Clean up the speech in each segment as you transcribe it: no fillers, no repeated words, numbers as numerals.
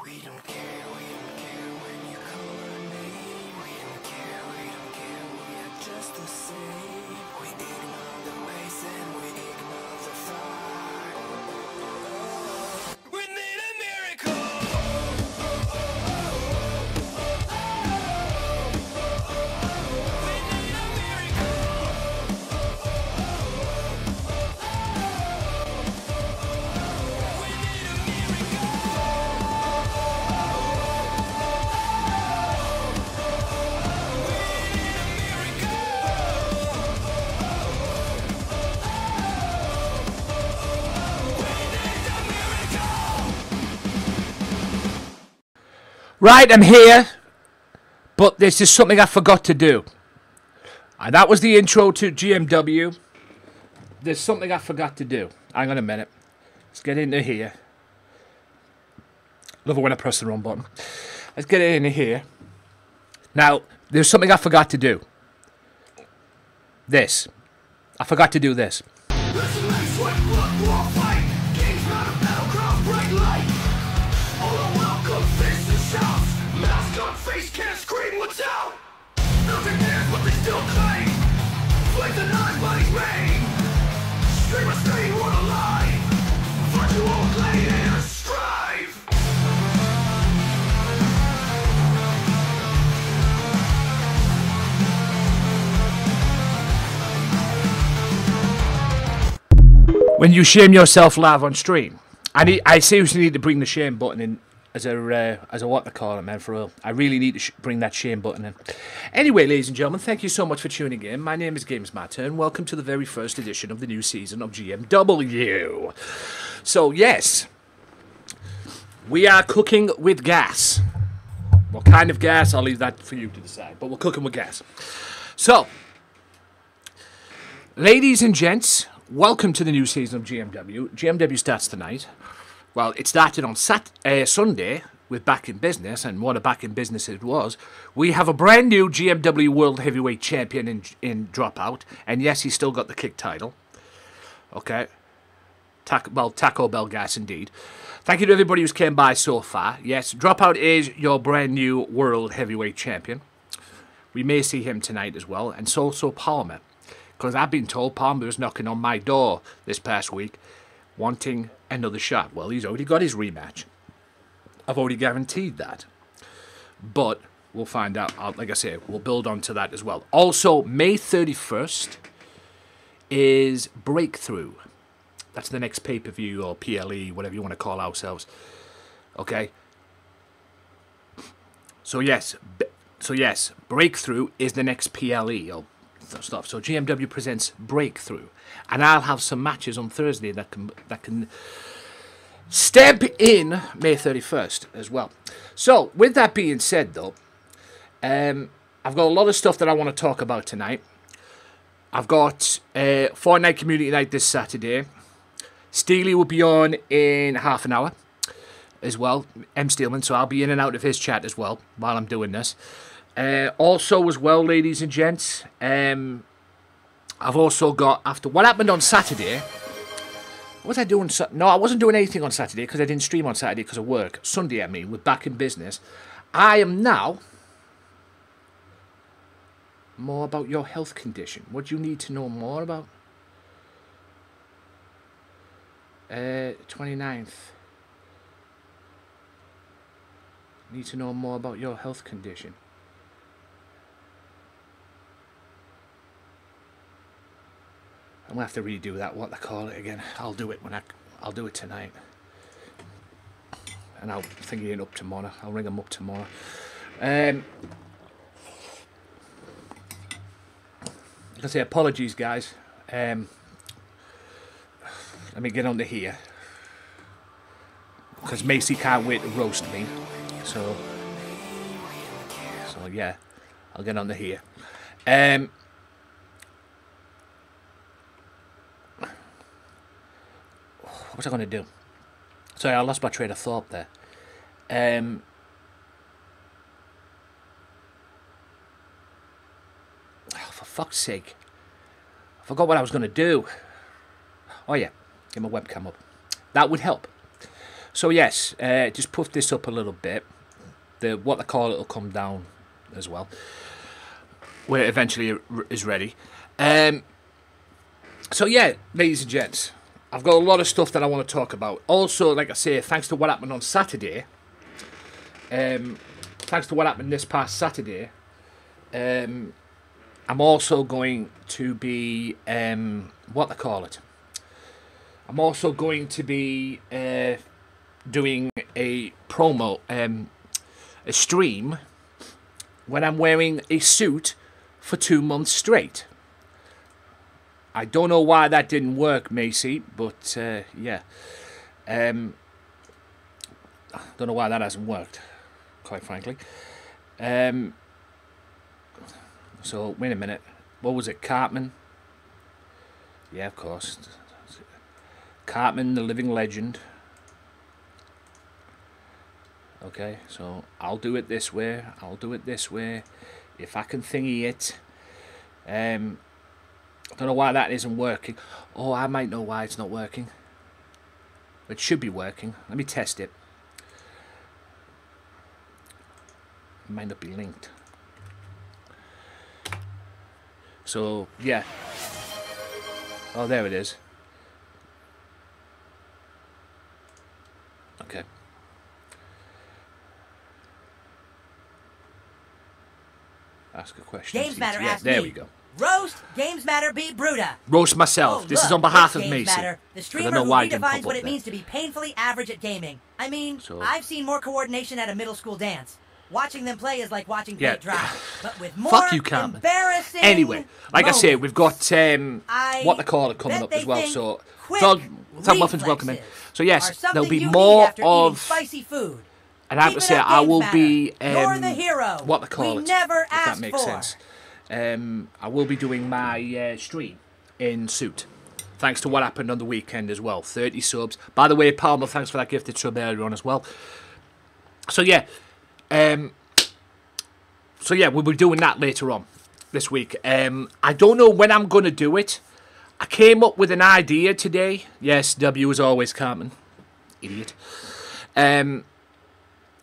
We don't care when you call our name. We don't care, we are just the same. We ignore the waste and we ignore the fight. We need a miracle. We need a Right, I'm here, but this is something I forgot to do. And that was the intro to GMW. There's something I forgot to do. Hang on a minute. Let's get into here. Love it when I press the wrong button. Let's get into here. Now, there's something I forgot to do. This. I forgot to do this. mask on face, can't scream what's out. Nothing cares what they still claim. Flames and knives, bloody rain. Stream a stain, world alive. Virtual gladiators strive. When you shame yourself live on stream. I seriously need to bring the shame button in. As a what they call it, man, for real. I really need to bring that shame button in. Anyway, ladies and gentlemen, thank you so much for tuning in. My name is Games Matter, and welcome to the very first edition of the new season of GMW. So, yes, we are cooking with gas. What kind of gas? I'll leave that for you to decide, but we're cooking with gas. So, ladies and gents, welcome to the new season of GMW. GMW starts tonight. Well, it started on Sunday with Back in Business, and what a Back in Business it was. We have a brand new GMW World Heavyweight Champion in Dropout, and yes, he's still got the kick title. Okay. Taco Bell gas indeed. Thank you to everybody who's came by so far. Yes, Dropout is your brand new World Heavyweight Champion. We may see him tonight as well, and so Palmer. Because I've been told Palmer was knocking on my door this past week, wanting another shot. Well, he's already got his rematch. I've already guaranteed that. But we'll find out. Like I say, we'll build on to that as well. Also, May 31st is Breakthrough. That's the next pay-per-view or PLE, whatever you want to call ourselves. Okay? So yes, Breakthrough is the next PLE or stuff. So GMW presents Breakthrough. And I'll have some matches on Thursday that can step in May 31st as well. So, with that being said, though, I've got a lot of stuff that I want to talk about tonight. I've got Fortnite Community Night this Saturday. Steely will be on in half an hour as well. M. Steelman, so I'll be in and out of his chat as well while I'm doing this. Also, as well, ladies and gents, I've also got, after what happened on Saturday, what was I doing? No, I wasn't doing anything on Saturday because I didn't stream on Saturday because of work. Sunday, I mean, we're back in business. I am now more about your health condition. What do you need to know more about? 29th. Need to know more about your health condition. I'm gonna have to redo that. What they call it again? I'll do it I'll do it tonight, and I'll think it up tomorrow. I'll ring them up tomorrow. Like I say, apologies, guys. Let me get on to here because Macy can't wait to roast me. So yeah, I'll get on to here. What was I going to do? Sorry, I lost my train of thought there. Oh, for fuck's sake. I forgot what I was going to do. Oh, yeah. Get my webcam up. That would help. So yes, just puff this up a little bit. What they call it will come down as well, where it eventually is ready. So yeah, ladies and gents, I've got a lot of stuff that I want to talk about. Also, like I say, thanks to what happened on Saturday, thanks to what happened this past Saturday, I'm also going to be, what they call it, I'm also going to be doing a promo, a stream, when I'm wearing a suit for 2 months straight. I don't know why that didn't work, Macy, but yeah. Don't know why that hasn't worked, quite frankly. So, wait a minute. What was it, Cartman? Yeah, of course. Cartman, the living legend. Okay, so I'll do it this way. I'll do it this way. If I can thingy it. I don't know why that isn't working. Oh, I might know why it's not working. It should be working. Let me test it. It might not be linked. So, yeah. Oh, there it is. Okay. Ask a question. Games Matter yeah, asked there me, we go. Roast Games Matter beat Bruta. Roast myself. Oh, this is look, on behalf of Games Macy. Matter, the I streamer don't know who why it didn't redefines pop what up it there. means to be painfully average at gaming. I mean, So- I've seen more coordination at a middle school dance. Watching them play is like watching Yeah. paint dry, but with more Fuck you, Carmen. embarrassing Anyway, like I say, moments. we've got I what they call it coming bet up they as well. think So, quick Tom Muffins, welcome in. reflexes So yes, are something there'll be you more need after eating of. spicy food. And I have Keep to it say, up, I Games will Matter. be You're the hero what they call we it. never if that asked makes for. sense. I will be doing my stream in suit. Thanks to what happened on the weekend as well. 30 subs. By the way, Palmer, thanks for that gifted sub earlier on as well. So yeah, we'll be doing that later on this week. I don't know when I'm going to do it. I came up with an idea today. Yes, W is always Carmen. Idiot.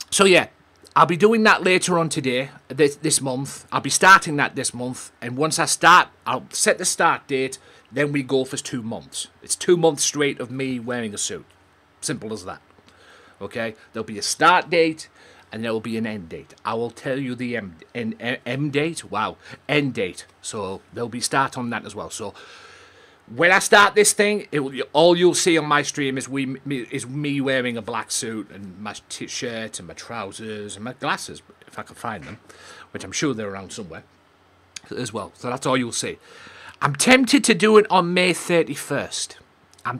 So yeah, I'll be doing that later on today, this month. I'll be starting that this month. And once I start, I'll set the start date. Then we go for 2 months. It's 2 months straight of me wearing a suit. Simple as that. Okay? There'll be a start date. And there will be an end date. I will tell you the end date. Wow, end date. So there'll be start on that as well. So when I start this thing, all you'll see on my stream is me wearing a black suit and my t-shirt and my trousers and my glasses, if I can find them, which I'm sure they're around somewhere as well. So that's all you'll see. I'm tempted to do it on May 31st. I'm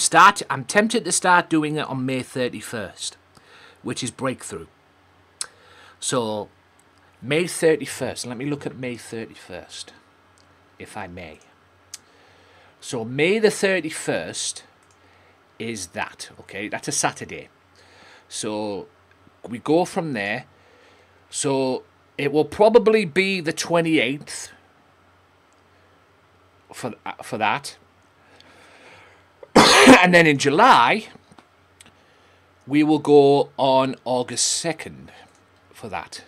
tempted to start doing it on May 31st, which is Breakthrough. So, May 31st. Let me look at May 31st, if I may. So, May the 31st is that, okay? That's a Saturday. So, we go from there. So, it will probably be the 28th for that. And then in July, we will go on August 2nd. For that,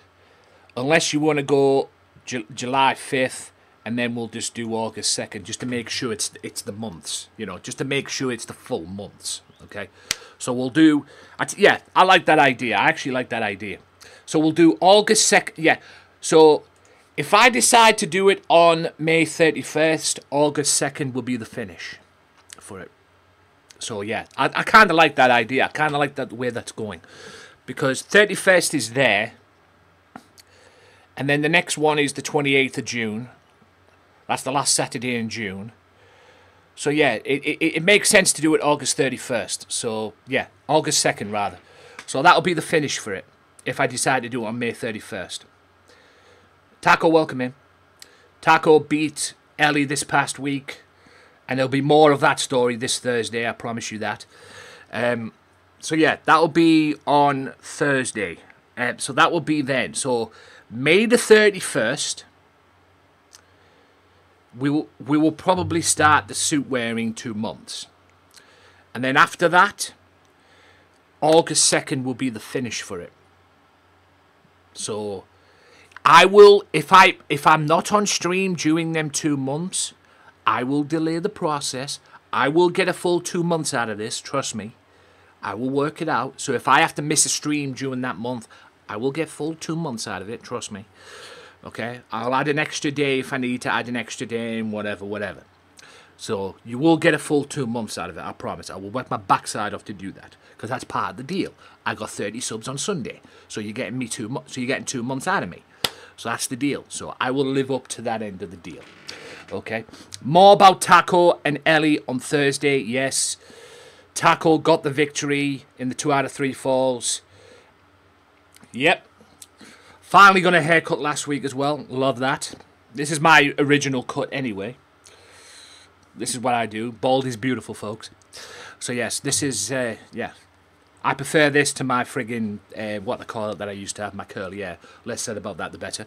unless you want to go July 5th and then we'll just do August 2nd just to make sure it's the months, you know, just to make sure it's the full months. Okay, so we'll do yeah, I like that idea. I actually like that idea. So we'll do August 2nd. Yeah, so if I decide to do it on May 31st, August 2nd will be the finish for it. So yeah, I kind of like that idea. I kind of like that the way that's going. Because 31st is there. And then the next one is the 28th of June. That's the last Saturday in June. So yeah, it makes sense to do it August 31st. So yeah, August 2nd rather. So that'll be the finish for it. If I decide to do it on May 31st. Taco, welcome in. Taco beat Ellie this past week. And there'll be more of that story this Thursday. I promise you that. So yeah, that'll be on Thursday. So that will be then. So May the 31st, we will probably start the suit wearing 2 months. And then after that, August 2nd will be the finish for it. So I will, if I'm not on stream during them 2 months, I will delay the process. I will get a full 2 months out of this, trust me. I will work it out. So if I have to miss a stream during that month, I will get full 2 months out of it, trust me. Okay? I'll add an extra day if I need to add an extra day and whatever. So you will get a full 2 months out of it, I promise. I will work my backside off to do that, because that's part of the deal. I got 30 subs on Sunday, so you're getting me 2 months. So you're getting 2 months out of me. So that's the deal. So I will live up to that end of the deal. Okay. More about Taco and Ellie on Thursday. Yes, Taco got the victory in the 2 out of 3 falls. Yep. Finally got a haircut last week as well. Love that. This is my original cut anyway. This is what I do. Bald is beautiful, folks. So yes, this is, yeah. I prefer this to my friggin', what they call it that I used to have, my curly hair. Less said about that, the better.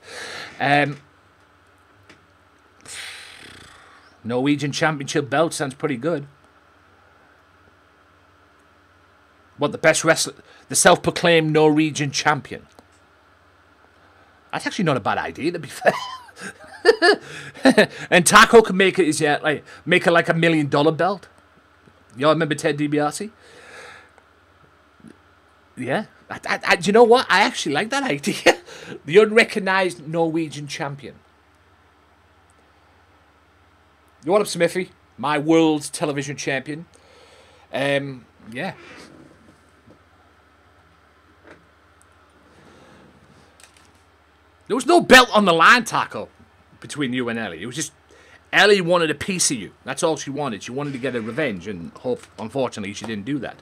Norwegian Championship belt sounds pretty good. What, the best wrestler? The self-proclaimed Norwegian champion. That's actually not a bad idea, to be fair. And Taco can make it, make it like $1 million belt. Y'all remember Ted DiBiase? Yeah. Do you know what? I actually like that idea. The unrecognized Norwegian champion. You want up, Smithy? My world television champion. Yeah. There was no belt on the line, Taco, between you and Ellie. It was just Ellie wanted a piece of you. That's all she wanted. She wanted to get a revenge, and unfortunately, she didn't do that.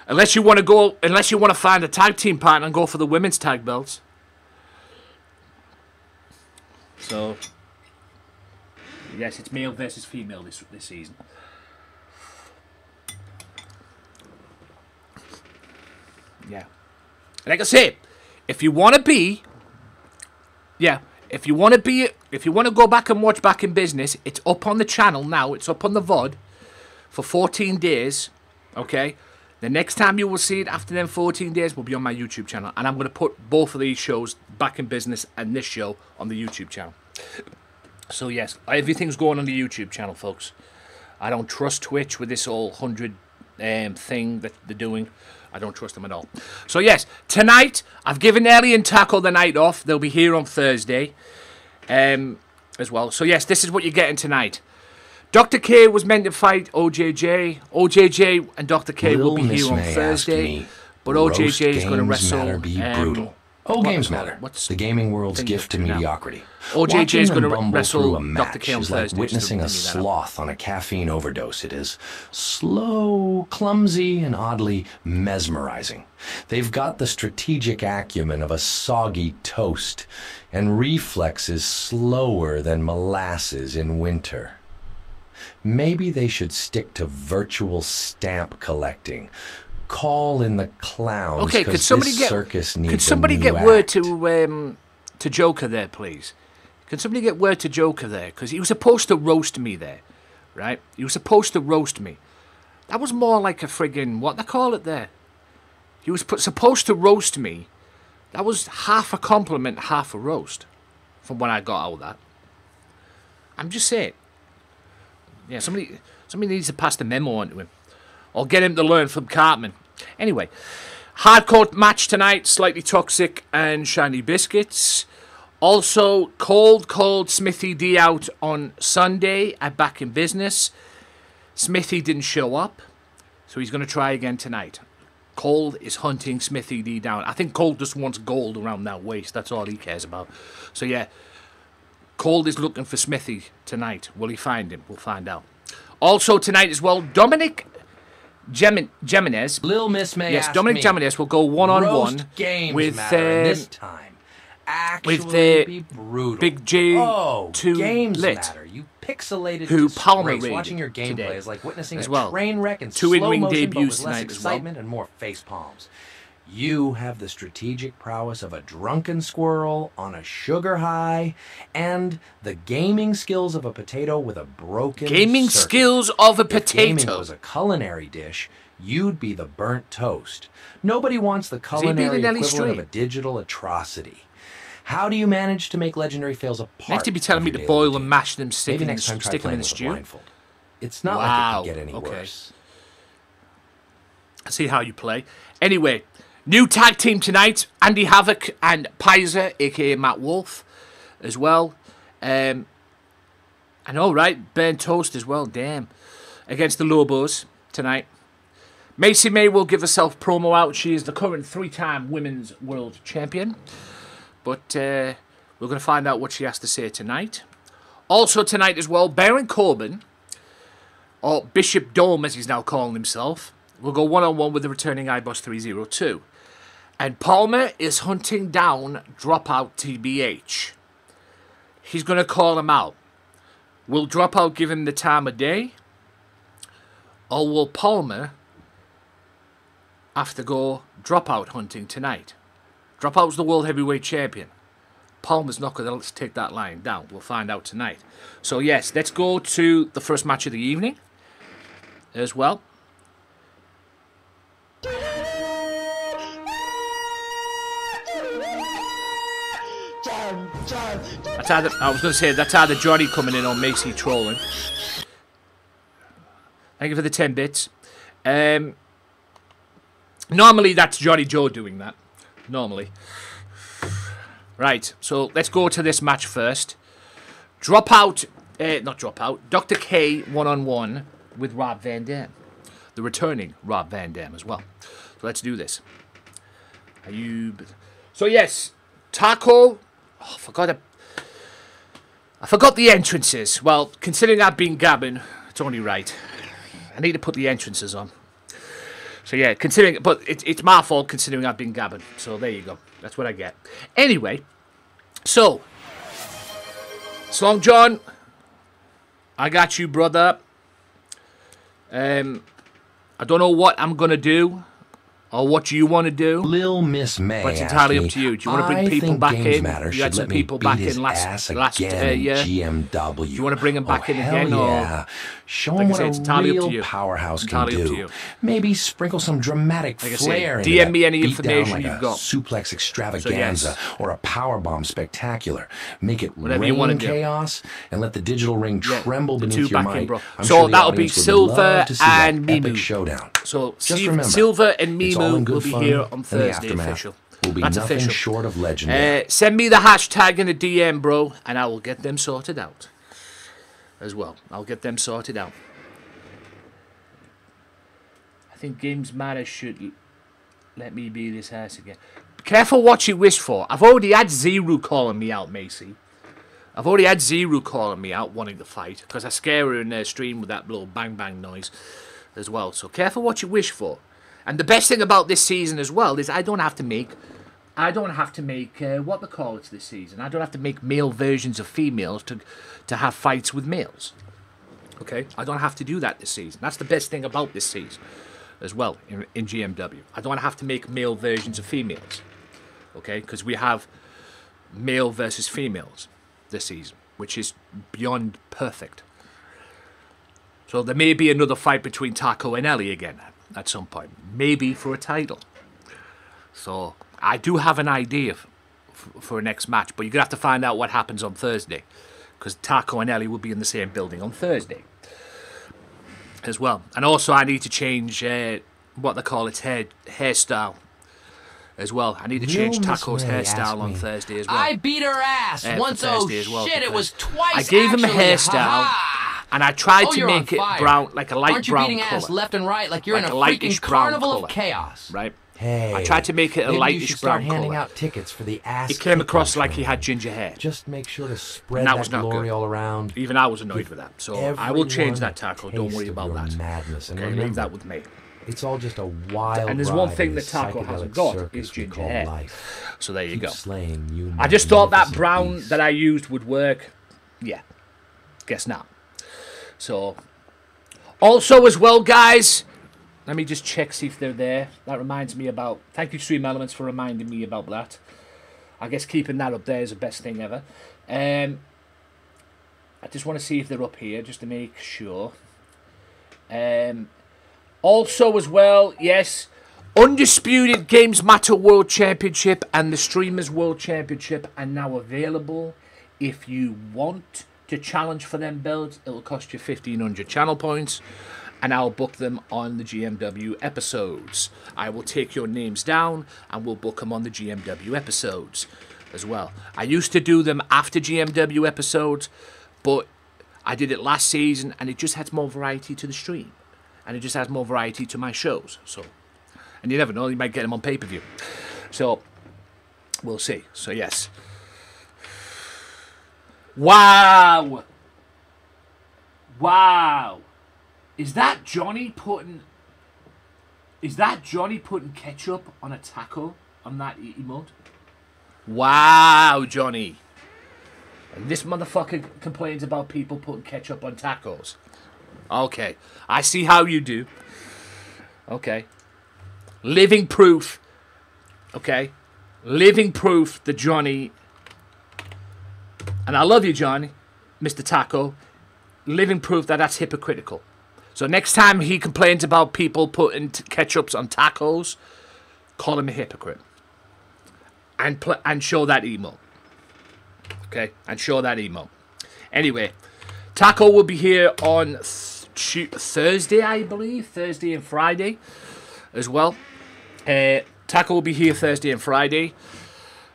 Unless you want to find a tag team partner and go for the women's tag belts. So, yes, it's male versus female this season. Yeah. Like I said, if you want to be... Yeah, if you want to go back and watch Back in Business, it's up on the channel now. It's up on the VOD for 14 days, okay? The next time you will see it after them 14 days will be on my YouTube channel. And I'm going to put both of these shows, Back in Business and this show, on the YouTube channel. So, yes, everything's going on the YouTube channel, folks. I don't trust Twitch with this whole 100 thing that they're doing. I don't trust them at all. So, yes, tonight, I've given Ellie and Taco the night off. They'll be here on Thursday as well. So, yes, this is what you're getting tonight. Dr. K was meant to fight OJJ. OJJ and Dr. K will be here on Thursday. But OJJ is going to wrestle... brutal. Oh, games matter. What's the gaming world's gift to mediocrity. OJJ is going to wrestle Dr. K on Thursday. Like witnessing a sloth on a caffeine overdose. It is slow, clumsy, and oddly mesmerizing. They've got the strategic acumen of a soggy toast, and reflexes slower than molasses in winter. Maybe they should stick to virtual stamp collecting. Call in the clowns. Okay, could somebody get word to Joker there, please? Can somebody get word to Joker there? Because he was supposed to roast me there, right? He was supposed to roast me. That was more like a friggin' what they call it there. He was supposed to roast me. That was half a compliment, half a roast, from what I got out of that. I'm just saying. Yeah, somebody needs to pass the memo on to him. Or get him to learn from Cartman. Anyway, hardcore match tonight. Slightly Toxic and Shiny Biscuits. Also, Cold Smithy D out on Sunday at Back in Business. Smithy didn't show up, so he's going to try again tonight. Cold is hunting Smithy D down. I think Cold just wants gold around that waist. That's all he cares about. So, yeah, Cold is looking for Smithy tonight. Will he find him? We'll find out. Also tonight as well, Dominic Jimenez. Lil Miss May. Yes, Dominic Jimenez will go one-on-one with this time. Actually be brutal. Big J games Lit, matter. You pixelated who Palmer watching your gameplay today is like witnessing as a well. train wreck in Two slow in-ring motion, debuts but with less tonight as well. excitement and more face palms. You have the strategic prowess of a drunken squirrel on a sugar high, and the gaming skills of a potato with a broken Gaming circuit. skills of a If gaming potato. was a culinary dish, you'd be the burnt toast. Nobody wants the he being culinary an Ellie equivalent of Street? a digital atrocity. How do you manage to make legendary fails a part? Next, you'd be telling of me your to daily boil routine? and mash them, stick Maybe them in, next time try stick them in playing the with a stew. blindfold. It's not like Wow, it could get any okay. worse. I see how you play. Anyway, new tag team tonight. Andy Havoc and Pizer, a.k.a. Matt Wolf, as well. I know, right? Burnt toast as well, damn. Against the Lobos tonight. Macy May will give herself promo out. She is the current 3-time Women's World Champion. But we're going to find out what she has to say tonight. Also tonight as well, Baron Corbin, or Bishop Dome as he's now calling himself, will go one-on-one with the returning iBoss 302. And Palmer is hunting down Dropout TBH. He's going to call him out. Will Dropout give him the time of day? Or will Palmer have to go Dropout hunting tonight? Dropout's the World Heavyweight Champion. Palmer's not going to take that line down. We'll find out tonight. So yes, let's go to the first match of the evening as well. I was going to say, that's either Johnny coming in or Macy trolling. Thank you for the 10 bits. Normally, that's Johnny Joe doing that. Normally. Right, so let's go to this match first. Not Dropout. Dr. K one-on-one with Rob Van Dam. The returning Rob Van Dam as well. So let's do this. So yes, Taco. Oh, I forgot the entrances. Well, considering I've been gabbing, it's only right. I need to put the entrances on. So yeah, but it's my fault considering I've been gabbing. So there you go. That's what I get. Anyway, so Long John, I got you, brother. I don't know what I'm gonna do or what you want to do. Lil Miss May, but it's entirely asked up to you. me, Do you want to bring "I people think back Games in? Matter You had should some let me people beat back his in ass last again year. GMW. Do you want to bring him back in hell again, yeah. or show like him I what say, a it's entirely up to real you. powerhouse can Entirely up to do. you. Maybe sprinkle some dramatic Like I say, flair into DM that me any beatdown information like you've a got. suplex extravaganza or a powerbomb spectacular. Make it Whatever you rain wanna do. chaos and let the digital ring tremble the beneath two your back in, might. bro. I'm So sure the that'll be audience would Silver love to see that and epic Mimu. showdown. So Just remember, Silver and it's all in Mimu good will be fun, here on and the Thursday aftermath official. will be That's nothing official. short of legendary. Send me the hashtag in a DM, bro, and I will get them sorted out as well. I'll get them sorted out. I think Games Matter should let me be this ass again. Careful what you wish for. I've already had Zero calling me out, Macy. I've already had Zero calling me out, wanting to fight, because I scare her in their stream with that little bang bang noise as well. So careful what you wish for. And the best thing about this season as well is I don't have to make what they call it this season. I don't have to make male versions of females to have fights with males. Okay, I don't have to do that this season. That's the best thing about this season as well in GMW. I don't have to make male versions of females. Okay, because we have male versus females this season, which is beyond perfect. So there may be another fight between Taco and Ellie again at some point, maybe for a title. So I do have an idea for a next match, but you're gonna have to find out what happens on Thursday, because Taco and Ellie will be in the same building on Thursday as well. And also I need to change what they call its hairstyle as well. I need to change Miss Taco's May hairstyle asked on me, Thursday as well. I beat her ass for once. Oh Thursday as well, shit! It because was twice. I gave him a actually. hairstyle, Ha-ha. and I tried Oh, to you're on make it fire. brown, like a light Aren't you brown beating ass colour. left and right like you're Like in a a lightish freaking brown carnival colour. of chaos? Right? Hey, I tried to make it a maybe you lightish should start brown handing colour. out tickets for the ass. He came across kicking like he had tournament. ginger hair. Just make sure to spread And that that, was not glory good. all around. Even I was annoyed with that. So I will change Everyone that, Taco. Don't taste worry of about your that. Madness. And Okay, remember, leave that with me. it's all just a wild And there's one ride thing in that this Taco psychedelic hasn't got, circus is we ginger call hair. life. So there you Keep go. slaying you I just thought that magnificent brown beast. that I used would work. Yeah. Guess not. So, also as well, guys, Let me just check, see if they're there. That reminds me about... Thank you, Stream Elements, for reminding me about that. I guess keeping that up there is the best thing ever. I just want to see if they're up here, just to make sure. Also, as well, yes, Undisputed Games Matter World Championship and the Streamers World Championship are now available. If you want to challenge for them belts, it'll cost you 1,500 channel points, and I'll book them on the GMW episodes. I will take your names down and we'll book them on the GMW episodes as well. I used to do them after GMW episodes, but I did it last season and it just adds more variety to the stream. And it just adds more variety to my shows. So, and you never know, you might get them on pay-per-view. So, we'll see. So, yes. Wow! Wow! Is that Johnny putting ketchup on a taco on that emote? Wow, Johnny. And this motherfucker complains about people putting ketchup on tacos. Okay, I see how you do. Okay. Living proof. Okay. Living proof that Johnny, and I love you, Johnny, Mr. Taco, living proof that that's hypocritical. So next time he complains about people putting ketchups on tacos, call him a hypocrite. And show that emo. Okay? And show that emo. Anyway, Taco will be here on Thursday, I believe. Thursday and Friday as well. Taco will be here Thursday and Friday.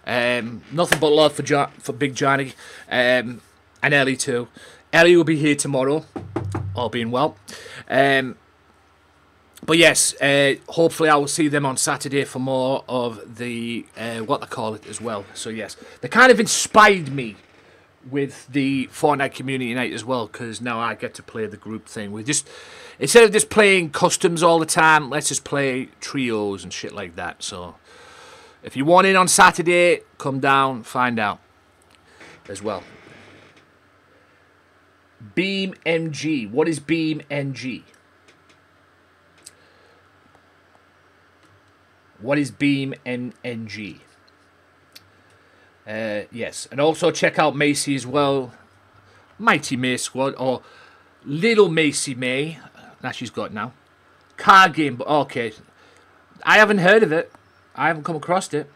Nothing but love for Big Johnny. And Ellie too. Ellie will be here tomorrow, all being well. But yes, hopefully I will see them on Saturday for more of the, what they call it as well. So yes, they kind of inspired me with the Fortnite Community Night as well, because now I get to play the group thing. We just, instead of just playing customs all the time, let's just play trios and shit like that. So if you want in on Saturday, come down, find out as well. Beam MG. What is Beam MG? What is Beam MG? Yes, and also check out Macy as well. Mighty May Squad, or Little Macy May. That she's got now. Card game, but okay. I haven't heard of it. I haven't come across it.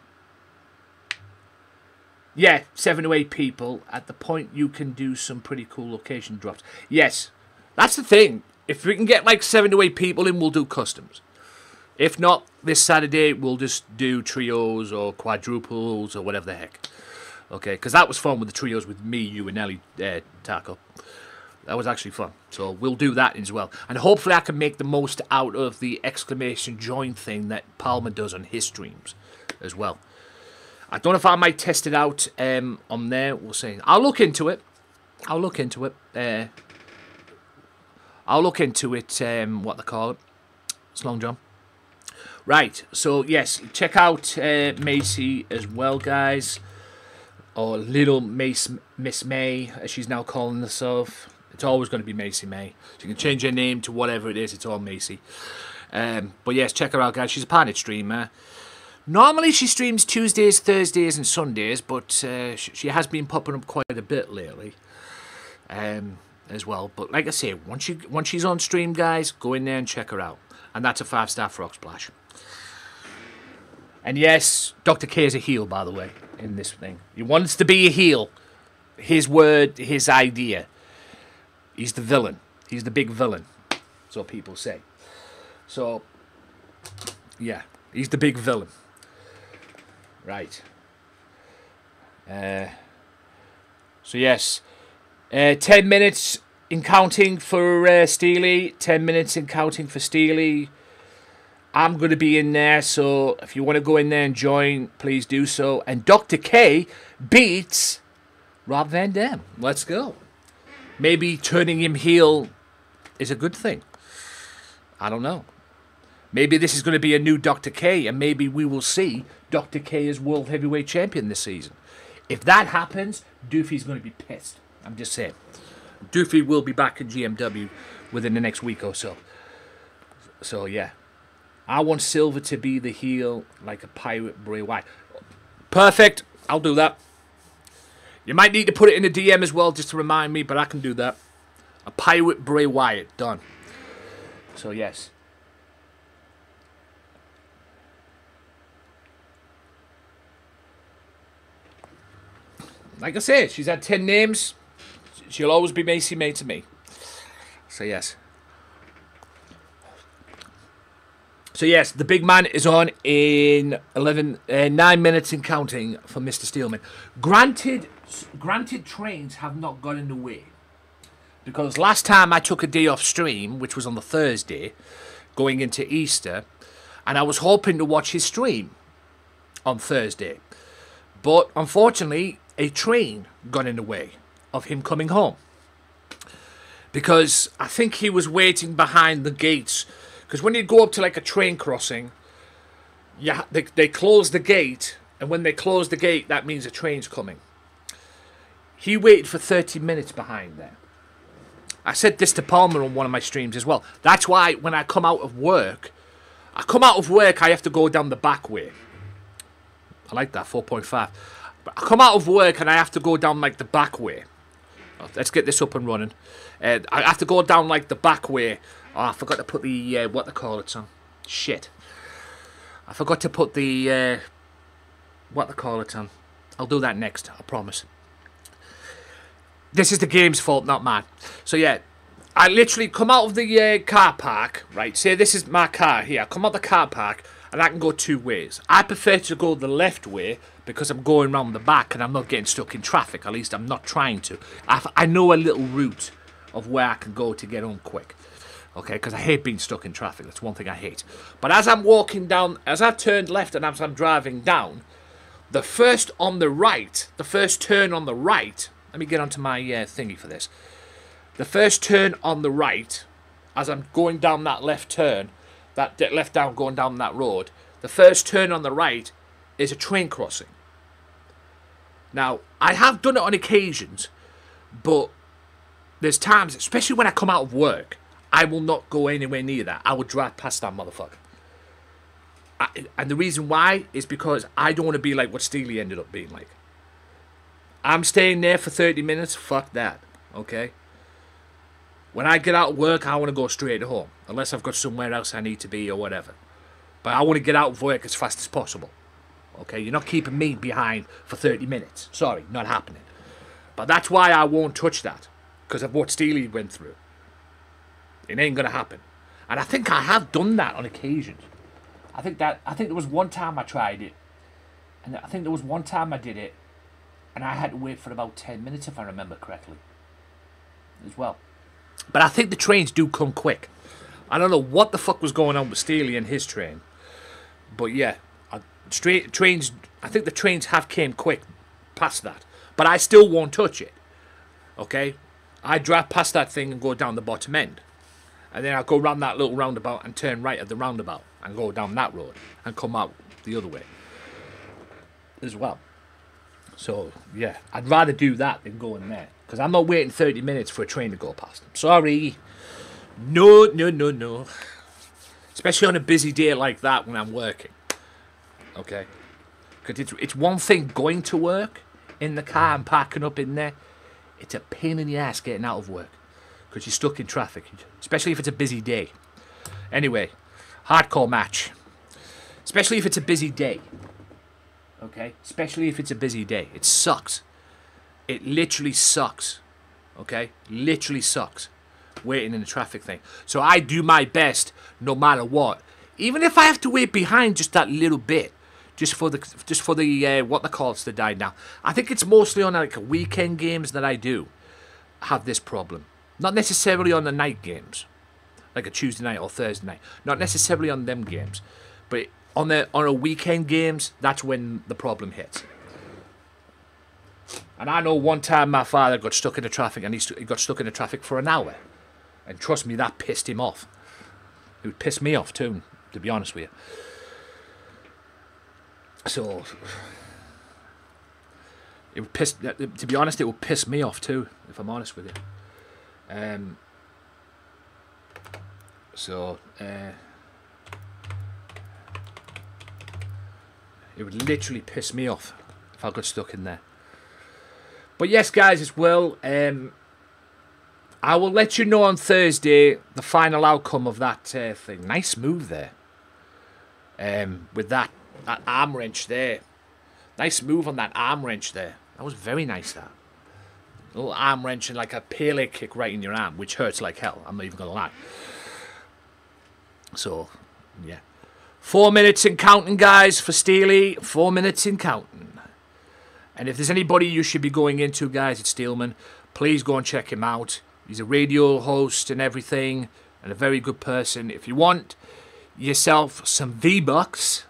Yeah, 7 to 8 people. At the point, you can do some pretty cool location drops. Yes, that's the thing. If we can get like 7 to 8 people in, we'll do customs. If not, this Saturday, we'll just do trios or quadruples or whatever the heck. Okay, because that was fun with the trios with me, you, and Ellie Taco. That was actually fun. So we'll do that as well. And hopefully I can make the most out of the exclamation join thing that Palmer does on his streams as well. I don't know if I might test it out on there. We'll see. I'll look into it. I'll look into it. What they call it. It's Long John. Right. So, yes. Check out Macy as well, guys. Or Little Miss May, as she's now calling herself. It's always going to be Macy May. So you can change her name to whatever it is. It's all Macy. But, yes, check her out, guys. She's a partnered streamer. Normally she streams Tuesdays, Thursdays and Sundays, but she has been popping up quite a bit lately as well. But like I say, once she's on stream, guys, go in there and check her out. And that's a 5-star frog splash. And yes, Dr. K is a heel, by the way, in this thing. He wants to be a heel. His word, his idea. He's the villain. He's the big villain. That's what people say. So, yeah, he's the big villain. Right. So yes, 10 minutes in counting for Steely. 10 minutes in counting for Steely. I'm going to be in there, so if you want to go in there and join, please do so. And Dr. K beats Rob Van Dam. Let's go. Maybe turning him heel is a good thing. I don't know. Maybe this is going to be a new Dr. K, and maybe we will see Dr. K as World Heavyweight Champion this season. If that happens, Doofy's going to be pissed. I'm just saying. Doofy will be back in GMW within the next week or so. So, yeah. I want Silver to be the heel like a pirate Bray Wyatt. Perfect. I'll do that. You might need to put it in the DM as well just to remind me, but I can do that. A pirate Bray Wyatt. Done. So, yes. Like I say, she's had 10 names. She'll always be Macy May to me. So, yes. So, yes, the big man is on in 9 minutes and counting for Mr. Steelman. Granted, trains have not got in the way. Because last time I took a day off stream, which was on the Thursday, going into Easter, and I was hoping to watch his stream on Thursday. But, unfortunately, a train got in the way of him coming home. Because I think he was waiting behind the gates. Because when you go up to like a train crossing, they close the gate. And when they close the gate, that means a train's coming. He waited for 30 minutes behind there. I said this to Palmer on one of my streams as well. That's why when I come out of work, I have to go down the back way. I like that, 4.5. But I come out of work and I have to go down like the back way. Let's get this up and running. I have to go down like the back way. Oh, I forgot to put the, what they call it on. Shit. I forgot to put the, what they call it on. I'll do that next, I promise. This is the game's fault, not mine. So yeah, I literally come out of the car park, right? Say this is my car here. I come out the car park and I can go two ways. I prefer to go the left way because I'm going round the back and I'm not getting stuck in traffic. At least I'm not trying to. I know a little route of where I can go to get home quick. Okay, because I hate being stuck in traffic. That's one thing I hate. But as I'm walking down, as I turned left and as I'm driving down, the first turn on the right, let me get onto my thingy for this. The first turn on the right, as I'm going down that left turn, that left down going down that road, the first turn on the right is a train crossing. Now, I have done it on occasions, but there's times, especially when I come out of work, I will not go anywhere near that. I will drive past that motherfucker. And the reason why is because I don't want to be like what Steely ended up being like. I'm staying there for 30 minutes, fuck that, okay? When I get out of work, I want to go straight home, unless I've got somewhere else I need to be or whatever. But I want to get out of work as fast as possible, okay? You're not keeping me behind for 30 minutes. Sorry, not happening. But that's why I won't touch that, because of what Steely went through. It ain't going to happen. And I think I have done that on occasions. I think there was one time I tried it, and I think there was one time I did it, and I had to wait for about 10 minutes, if I remember correctly, as well. But I think the trains do come quick. I don't know what the fuck was going on with Steely and his train. But yeah, trains, I think the trains have came quick past that. But I still won't touch it. Okay? I drive past that thing and go down the bottom end. And then I'll go round that little roundabout and turn right at the roundabout. And go down that road. And come out the other way. As well. So, yeah, I'd rather do that than go in there. Because I'm not waiting 30 minutes for a train to go past. Sorry. No. Especially on a busy day like that when I'm working. Okay? Because it's one thing going to work in the car and parking up in there. It's a pain in the ass getting out of work. Because you're stuck in traffic. Especially if it's a busy day. Anyway, hardcore match. Especially if it's a busy day. Okay? Especially if it's a busy day. It sucks. It literally sucks. Okay? Literally sucks. Waiting in the traffic thing. So I do my best no matter what. Even if I have to wait behind just that little bit. Just for the what they call it to die down. I think it's mostly on like weekend games that I do have this problem. Not necessarily on the night games. Like a Tuesday night or Thursday night. Not necessarily on them games. But on a weekend games, that's when the problem hits. And I know one time my father got stuck in the traffic, and he got stuck in the traffic for an hour. And trust me, that pissed him off. It would piss me off too, to be honest with you. So, it would piss. To be honest, it would piss me off too, if I'm honest with you. It would literally piss me off if I got stuck in there. But yes, guys, as well, I will let you know on Thursday the final outcome of that thing. Nice move there. With that arm wrench there. Nice move on that arm wrench there. That was very nice, that. A little arm wrench and like a Pele kick right in your arm, which hurts like hell. I'm not even going to lie. So, yeah. 4 minutes and counting, guys, for Steely. 4 minutes and counting. And if there's anybody you should be going into, guys, it's Steelman. Please go and check him out. He's a radio host and everything, and a very good person. If you want yourself some V-Bucks,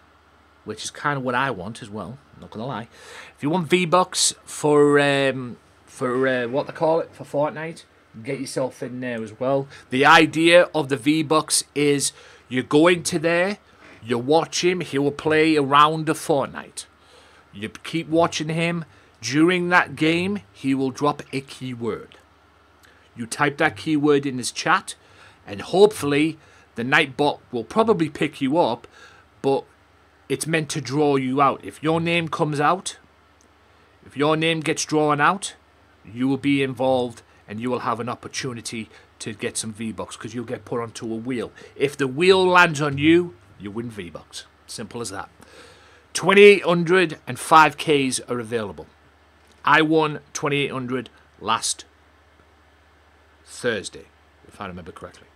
which is kind of what I want as well, I'm not going to lie. If you want V-Bucks for what they call it, for Fortnite, get yourself in there as well. The idea of the V-Bucks is you go into there, you watch him, he will play a round of Fortnite. You keep watching him. During that game, he will drop a keyword. You type that keyword in his chat, and hopefully the Nightbot will probably pick you up, but it's meant to draw you out. If your name comes out, if your name gets drawn out, you will be involved and you will have an opportunity to get some V-Bucks because you'll get put onto a wheel. If the wheel lands on you, you win V-Bucks. Simple as that. 2,800 and 5Ks are available. I won 2,800 last Thursday, if I remember correctly.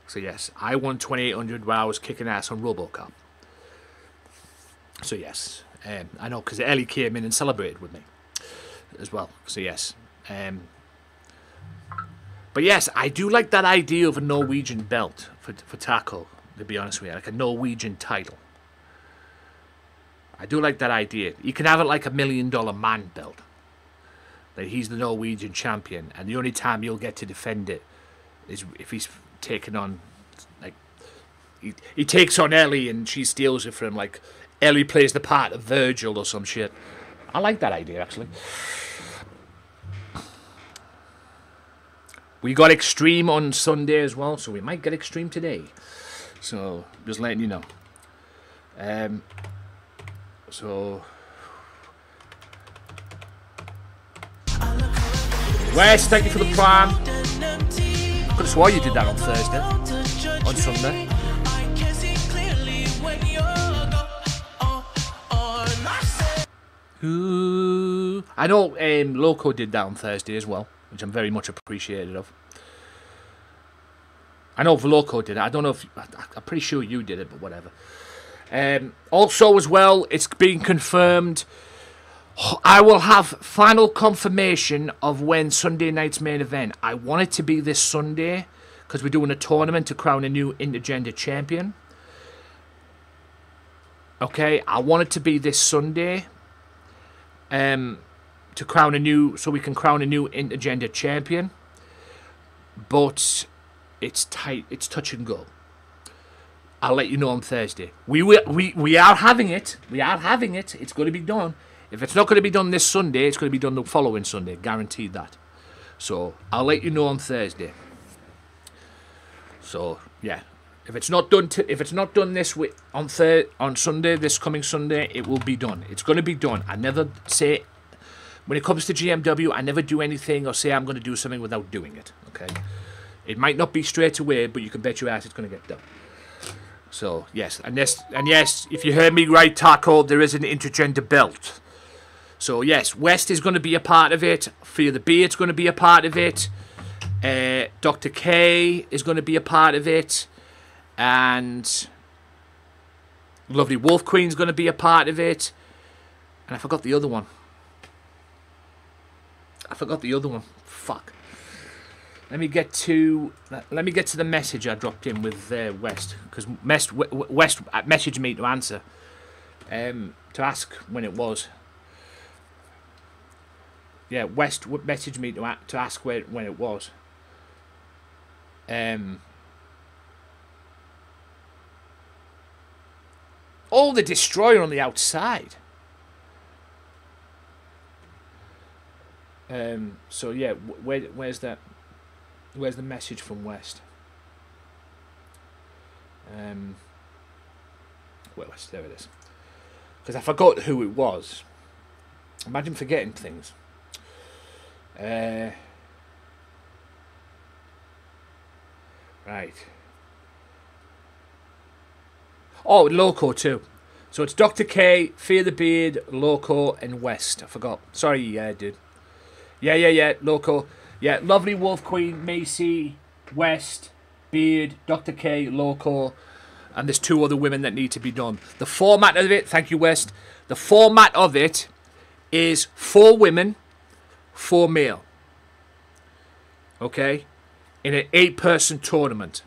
So yes, I won 2,800 while I was kicking ass on RoboCop. So yes, I know because Ellie came in and celebrated with me as well. So yes, but yes, I do like that idea of a Norwegian belt for Taco. To be honest with you, like a Norwegian title. I do like that idea. You can have it like $1 million man belt. That he's the Norwegian champion, and the only time you'll get to defend it is if he's taken on, like, he takes on Ellie and she steals it from him. Like Ellie plays the part of Virgil or some shit. I like that idea actually. We got Extreme on Sunday as well, so we might get Extreme today. So just letting you know. So Wes, thank you for the prime. Could have swore you did that on Thursday. On Sunday. Ooh. I know Loco did that on Thursday as well, which I'm very much appreciative of. I know Veloco did it. I don't know if... I'm pretty sure you did it, but whatever. Also, as well, it's been confirmed. I will have final confirmation of when Sunday night's main event. I want it to be this Sunday, because we're doing a tournament to crown a new intergender champion. Okay, I want it to be this Sunday. To crown a new... So we can crown a new intergender champion. But... it's tight. It's touch and go. I'll let you know on Thursday. We are having it. We are having it. It's going to be done. If it's not going to be done this Sunday, it's going to be done the following Sunday. Guaranteed that. So I'll let you know on Thursday. So yeah, if it's not done this week on Sunday, this coming Sunday, it will be done. It's going to be done. I never say when it comes to GMW, I never do anything or say I'm going to do something without doing it. Okay. It might not be straight away, but you can bet your ass it's going to get done. So, yes. And yes, if you heard me right, Taco, there is an intergender belt. So, yes, West is going to be a part of it. Fear the Beard's going to be a part of it. Dr. K is going to be a part of it. And Lovely Wolf Queen's going to be a part of it. And I forgot the other one. Fuck. Let me get to the message I dropped in with West, because West messaged me to answer, to ask when it was. Yeah, West messaged me to ask when it was. Oh, the Destroyer on the outside. So yeah, where's that? Where's the message from West? West, there it is. because I forgot who it was. Imagine forgetting things. Right. Oh, Loco too. So it's Dr. K, Fear the Beard, Loco, and West. I forgot. Sorry, dude. Yeah. Loco. Yeah, Lovely Wolf Queen, Macy, West, Beard, Dr. K, Loco, and there's 2 other women that need to be done. The format of it, thank you, West. The format of it is 4 women, 4 male. Okay? In an 8-person tournament.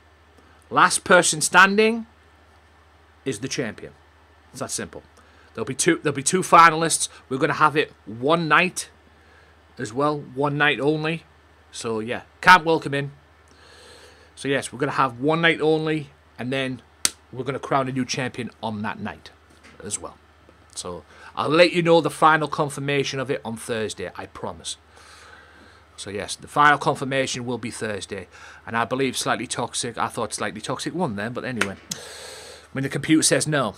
Last person standing is the champion. It's that simple. There'll be two finalists. We're going to have it one night as well. One night only. So, yeah. Can't welcome in. So, yes, we're going to have one night only. And then we're going to crown a new champion on that night as well. So, I'll let you know the final confirmation of it on Thursday. I promise. So, yes, the final confirmation will be Thursday. And I believe Slightly Toxic. I thought Slightly Toxic won then. But anyway. When the computer says no.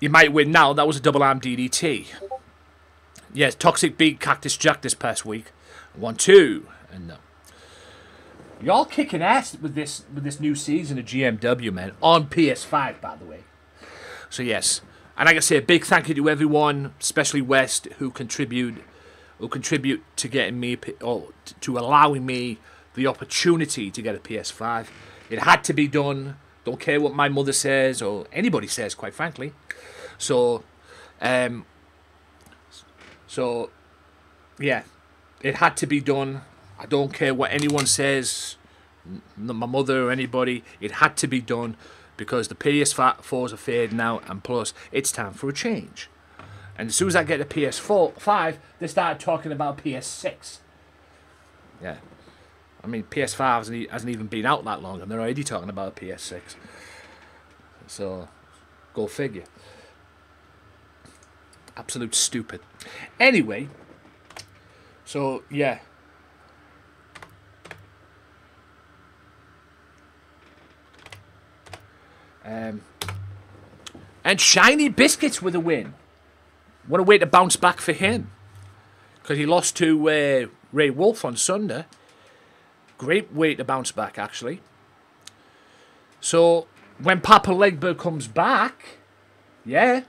You might win now. That was a double arm DDT. Yes, Toxic beat Cactus Jack this past week. 1-2. And no. Y'all kicking ass with this new season of GMW, man. On PS5, by the way. So, yes. And like I say, a big thank you to everyone, especially West, who contribute to getting me, or to allowing me the opportunity to get a PS5. It had to be done. Don't care what my mother says or anybody says, quite frankly. So, yeah, it had to be done. I don't care what anyone says, my mother or anybody. It had to be done because the PS4s are fading out, and plus, it's time for a change. And as soon as I get a PS5, they started talking about PS6. Yeah. I mean, PS5 hasn't even been out that long, and they're already talking about PS6. So, go figure. Absolute stupid. Anyway, so, yeah. And Shiny Biscuits with a win. What a way to bounce back for him. Because he lost to Ray Wolf on Sunday. Great way to bounce back, actually. So, when Papa Legba comes back, yeah.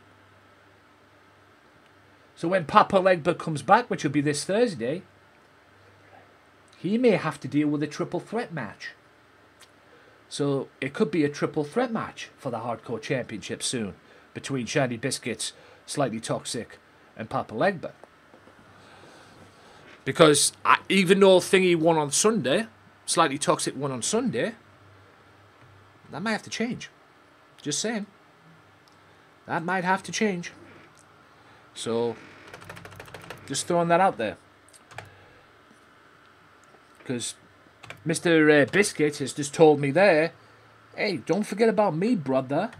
So when Papa Legba comes back, which will be this Thursday, he may have to deal with a triple threat match. So it could be a triple threat match for the Hardcore Championship soon between Shiny Biscuits, Slightly Toxic, and Papa Legba. Because even though Thingy won on Sunday, Slightly Toxic won on Sunday, that might have to change. Just saying. That might have to change. So, just throwing that out there. Because Mr. Biscuit has just told me there, hey, don't forget about me, brother.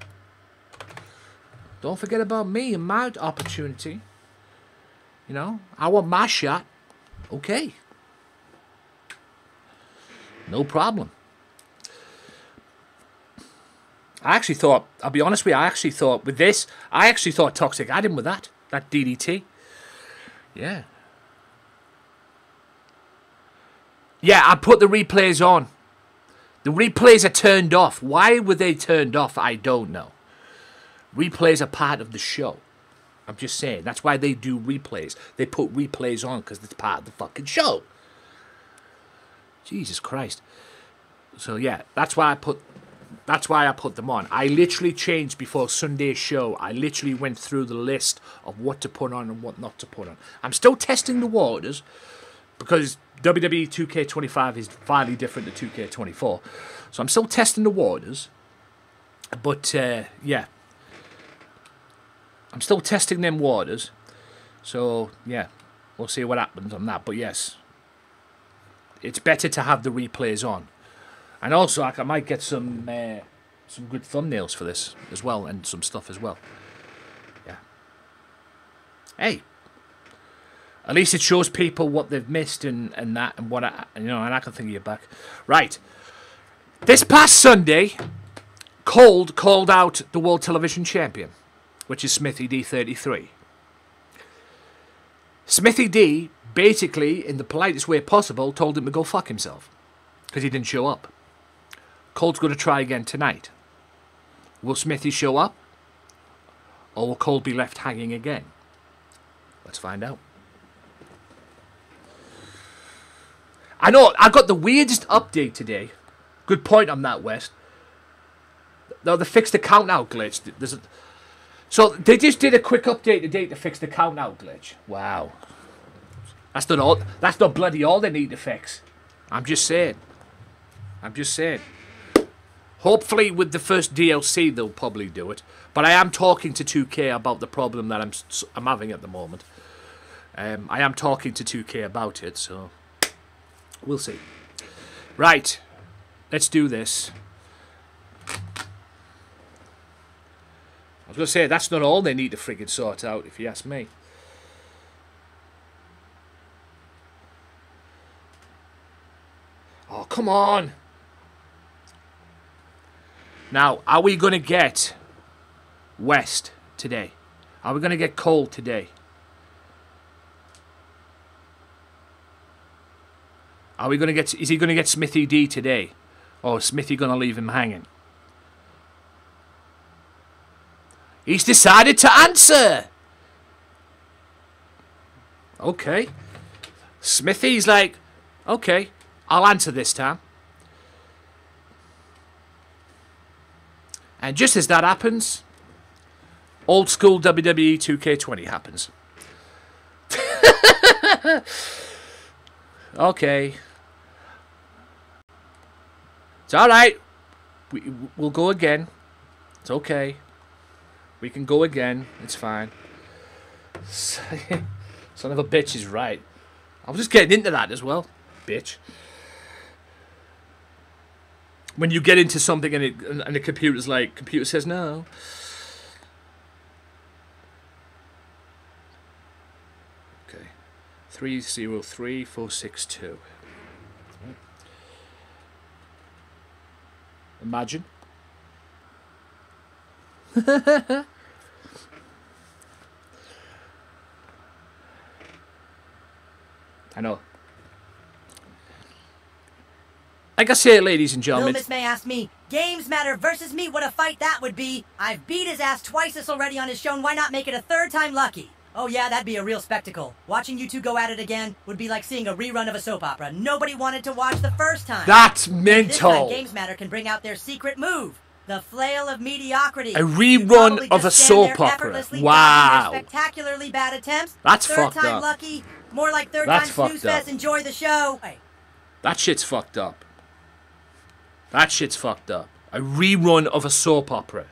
Don't forget about me and my opportunity. You know, I want my shot. Okay. No problem. I actually thought, I'll be honest with you, I actually thought Toxic had him with that DDT. Yeah. Yeah, I put the replays on. The replays are turned off. Why were they turned off? I don't know. Replays are part of the show. I'm just saying. That's why they do replays. They put replays on because it's part of the fucking show. Jesus Christ. So yeah, that's why I put them on. I literally changed before Sunday's show. I literally went through the list of what to put on and what not to put on. I'm still testing the waters because WWE 2K25 is finally different to 2K24. So I'm still testing the waters. But, yeah. I'm still testing them waters. So, yeah. We'll see what happens on that. But, yes. It's better to have the replays on. And also, I might get some good thumbnails for this as well. And some stuff as well. Yeah. Hey. At least it shows people what they've missed and that and what and I can think of you back. Right. This past Sunday, Cold called out the World Television Champion. which is Smithy D33. Smithy D basically, in the politest way possible, told him to go fuck himself because he didn't show up. Cole's going to try again tonight. Will Smithy show up? Or will Cole be left hanging again? Let's find out. I know, I got the weirdest update today. Good point on that, West. No, they fixed the count-out glitch. So they just did a quick update today to fix the count-out glitch. Wow. That's not all. That's not bloody all they need to fix. I'm just saying. I'm just saying. Hopefully with the first DLC they'll probably do it. But I am talking to 2K about the problem that I'm having at the moment. I am talking to 2K about it, so we'll see. Right. Let's do this. I was going to say, that's not all they need to friggin' sort out, if you ask me. Oh, come on. Now, are we going to get West today? Are we going to get Cole today? Are we going to get... Is he going to get Smithy D today? Or is Smithy going to leave him hanging? He's decided to answer. Okay. Smithy's like, okay, I'll answer this time. And just as that happens, old school WWE 2K20 happens. Okay. It's alright. We'll go again. It's okay. We can go again. It's fine. Son of a bitch is right. I was just getting into that as well. Bitch. When you get into something and the computer says no. Okay. 303462. Imagine. I know. Like I say, ladies and gentlemen. Bill Miss May asked me, Games Matter versus me, what a fight that would be. I've beat his ass twice this already on his show, and why not make it a third time lucky? Oh yeah, that'd be a real spectacle. Watching you two go at it again would be like seeing a rerun of a soap opera. Nobody wanted to watch the first time. That's This mental. time, Games Matter can bring out their secret move. The flail of mediocrity. A rerun of a soap opera. Wow. Spectacularly bad attempts. That's third fucked time up. lucky. More like third That's time fucked snooze fest. up. Enjoy the show. That shit's fucked up. That shit's fucked up. A rerun of a soap opera.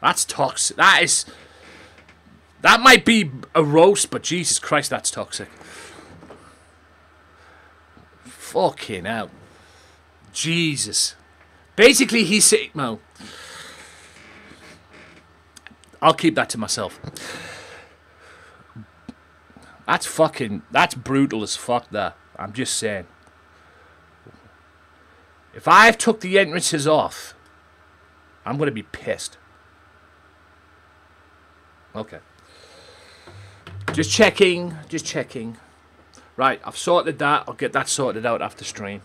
That's toxic. That might be a roast, but Jesus Christ, that's toxic. Fucking hell. Jesus. Basically, he's saying, well, I'll keep that to myself. That's brutal as fuck, that. I'm just saying. If I've took the entrances off, I'm going to be pissed. Okay. Just checking. Just checking. Right, I've sorted that. I'll get that sorted out after stream.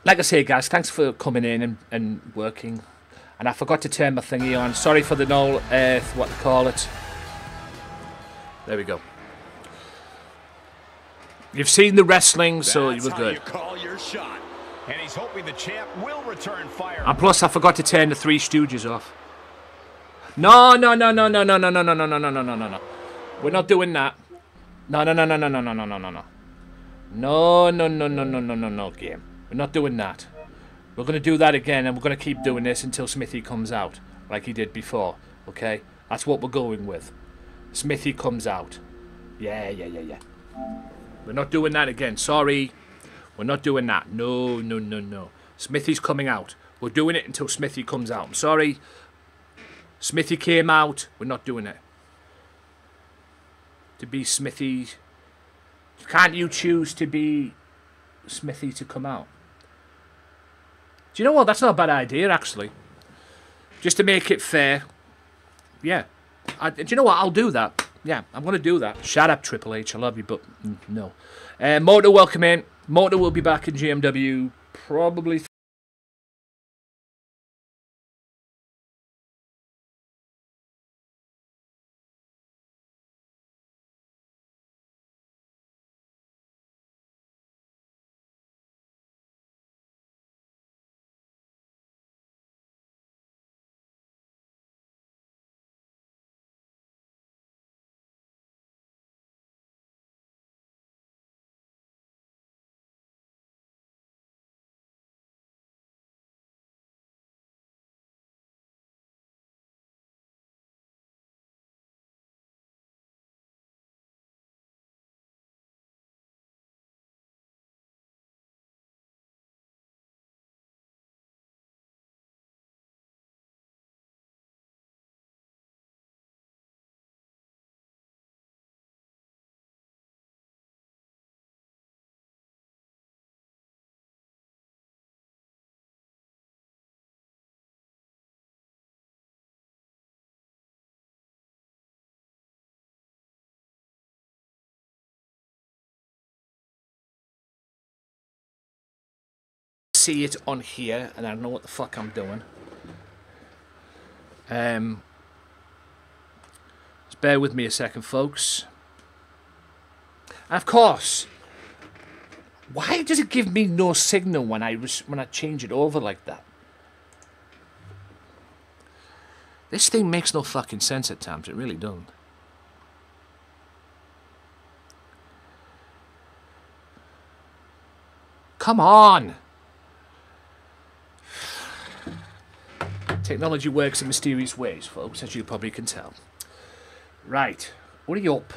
Like I say, guys, thanks for coming in and working. And I forgot to turn my thingy on. Sorry for the null, what to call it. There we go. You've seen the wrestling, so you were good. That's how you call your shot. And he's hoping the champ will return fire. And plus, I forgot to turn the Three Stooges off. No. We're not doing that. No, game. We're not doing that. We're going to do that again, and we're going to keep doing this until Smithy comes out, like he did before, okay? That's what we're going with. Smithy comes out. Yeah. We're not doing that again. Sorry. We're not doing that. No. Smithy's coming out. We're doing it until Smithy comes out. I'm sorry. Smithy came out. We're not doing it. To be Smithy... Can't you choose to be Smithy to come out? Do you know what? That's not a bad idea, actually. Just to make it fair. Yeah. Do you know what? I'll do that. Yeah, I'm going to do that. Shut up, Triple H. I love you, but no. Motor, welcome in. Motor will be back in GMW probably... see it on here, and I don't know what the fuck I'm doing. Just bear with me a second, folks. And of course, why does it give me no signal when I change it over like that? This thing makes no fucking sense at times. It really doesn't. Come on! Technology works in mysterious ways, folks, as you probably can tell. Right. What are you up?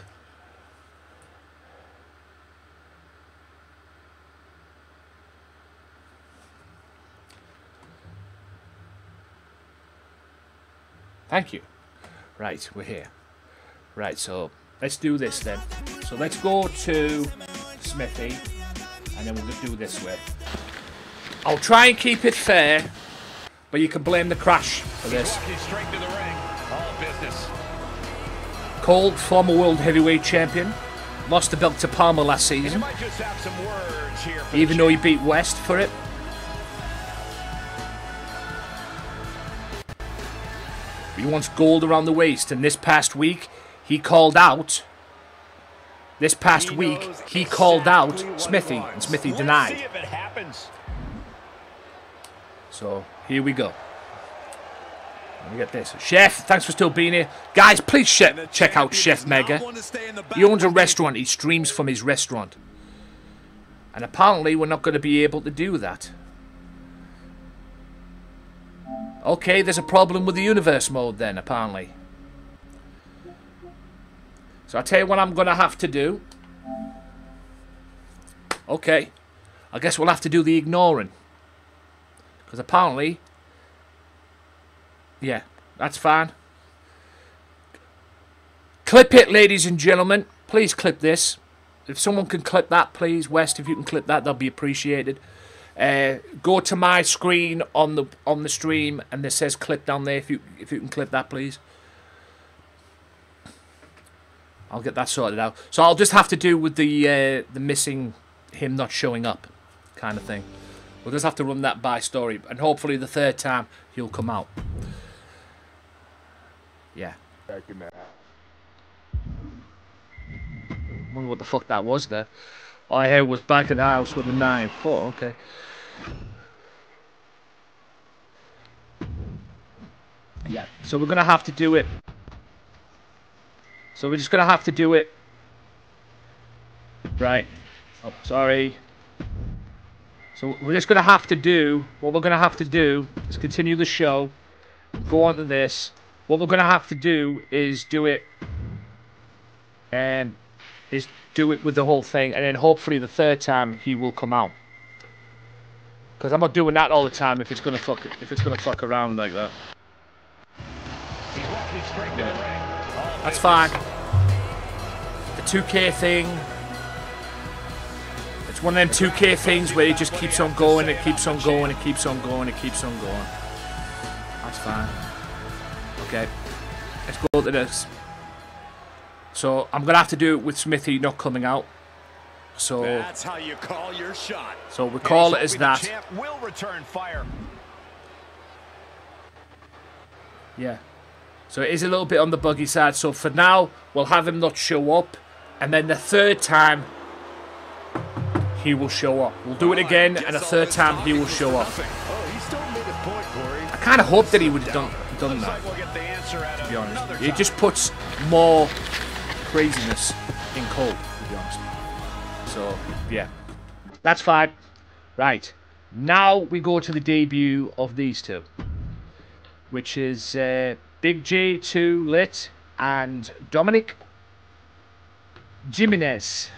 Thank you. Right, we're here. Right, so let's do this then. So let's go to Smithy, and then we'll just do it this way. I'll try and keep it fair, but you can blame the crash for this. Straight to the ring. All business. Cole, former world heavyweight champion, lost the belt to Palmer last season, Might just have some words here for even though he beat West for it. He wants gold around the waist, and this past week he called out. He called out Smithy, and Smithy denied. See if it happens. So here we go. Let me get this. Chef, thanks for still being here. Guys, please check out Chef Mega. He owns a restaurant. He streams from his restaurant. And apparently we're not going to be able to do that. Okay, there's a problem with the universe mode then, apparently. So I'll tell you what I'm going to have to do. Okay. I guess we'll have to do the ignoring. Because apparently... Yeah, that's fine. Clip it, ladies and gentlemen. Please clip this. If someone can clip that, please. West, if you can clip that, that'll be appreciated. Go to my screen on the stream, and there says clip down there. If you can clip that, please. I'll get that sorted out. So I'll just have to do with the missing him not showing up kind of thing. We'll just have to run that by story, and hopefully the third time he'll come out. Yeah. I wonder what the fuck that was there. All I heard was back in the house with a 9-4. Okay. Yeah. So we're gonna have to do it. So we're just gonna have to do it. Right. Oh, sorry. So we're just gonna have to do what we're gonna have to do is continue the show. Go on to this. What we're gonna have to do is do it, and is do it with the whole thing, and then hopefully the third time he will come out. Because I'm not doing that all the time if it's gonna fuck around like that. Yeah. That's fine. The 2K thing. It's one of them 2K things where it just keeps on going, it keeps on going, it keeps on going, it keeps on going. That's fine. Okay, let's go to this. So I'm gonna have to do it with Smithy not coming out. So that's how you call your shot. So we call it as that. The champ will return fire. Yeah. So it is a little bit on the buggy side. So for now, we'll have him not show up, and then the third time he will show up. We'll do it again, and the third time he will show up. I kind of hope that he would have done that. To be honest, it just puts more craziness in Cole. To be honest. So yeah, that's fine. Right, now we go to the debut of these two, which is Big J2 Lit and Dominic Jimenez.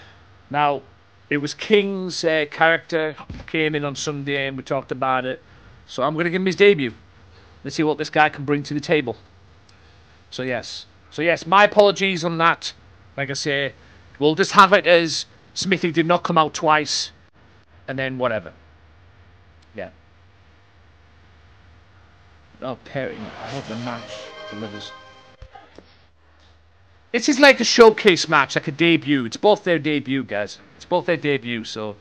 Now, it was King's character came in on Sunday and we talked about it, so I'm going to give him his debut. Let's see what this guy can bring to the table. So yes, my apologies on that. Like I say, we'll just have it as Smithy did not come out twice, and then whatever. Yeah. Oh, Perry, I hope the match delivers. This is like a showcase match, like a debut. It's both their debut, guys. It's both their debut, so.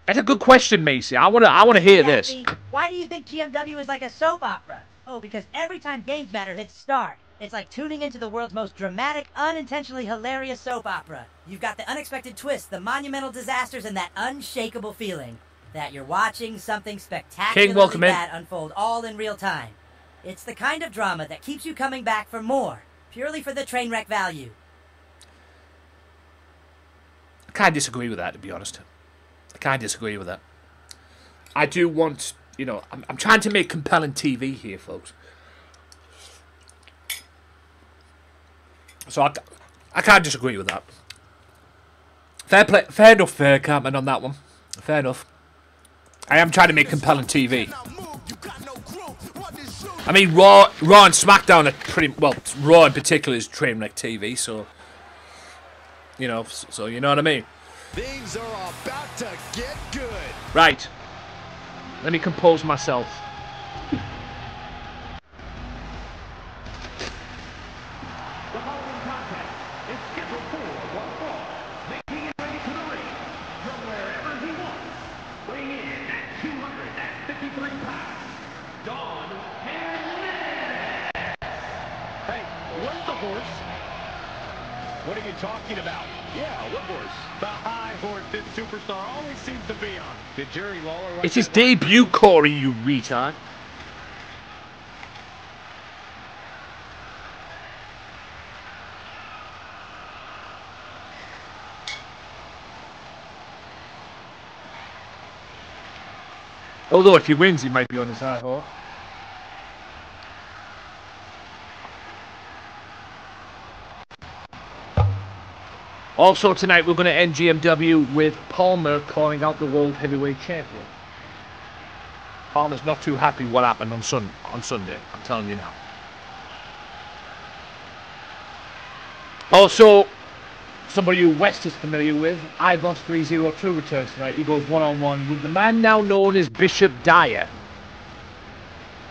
That's a good question, Macy. I wanna hear this. Why do you think GMW is like a soap opera? Oh, because every time Games Matter hits start, it's like tuning into the world's most dramatic, unintentionally hilarious soap opera. You've got the unexpected twists, the monumental disasters, and that unshakable feeling that you're watching something spectacularly bad unfold all in real time. It's the kind of drama that keeps you coming back for more, purely for the train wreck value. I can't disagree with that, to be honest. I can't disagree with that. I do want, you know, I'm trying to make compelling TV here, folks. So I can't disagree with that. Fair enough, Cameron, on that one. Fair enough. I am trying to make compelling TV. I mean, Raw and SmackDown are pretty well. Raw in particular is train wreck TV, so you know, you know what I mean. Things are about to get good. Right. Let me compose myself. The following contest is scheduled for one fall. Making it ready to the ring from wherever he wants. Weighing in at 253 pounds, Dawn Hernandez. Hey, where's the horse? What are you talking about? Yeah, what horse? The high horse this superstar always seems to be on. Did Jerry Lawler? It's his debut, Corey, you retard. Although if he wins, he might be on his high horse. Also tonight we're going to end GMW with Palmer calling out the World Heavyweight Champion. Palmer's not too happy what happened on Sunday, I'm telling you now. Also, somebody who West is familiar with, Ivos 302 returns tonight. He goes one-on-one with the man now known as Bishop Dyer.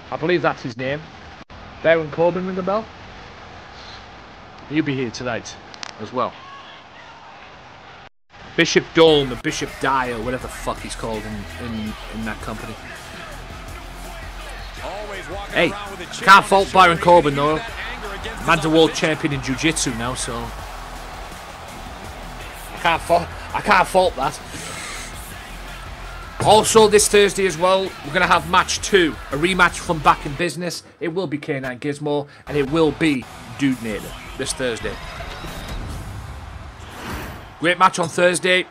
I believe that's his name. Baron Corbin, ring the bell? He'll be here tonight as well. Bishop Dome or Bishop Dyer, whatever the fuck he's called in that company. Hey, can't fault Baron Corbin though. Man's a world champion in Jiu-Jitsu now, so I can't fault that. Also this Thursday as well, we're gonna have match 2, a rematch from Back in Business. It will be K9 Gizmo and it will be Dude Nader this Thursday. Great match on Thursday.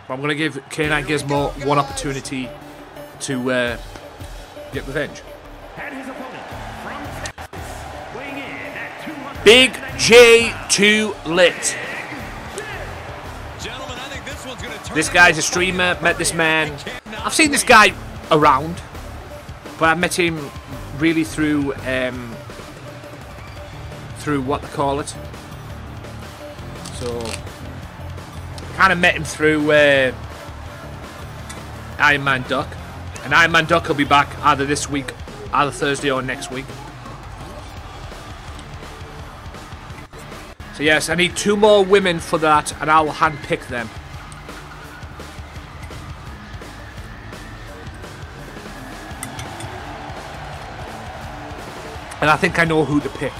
I'm going to give K9 Gizmo one opportunity to get revenge. Big J2 Lit. This guy's a streamer. Met this man. I've seen this guy around, but I met him really through what they call it. So. Kind of met him through Iron Man Duck, and Iron Man Duck will be back either this week either Thursday or next week. So yes, I need 2 more women for that, and I'll handpick them. And I think I know who to pick.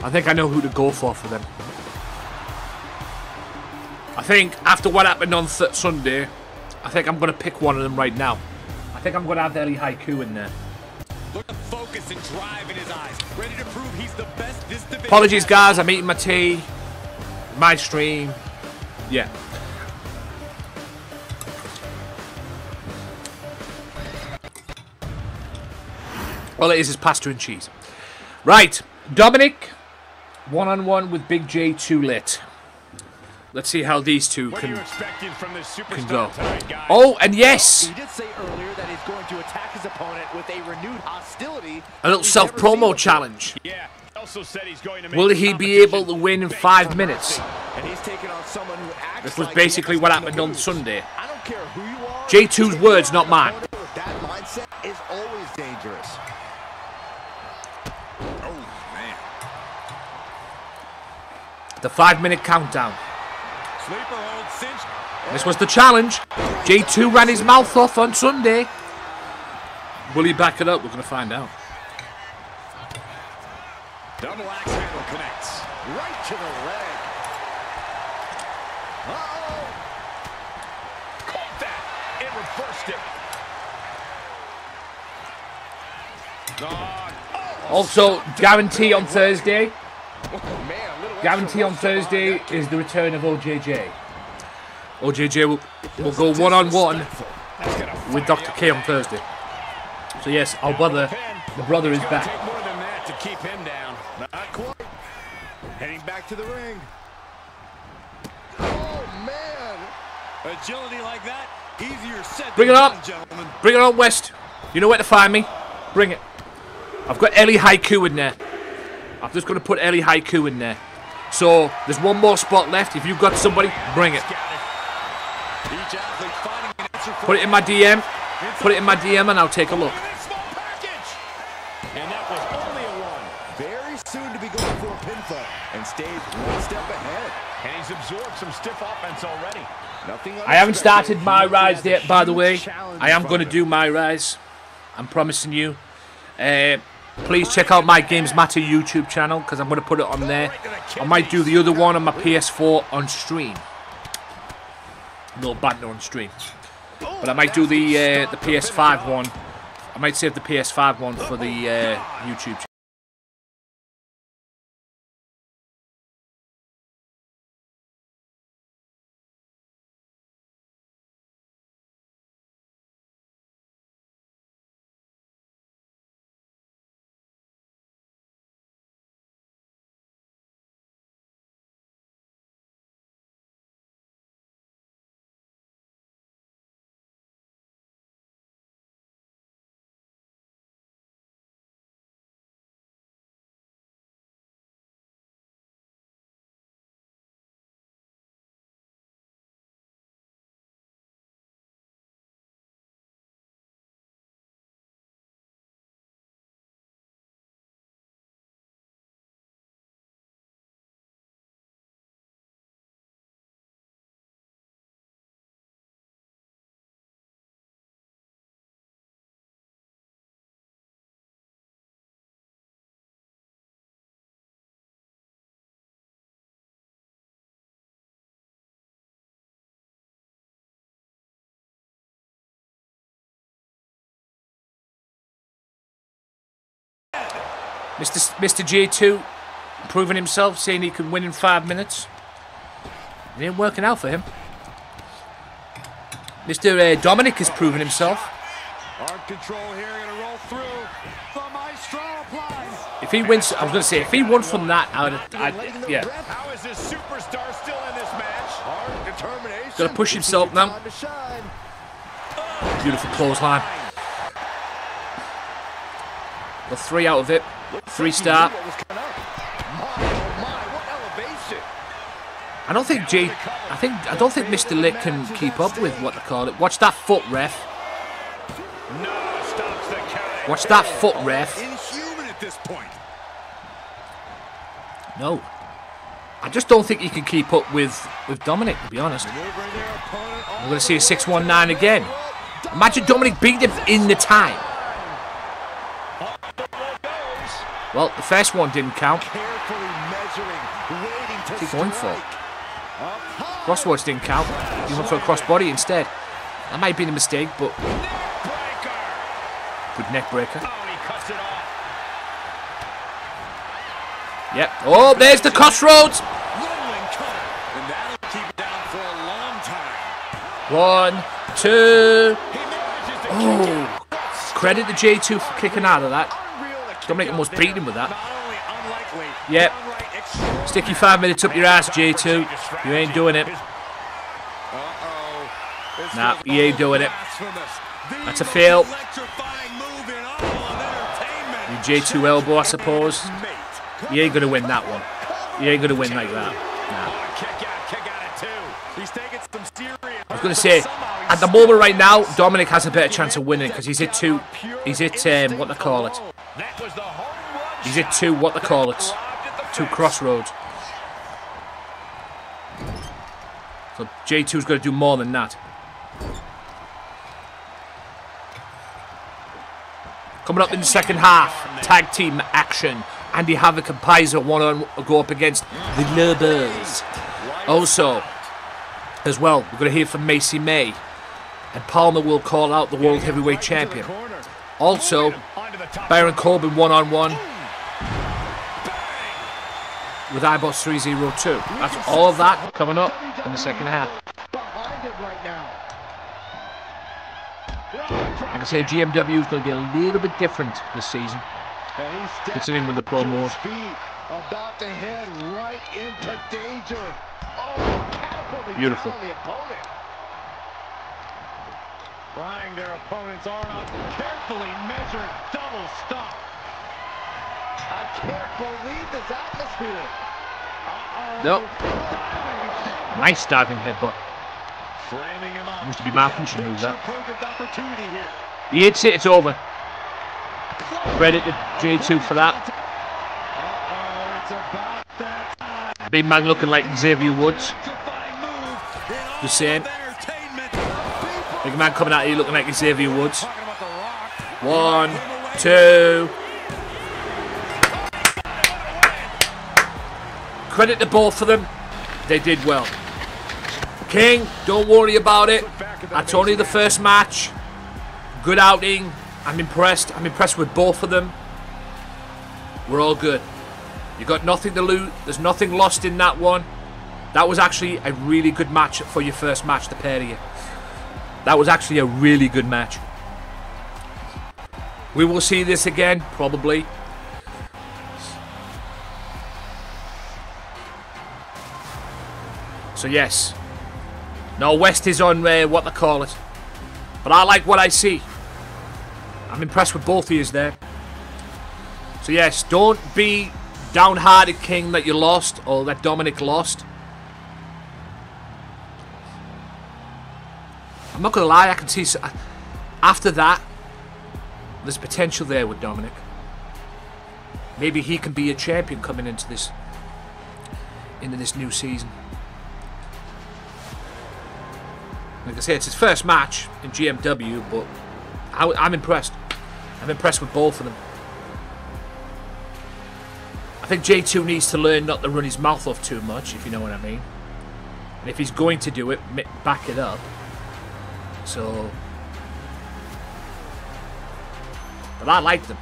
I think I know who to go for them. I think after what happened on Sunday, I think I'm going to pick one of them right now. I think I'm going to have Ellie Haiku in there. Look at the focus and drive in his eyes. Ready to prove he's the best this division. Apologies, guys. I'm eating my tea. My stream. Yeah. All it is pasta and cheese. Right. Dominic, one-on-one with Big J too late. Let's see how these two can go. Tonight, oh, and yes! He did say earlier that he's going to attack his opponent with a renewed hostility. A little self-promo challenge. Yeah, he also said he's going to make Will he be able to win in 5 minutes? And he's taking on someone who acts This was like basically he what has happened to on lose. Sunday. I don't care who you are. J2's words, not mine. That mindset is always dangerous. Oh, man. The 5-minute countdown. Sleeper hold cinch. This was the challenge. J2 ran his mouth off on Sunday. Will he back it up? We're going to find out. Double axe handle connects. Right to the leg. Uh-oh. Caught that. It reversed it. Also, guarantee on Thursday. Oh, man, little Guarantee on Thursday is the return of OJJ. OJJ will go one-on-one with Dr. K on Thursday. So yes, our brother, the brother is back. Take more than that to keep him down. Not quite. Heading back to the ring. Oh, man. Agility like that, easier said Bring than it up. done, gentlemen. Bring it on, West. You know where to find me. Bring it. I've got Ellie Haiku in there. I'm just going to put Ellie Haiku in there. So there's one more spot left. If you've got somebody, bring it. Each athlete finding an answer for Put it in my DM. Put it in my DM and I'll take a look. small package. And that was only a one. Very soon to be going for a pinfall and stays one step ahead. And he's absorbed some stiff offense already. Nothing I haven't started unexpected. my He rise has a yet, by the huge way. challenge I am in going to front do my rise. I'm promising you. Please check out my Games Matter YouTube channel because I'm going to put it on there. I might do the other one on my PS4 on stream. No banter on stream. But I might do the PS5 one. I might save the PS5 one for the YouTube channel. Mr. J2 proving himself, saying he can win in 5 minutes. It ain't working out for him. Mr. Dominic is proving himself. Arm control here, gonna roll through. The maestro applies. If he wins, I was going to say, if he won from that, yeah. How is this superstar still in this match? Hard determination. Got to push himself now. Time to shine. Beautiful clothesline. Got 3 out of it. 3-star. What was coming up. My, oh my, what elevation. I don't think I don't think Mr. Lick can keep up with what they call it. Watch that foot, ref. No stops the count. Watch that foot, ref. Inhuman at this point. No. I just don't think he can keep up with Dominic, to be honest. We're going to see a 619 again. Imagine Dominic beat him in the time. Well, the first one didn't count. What's he going for? Crossroads didn't count. He went for a crossbody instead. That might have been a mistake, but... Good neck breaker. Yep. Oh, there's the crossroads. 1, 2. Oh. Credit to J2 for kicking out of that. Dominic almost beat him with that. Yep. Sticky 5 minutes up your ass, J2. You ain't doing it. Nah, you ain't doing it. That's a fail. You J2 elbow, I suppose. You ain't going to win that one. You ain't going to win like that. Nah. I was going to say, at the moment right now, Dominic has a better chance of winning because he's hit two. He's hit, what they call it. He's hit two, what they call it. 2 crossroads. So J2's got to do more than that. Coming up in the second half, tag team action. Andy Havoc and Paizo go up against the Lobos. Also, as well, we're going to hear from Macy May. And Palmer will call out the World Heavyweight Champion. Also, Baron Corbin one-on-one with iBoss 302. That's all of that coming up in the second half. Like I say, GMW is going to be a little bit different this season, considering with the promos. About to head right into danger. Beautiful. Prying their opponent's arm out, carefully measured double stop. I can't believe this atmosphere. Nope. Nice diving headbutt. Framing him up. Used to be Martin should move that. He hits it, it's over. Credit to J2 for that. Big man looking like Xavier Woods. The same. Big man coming out here looking like Xavier Woods. 1, 2. Credit to both of them. They did well. King, don't worry about it. That's only the first match. Good outing. I'm impressed. I'm impressed with both of them. We're all good. You got nothing to lose. There's nothing lost in that one. That was actually a really good match for your first match, the pair of you. That was actually a really good match. We will see this again, probably. So yes. No, West is on what they call it. But I like what I see. I'm impressed with both of you there. So yes, don't be downhearted, King, that you lost, or that Dominic lost. I'm not going to lie, I can see... After that, there's potential there with Dominic. Maybe he can be a champion coming into this new season. Like I say, it's his first match in GMW, but I'm impressed. I'm impressed with both of them. I think J2 needs to learn not to run his mouth off too much, if you know what I mean. And if he's going to do it, back it up. So... But I like them.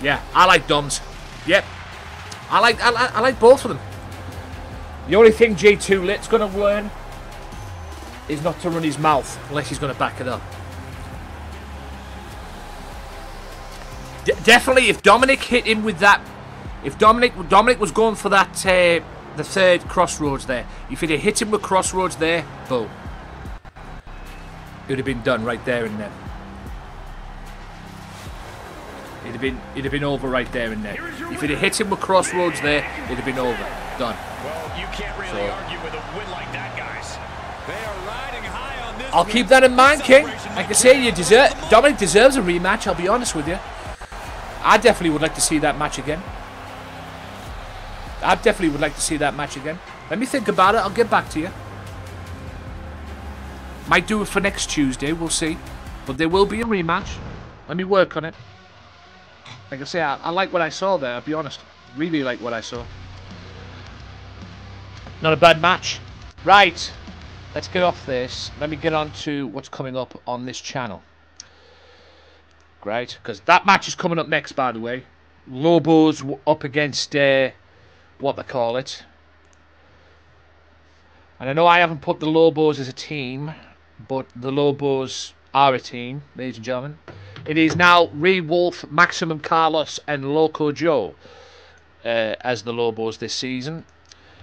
Yeah, I like Doms. Yep. I like both of them. The only thing J2 Lit's going to learn is not to run his mouth unless he's going to back it up. Definitely, if Dominic hit him with that, if Dominic was going for that, the third crossroads there, if he'd have hit him with crossroads there, boom, it would have been done right there and then. It'd have been over right there and then. If he'd have hit him with crossroads there, it'd have been over, done. Well, you can't really argue with a win like that, guys. They are riding high on this. I'll keep that in mind, King. Like I say, Dominic deserves a rematch, I'll be honest with you. I definitely would like to see that match again. Let me think about it, I'll get back to you. Might do it for next Tuesday, we'll see. But there will be a rematch. Let me work on it. Like I say, I like what I saw there, I'll be honest. Really like what I saw. Not a bad match. Right. Let's get off this. Let me get on to what's coming up on this channel. Great. Because that match is coming up next, by the way. Lobos up against, what they call it. And I know I haven't put the Lobos as a team, but the Lobos are a team, ladies and gentlemen. It is now Ray Wolf, Maximum Carlos, and Loco Joe as the Lobos this season.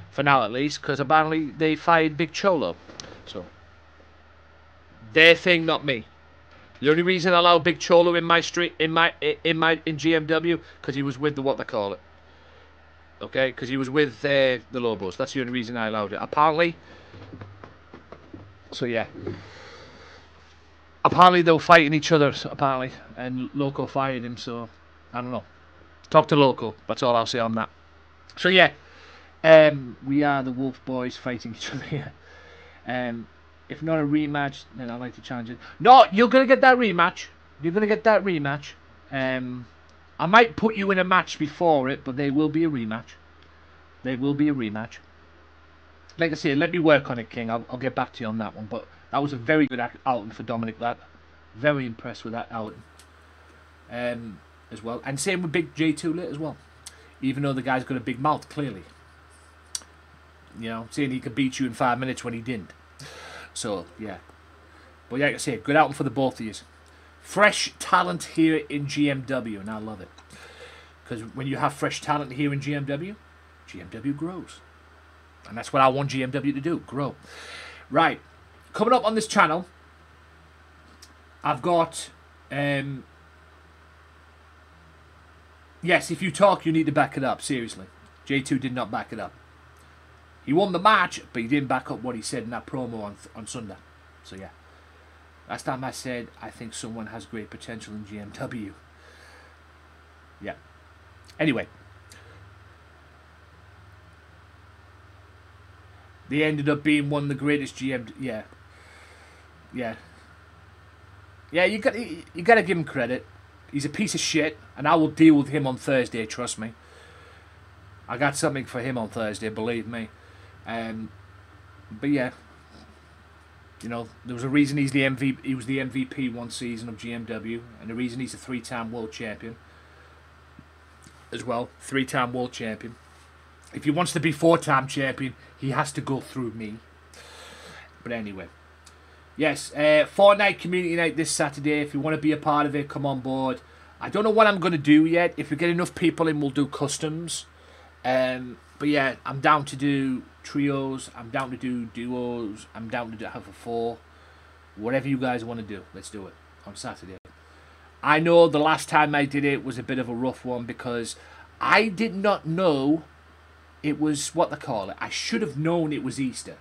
For now, at least, because apparently they fired Big Cholo. So, their thing, not me. The only reason I allowed Big Cholo in my GMW because he was with the what they call it. Okay, because he was with the Lobos. That's the only reason I allowed it. Apparently. So yeah. Apparently they were fighting each other. Apparently, and Loco fired him. So I don't know. Talk to Loco. That's all I'll say on that. So yeah. We are the Wolf Boys fighting each other here. If not a rematch, then I'd like to challenge it. No, you're going to get that rematch. I might put you in a match before it, but there will be a rematch. Like I say, let me work on it, King. I'll get back to you on that one. But that was a very good outing for Dominic. Very impressed with that outing. As well. And same with Big J Toolet as well. Even though the guy's got a big mouth, clearly. You know, saying he could beat you in 5 minutes when he didn't. So, yeah. But like I say, good outing for the both of you. Fresh talent here in GMW, and I love it. Because when you have fresh talent here in GMW, GMW grows. And that's what I want GMW to do, grow. Right. Coming up on this channel, I've got... yes, if you talk, you need to back it up, seriously. J2 did not back it up. He won the match, but he didn't back up what he said in that promo on Sunday. So, yeah. Last time I said, I think someone has great potential in GMW. Yeah. Anyway. They ended up being one of the greatest Yeah. Yeah, you got to give him credit. He's a piece of shit, and I will deal with him on Thursday, trust me. I got something for him on Thursday, believe me. But yeah, you know, there was a reason he's the MVP. He was the MVP one season of GMW, and the reason he's a 3-time world champion as well. 3-time world champion. If he wants to be 4-time champion, he has to go through me. But anyway, yes, Fortnite Community Night this Saturday. If you want to be a part of it, come on board. I don't know what I'm going to do yet. If we get enough people in, we'll do customs. But yeah, I'm down to do trios, I'm down to do duos, I'm down to have a 4. Whatever you guys want to do, let's do it on Saturday. I know the last time I did it was a bit of a rough one because I did not know it was what they call it. I should have known it was Easter.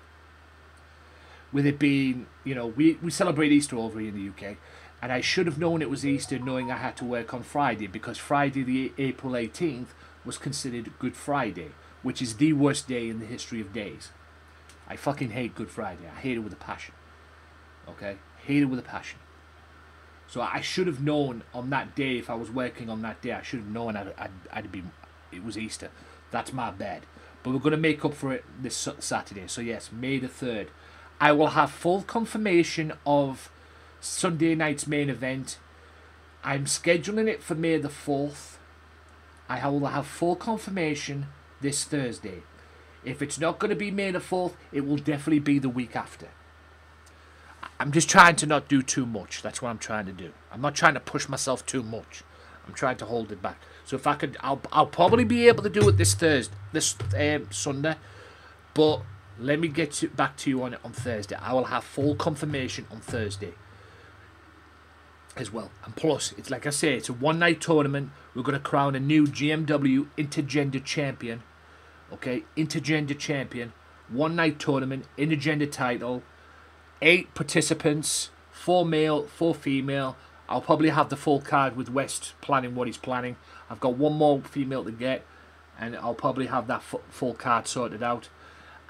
With it being, you know, we celebrate Easter over here in the UK. And I should have known it was Easter knowing I had to work on Friday because Friday the April 18th was considered Good Friday, which is the worst day in the history of days. I fucking hate Good Friday. I hate it with a passion. Okay? Hate it with a passion. So I should have known on that day, if I was working on that day, I should have known it was Easter. That's my bad. But we're going to make up for it this Saturday. So yes, May the 3rd. I will have full confirmation of Sunday night's main event. I'm scheduling it for May the 4th. I will have full confirmation this Thursday. If it's not going to be May the 4th, it will definitely be the week after. I'm just trying to not do too much. That's what I'm trying to do. I'm not trying to push myself too much. I'm trying to hold it back. So if I could, I'll probably be able to do it this Sunday. But let me get back to you on it on Thursday. I will have full confirmation on Thursday as well. And plus, it's like I say, it's a one-night tournament. We're going to crown a new GMW Intergender Champion. Okay, Intergender Champion. One-night tournament, Intergender title. 8 participants, 4 male, 4 female. I'll probably have the full card with West planning what he's planning. I've got one more female to get, and I'll probably have that full card sorted out.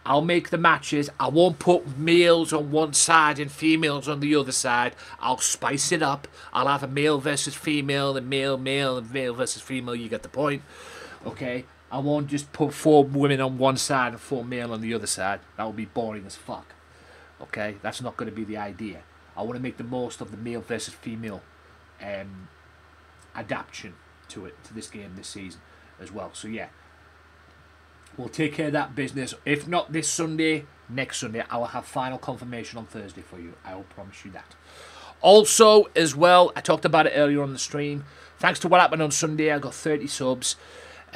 I'll make the matches. I won't put males on one side and females on the other side. I'll spice it up. I'll have a male versus female, and male, and male versus female. You get the point. Okay? I won't just put 4 women on one side and 4 male on the other side. That would be boring as fuck. Okay? That's not going to be the idea. I want to make the most of the male versus female adaptation to this game this season as well. So yeah, we'll take care of that business. If not this Sunday, next Sunday. I will have final confirmation on Thursday for you. I will promise you that. Also, as well, I talked about it earlier on the stream. Thanks to what happened on Sunday, I got 30 subs.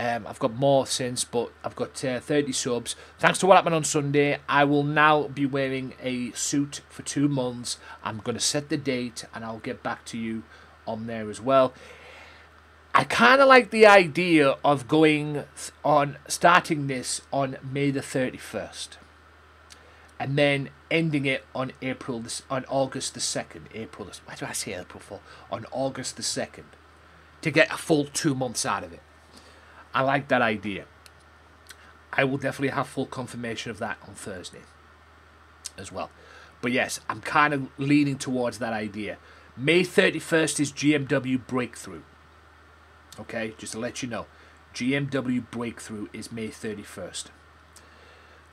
I've got more since, but I've got 30 subs. Thanks to what happened on Sunday, I will now be wearing a suit for 2 months. I'm going to set the date, and I'll get back to you on there as well. I kind of like the idea of starting this on May the 31st, and then ending it on August the 2nd. Why do I say April for? On August the 2nd, to get a full 2 months out of it. I like that idea. I will definitely have full confirmation of that on Thursday as well. But yes, I'm kind of leaning towards that idea. May 31st is GMW Breakthrough. Okay, just to let you know. GMW Breakthrough is May 31st.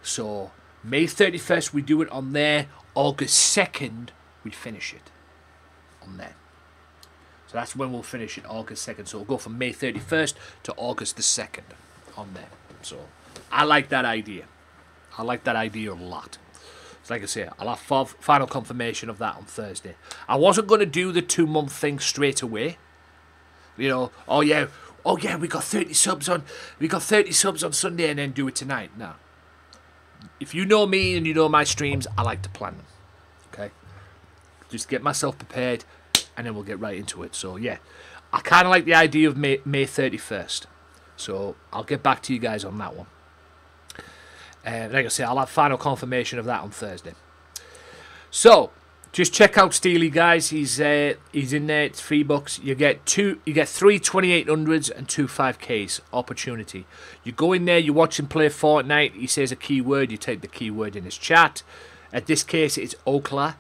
So, May 31st we do it on there. August 2nd we finish it on there. So that's when we'll finish it, August 2nd. So we'll go from May 31st to August the 2nd on there. So I like that idea. I like that idea a lot. So like I say, I'll have final confirmation of that on Thursday. I wasn't going to do the 2-month thing straight away. You know, oh yeah, we got 30 subs on Sunday and then do it tonight. No. If you know me and you know my streams, I like to plan them. Okay? Just get myself prepared, and then we'll get right into it. So, yeah. I kind of like the idea of May 31st. So, I'll get back to you guys on that one. Like I say, I'll have final confirmation of that on Thursday. So, just check out Steely, guys. He's in there. It's $3. You get 3 2800s and 2 5Ks opportunity. You go in there, you watch him play Fortnite. He says a keyword. You type the keyword in his chat. At this case, it's Okla.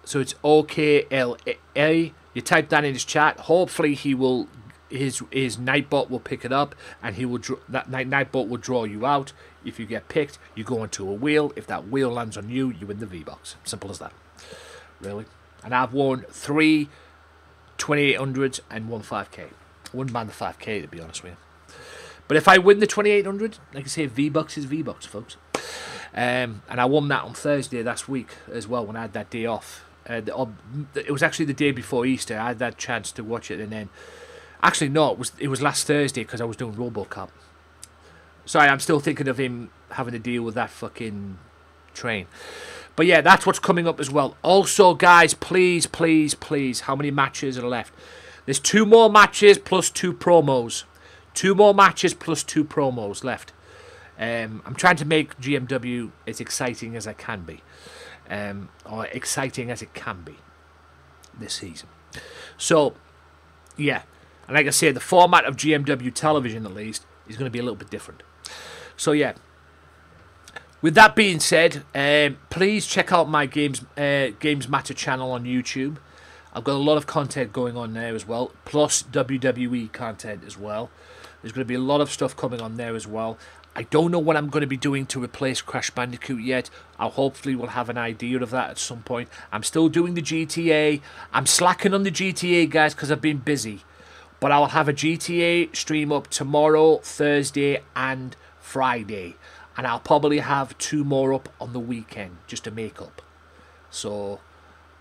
So it's OKLA. You type that in his chat. Hopefully he will, his Nightbot will pick it up, and he will that Nightbot will draw you out. If you get picked, you go into a wheel. If that wheel lands on you, you win the V-Box. Simple as that. Really. And I've won 3 2800s and 1 5K. I wouldn't mind the 5K, to be honest with you. But if I win the 2800, like I say, V-Box is V-Box, folks. And I won that on Thursday last week as well, when I had that day off. It was actually the day before Easter. I had that chance to watch it, and then actually no, it was last Thursday because I was doing RoboCop. Sorry, I'm still thinking of him having to deal with that fucking train. But yeah, that's what's coming up as well. Also, guys, please, how many matches are left? There's 2 more matches plus 2 promos. 2 more matches plus 2 promos left. I'm trying to make GMW as exciting as I can be. Or exciting as it can be this season. So, yeah. And like I say, the format of GMW television, at least, is going to be a little bit different. So, yeah. With that being said, please check out my Games Matter channel on YouTube. I've got a lot of content going on there as well, plus WWE content as well. There's going to be a lot of stuff coming on there as well. I don't know what I'm going to be doing to replace Crash Bandicoot yet. I hopefully will have an idea of that at some point. I'm still doing the GTA. I'm slacking on the GTA, guys, because I've been busy. But I'll have a GTA stream up tomorrow, Thursday, and Friday. And I'll probably have 2 more up on the weekend, just to make up. So,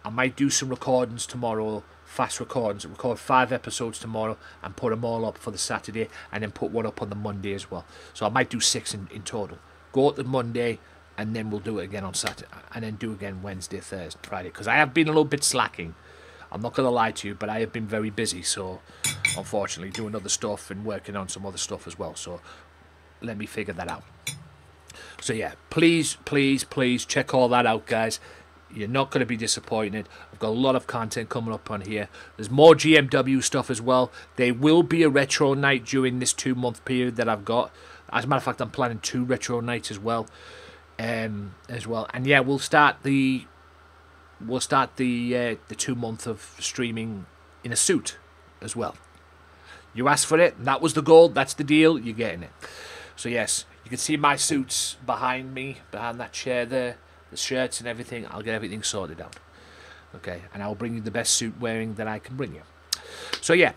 I might do some recordings tomorrow, fast recordings. Record 5 episodes tomorrow and put them all up for the Saturday, and then put one up on the Monday as well. So I might do 6 in total. Go out the Monday, and then we'll do it again on Saturday, and then do again Wednesday, Thursday, Friday. Because I have been a little bit slacking. I'm not going to lie to you, but I have been very busy. So, unfortunately, doing other stuff and working on some other stuff as well. So, let me figure that out. So yeah, please, please, please check all that out, guys. You're not going to be disappointed. I've got a lot of content coming up on here. There's more GMW stuff as well. There will be a retro night during this 2-month period that I've got. As a matter of fact, I'm planning 2 retro nights as well. And yeah, we'll start the 2-month of streaming in a suit as well. You asked for it, and that was the goal. That's the deal. You're getting it. So yes, you can see my suits behind me, behind that chair there. The shirts and everything. I'll get everything sorted out. Okay, and I'll bring you the best suit wearing that I can bring you. So yeah,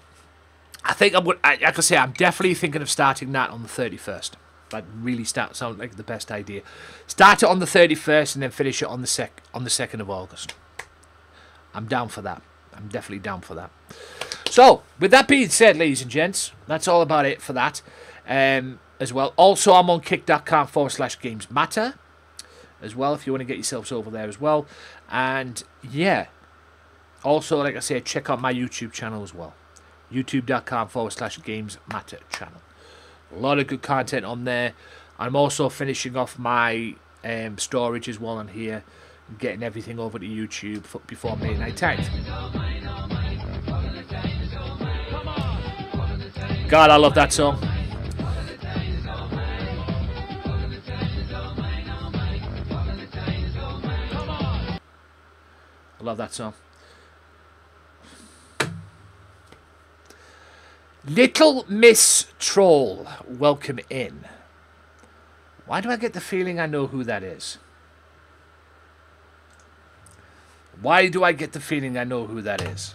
I think like I say, I'm definitely thinking of starting that on the 31st. That really sounds like the best idea. Start it on the 31st and then finish it on the 2nd of August. I'm down for that. I'm definitely down for that. So, with that being said, ladies and gents, that's all about it for that. As well. Also, I'm on kick.com/gamesmatter. As well, if you want to get yourselves over there as well. And yeah, also, like I said, check out my YouTube channel as well. youtube.com/gamesmatter channel. A lot of good content on there. I'm also finishing off my storage as well on here, getting everything over to YouTube before May 19th. God, I love that song. Love that song. Little Miss Troll, welcome in. Why do I get the feeling I know who that is? Why do I get the feeling I know who that is?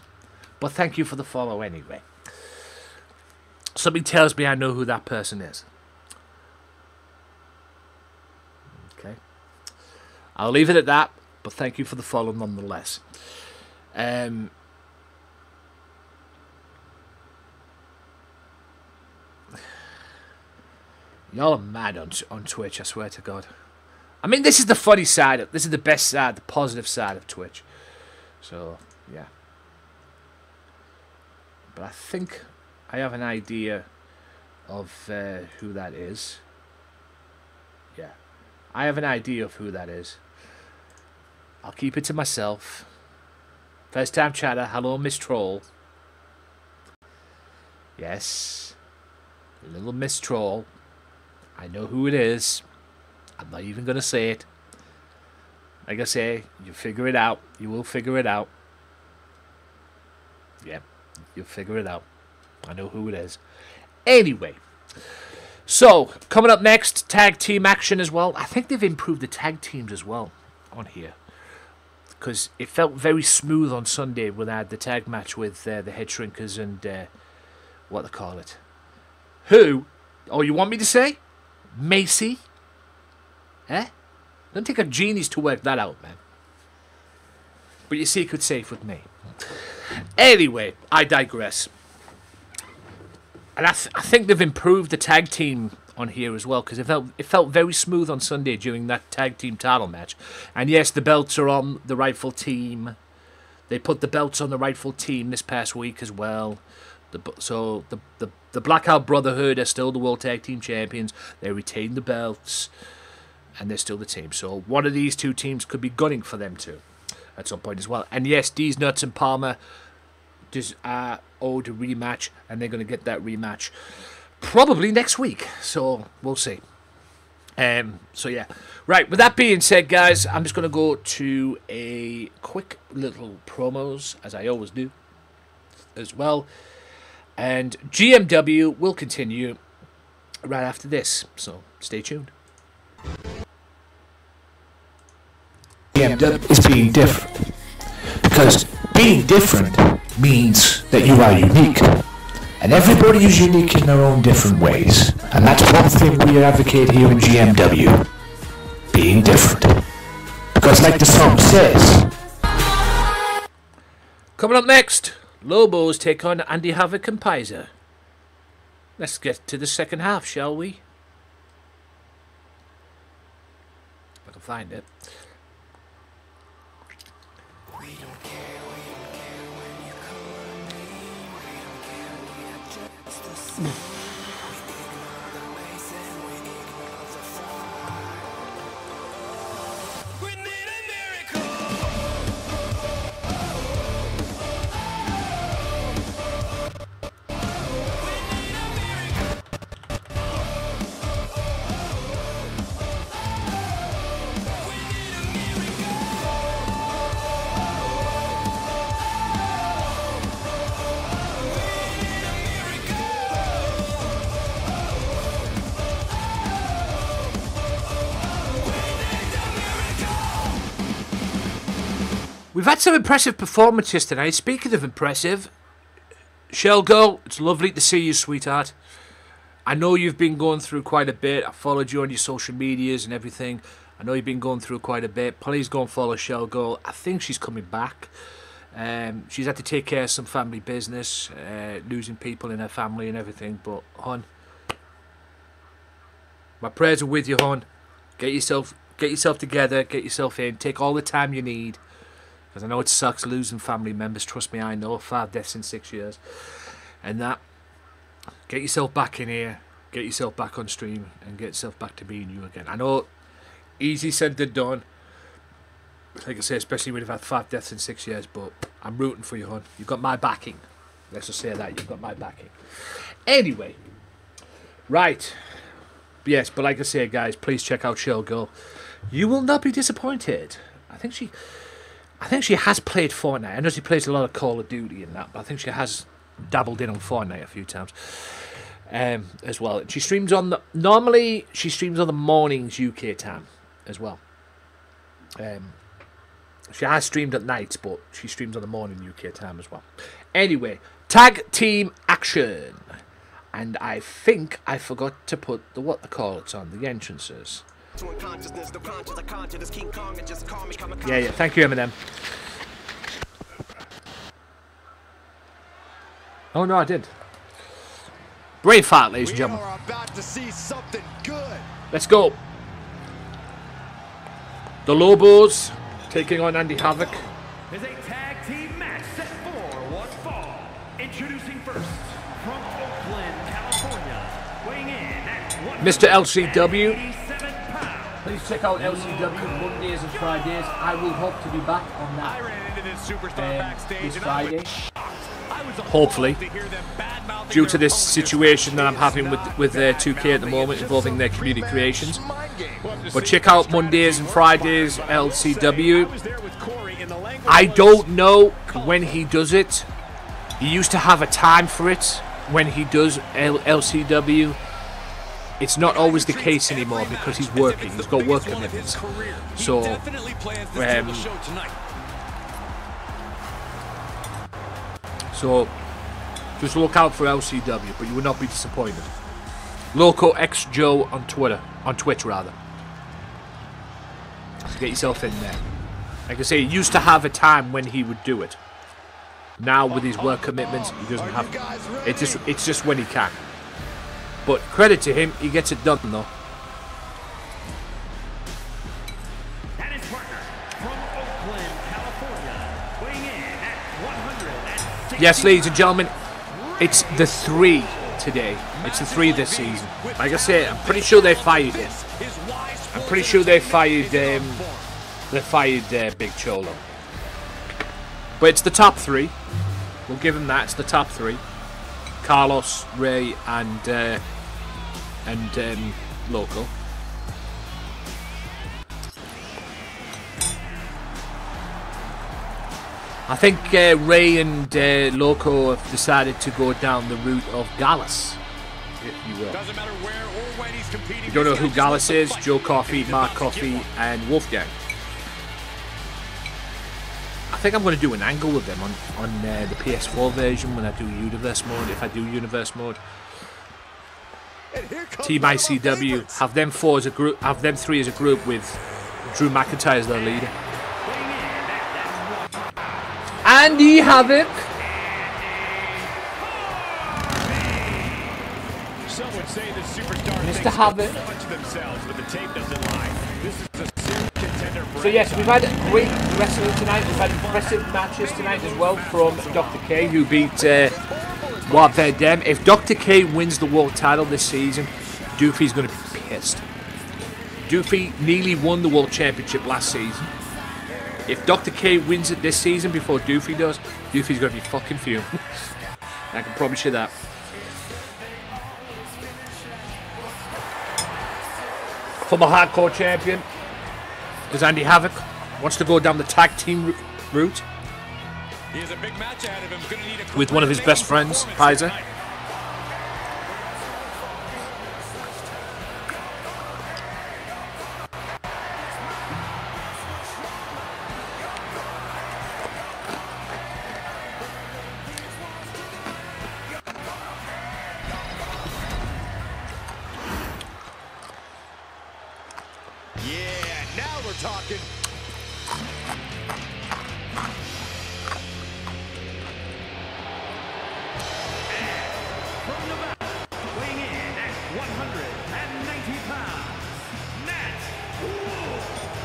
But thank you for the follow anyway. Something tells me I know who that person is. Okay. I'll leave it at that. But thank you for the follow nonetheless. Y'all are mad on Twitch, I swear to God. I mean, this is the funny side. This is the best side, the positive side of Twitch. So, yeah. But I think I have an idea of who that is. Yeah. I have an idea of who that is. I'll keep it to myself. First time chatter. Hello, Miss Troll. Yes. Little Miss Troll. I know who it is. I'm not even going to say it. Like I say, you figure it out. You will figure it out. Yeah, you'll figure it out. I know who it is. Anyway. So, coming up next, tag team action as well. I think they've improved the tag teams as well on here. Because it felt very smooth on Sunday when I had the tag match with the Head Shrinkers and what they call it. Who? Oh, you want me to say? Macy? Eh? Don't take a genius to work that out, man. But your secret's safe with me. Anyway, I digress. And I think they've improved the tag team on here as well, because it felt very smooth on Sunday during that tag team title match. And yes, the belts are on the rightful team. They put the belts on the rightful team this past week as well. So the Blackout Brotherhood are still the World Tag Team Champions. They retain the belts, and they're still the team. So one of these two teams could be gunning for them too at some point as well. And yes, D's Nuts and Palmer just owed a rematch, and they're going to get that rematch probably next week. So we'll see. So yeah, right. With that being said, guys, I'm just going to go to a quick little promos, as I always do, as well. And GMW will continue right after this, so stay tuned. GMW is being different, because being different means that you are unique, and everybody is unique in their own different ways, and that's one thing we advocate here in GMW, being different, because like the song says. Coming up next, Lobos take on Andy Havoc and Pizer. Let's get to the second half, shall we? If I can find it. We've had some impressive performances tonight. Speaking of impressive, Shell Girl, it's lovely to see you, sweetheart. I know you've been going through quite a bit. I followed you on your social medias and everything. I know you've been going through quite a bit. Please go and follow Shell Girl. I think she's coming back. She's had to take care of some family business, losing people in her family and everything. But, hon, my prayers are with you, hon. Get yourself together. Get yourself in. Take all the time you need. Because I know it sucks losing family members. Trust me, I know. 5 deaths in 6 years. And that. Get yourself back in here. Get yourself back on stream. And get yourself back to being you again. I know, easy said than done. Like I say, especially when you've had 5 deaths in 6 years. But I'm rooting for you, hon. You've got my backing. Let's just say that. You've got my backing. Anyway. Right. Yes, but like I say, guys, please check out Shell Girl. You will not be disappointed. I think she has played Fortnite. I know she plays a lot of Call of Duty and that, but I think she has dabbled in on Fortnite a few times as well. She streams on the... Normally, she streams on the mornings UK time as well. She has streamed at nights, but she streams on the morning UK time as well. Anyway, tag team action. And I think I forgot to put the what they call it on the entrances. Yeah, thank you, Eminem. Oh no, I did. Brain fart, ladies and gentlemen. About to see something good. Let's go. The Lobos taking on Andy Havoc. Is a tag team match set for one fall. Introducing first from Oakland, California, weighing in at Mr. LCW. 187 pounds. Please check out LCW Mondays and Fridays. I will hope to be back on that. I ran into this superstar backstage this and Friday. I was Hopefully. to hear them bad-mouthing Due to their this opponents situation that I'm just having not with 2K at the moment bad-mouthing, involving their just community some creations. Mind game. But check out Mondays and Fridays I was LCW. there with Corey in the language I was don't know when he does it. He used to have a time for it when he does LCW. It's not always the case anymore because he's working. He's got work commitments. So, just look out for LCW, but you will not be disappointed. Loco X Joe on Twitch rather. Get yourself in there. Like I say, he used to have a time when he would do it. Now with his work commitments, he doesn't have. It's just when he can. But credit to him, he gets it done though. and his partner from Oakland, California, weighing in at 160. Yes, ladies and gentlemen, it's the 3 today. It's the 3 this season. Like I say, I'm pretty sure they fired him. I'm pretty sure they fired Big Cholo. But it's the top 3. We'll give him that. It's the top 3. Carlos, Ray, and Loco. I think Ray and Loco have decided to go down the route of Gallus, if you will. Doesn't matter where or when he's competing. You don't know who Gallus is? Joe Coffey, Mark Coffey, and Wolfgang. I think I'm going to do an angle with them on the PS4 version when I do Universe mode, if I do Universe mode. Team ICW, have them 4 as a group, have them 3 as a group with Drew McIntyre as their leader. Andy Havoc. Some would say the superstar Mr. Havoc. punch themselves, but the tape doesn't lie. This is a serious contender for So yes, we've had great wrestling tonight. We've had impressive matches tonight as well from Dr. K, who beat Ward Van Dam. If Dr. K wins the world title this season, Doofy's going to be pissed. Doofy nearly won the world championship last season. If Dr. K wins it this season before Doofy does, Doofy's going to be fucking fuming. I can promise you that. Former hardcore champion is Andy Havoc. Wants to go down the tag team route He has a big match ahead of him. Gonna need a with one of his best friends, Paiza.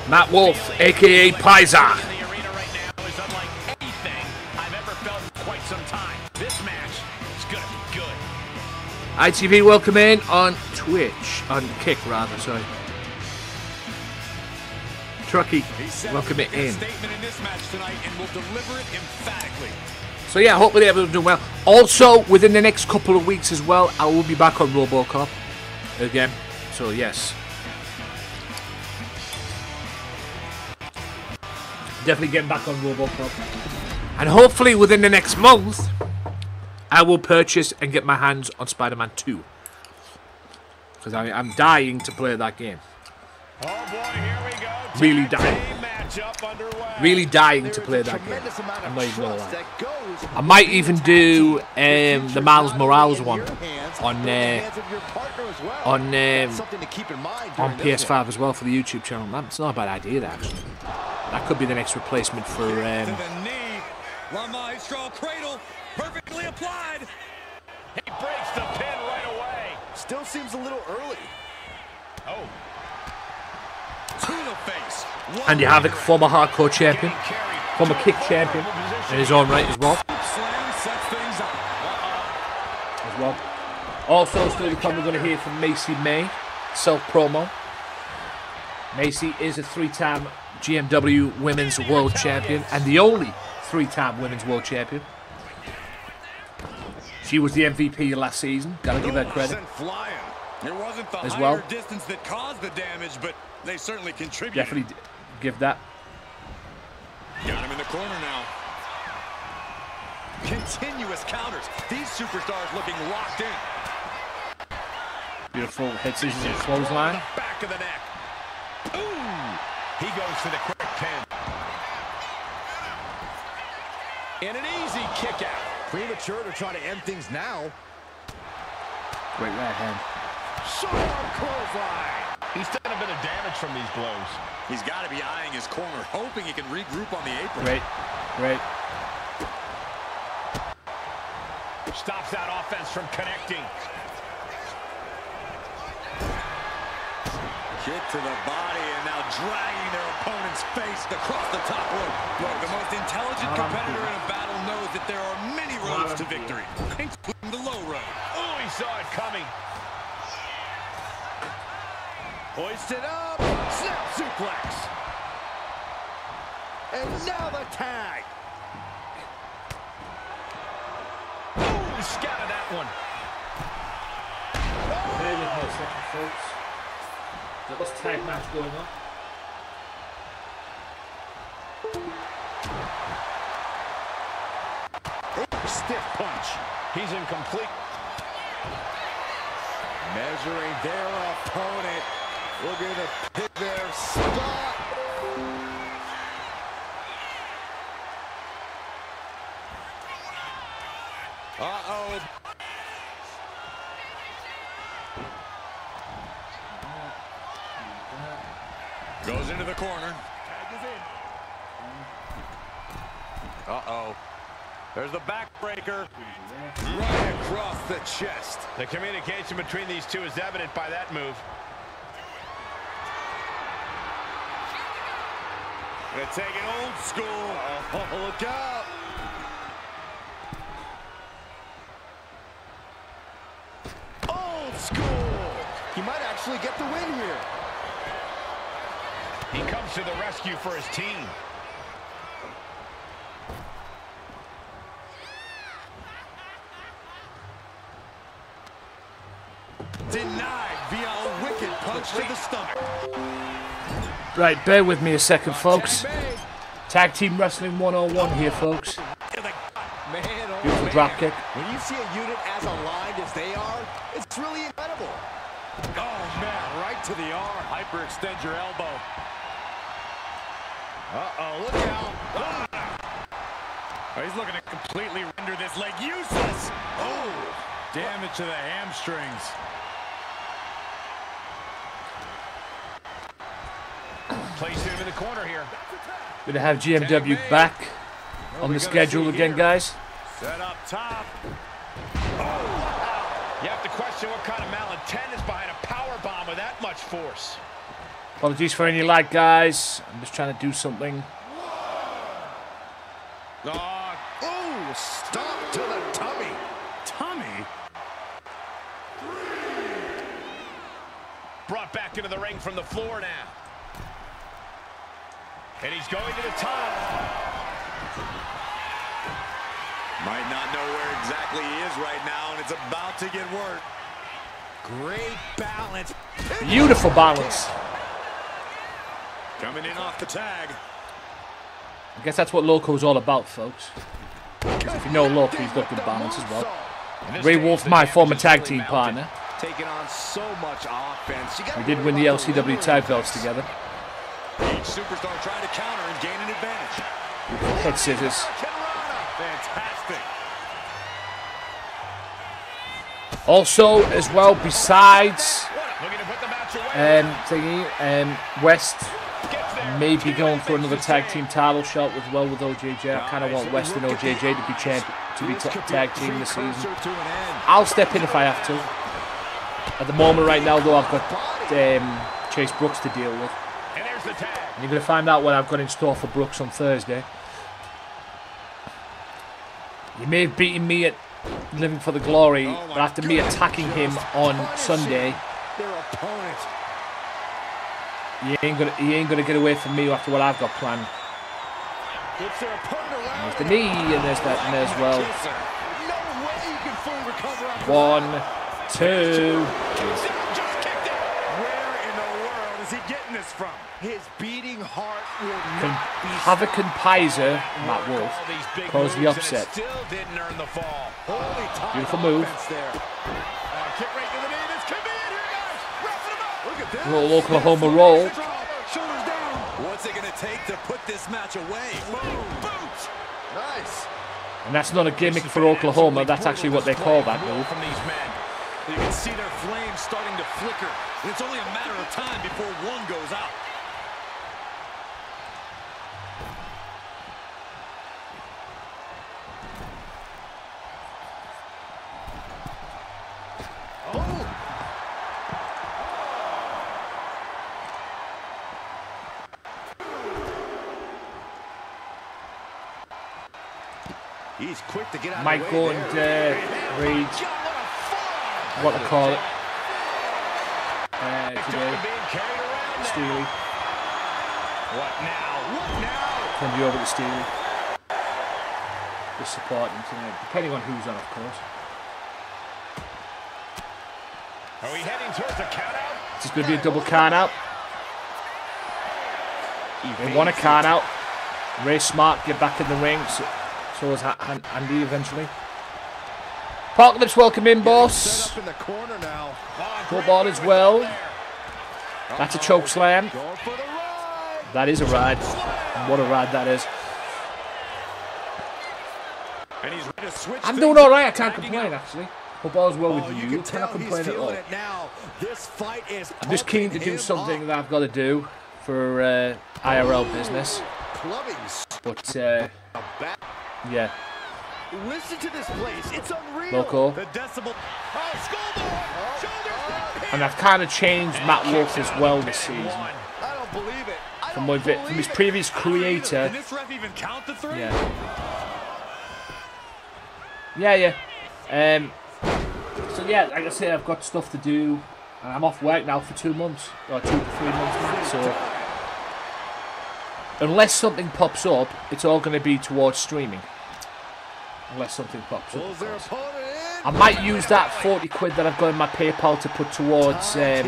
Matt Wolf, aka Paiza. In the arena right now is unlike anything I've ever felt in quite some time. This match is gonna be good. ITV, welcome in on Twitch, on Kick rather, sorry. Truckee, welcome it in. Statement in this match tonight and will deliver it emphatically. So yeah, hopefully everyone's doing well. Also, within the next couple of weeks as well, I will be back on RoboCop again. So yes, definitely getting back on RoboCop. And hopefully within the next month, I will purchase and get my hands on Spider-Man 2. Because I'm dying to play that game. Oh boy, here we go. Really dying. Matchup underway. Really dying to play that game. I'm not even gonna lie. I might even do the Miles Morales one on PS5 as well for the YouTube channel. That's not a bad idea, actually. That could be the next replacement for. La Maestro cradle, perfectly applied. He breaks the pin right away. Still seems a little early. Oh. To the face. Andy Havoc, former hardcore champion, former kick champion in his own right as well. Slam sets things up. As well. Also, still to come, we're going to hear from Macy May, self-promo. Macy is a 3-time GMW Women's World Champion and the only 3-time Women's World Champion. She was the MVP last season. Gotta give her credit. It wasn't the as well. Distance that caused the damage, but they certainly contributed. Definitely give that. Got him in the corner now. Continuous counters. These superstars looking locked in. Beautiful head scissors and clothesline. Back of the neck. Ooh! He goes for the quick pin. And an easy kick out. Premature to try to end things now. Great right hand. Sharp clothesline. He's done a bit of damage from these blows. He's got to be eyeing his corner, hoping he can regroup on the apron. Great. Great. Stops that offense from connecting. Kick to the body and now dragging their opponent's face across the top rope. Look, the most intelligent competitor in a battle knows that there are many roads to victory, including the low road. Oh, he saw it coming. Hoisted up, snap suplex. And now the tag. Ooh, scattered that one. Bear with me a second, folks. There was a tag match going on. Stiff punch. He's incomplete. Measuring their opponent. Looking to pick their spot. Uh-oh. Goes into the corner. Uh-oh. There's the backbreaker. Right across the chest. The communication between these two is evident by that move. Gonna take it old school. Oh, look out. Old school. He might actually get the win here. He comes to the rescue for his team. Denied via a wicked punch to the stomach. Right, bear with me a second, folks. Tag Team Wrestling 101 here, folks. Beautiful drop kick. When you see a unit as aligned as they are, it's really incredible. Oh, man, right to the arm. Hyperextend your elbow. Uh-oh, look out. Oh, he's looking to completely render this leg useless. Oh, damage to the hamstrings. Placing him in the corner here. Gonna have GMW back on the schedule again, guys. Set up top. You have to question what kind of malintent is behind a power bomb with that much force. Apologies for any lag, guys. I'm just trying to do something. Oh, stop to the tummy. Tummy? Brought back into the ring from the floor now. And he's going to the top. Might not know where exactly he is right now, and it's about to get work. Great balance. Beautiful balance. Coming in off the tag. I guess that's what Loco's all about, folks. If you know Loco, he's got good balance as well. Ray Wolf, my former tag team partner. Taking on so much offense. We did win the LCW tag belts together. Each superstar trying to counter and gain an advantage. Head scissors. Fantastic. Also, as well, besides West may be going for another tag team title shot as well with OJJ. I kind of want West and OJJ to be tag team this season. I'll step in if I have to. At the moment, right now, though, I've got Chase Brooks to deal with. And you're going to find out what I've got in store for Brooks on Thursday. You may have beaten me at Living for the Glory, but after me attacking him on Sunday, he ain't gonna get away from me after what I've got planned. There's the knee, and there's that in there as well. 1, 2. Where in the world is he getting this from? His beating heart will not be... Havoc and Pizer, Matt Wolf, caused the upset. Beautiful move. Little Oklahoma roll. What's it going to take to put this match away? Boot. Nice. And that's not a gimmick for Oklahoma. That's actually what they call that move. You can see their flames starting to flicker. And it's only a matter of time before one goes out. He's quick to get out Might of the go way and read what they call it today. Steely. What now? Send you over to Steely. Just support him tonight, depending on who's on, of course. Are we heading towards a count out? This is going to be a double count out. They want a count out. Ray Smart get back in the ring. So is Andy eventually. Parklips, welcome in, boss. Football as well. That's a choke slam. That is a ride. What a ride that is. I'm doing all right. I can't complain, actually. Football as well with you. Cannot complain at all. I'm just keen to do something that I've got to do for IRL business. But yeah. Listen to this place. It's unreal. Loco. And I've kind of changed Matt Wolf as well this season. I don't believe it. From his previous creator. Can this ref even count the 3? Yeah. So yeah, like I say, I've got stuff to do, and I'm off work now for 2 months, or 2 to 3 months max. So unless something pops up, it's all going to be towards streaming. Unless something pops up. I might use that 40 quid that I've got in my PayPal to put towards some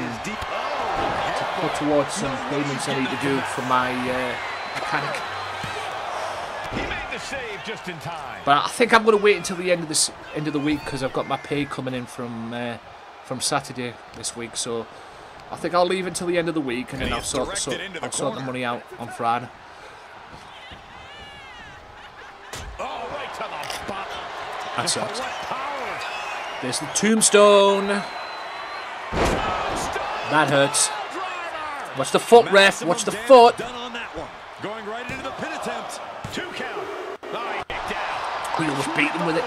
payments I need to do for my mechanic. He made the save just in time. But I think I'm going to wait until the end of the week because I've got my pay coming in from Saturday this week. So I think I'll leave until the end of the week and then I'll sort the money out on Friday. That sucks. There's the tombstone. That hurts. Watch the foot, ref. Watch the foot. Going right into the pin attempt. 2 count. We almost beat him with it.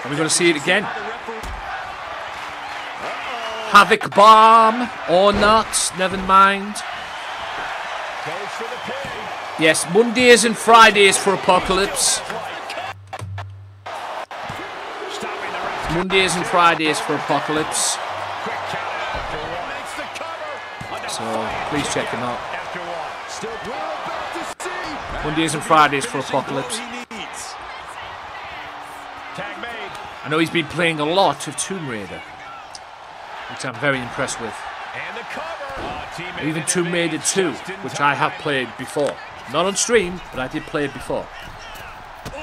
Are we going to see it again? Havoc bomb or not, never mind. Goes for the pin. Yes, Mondays and Fridays for Apocalypse. Stopping the rest. Mondays and Fridays for Apocalypse. Quick count out after one. Makes the cover. So please check him out. After one. Still we're about to see. Mondays and Fridays for Apocalypse. Tag made. I know he's been playing a lot of Tomb Raider, which I'm very impressed with. And the cover. Even Tomb Raider 2, which I have played before. Not on stream, but I did play it before. Oh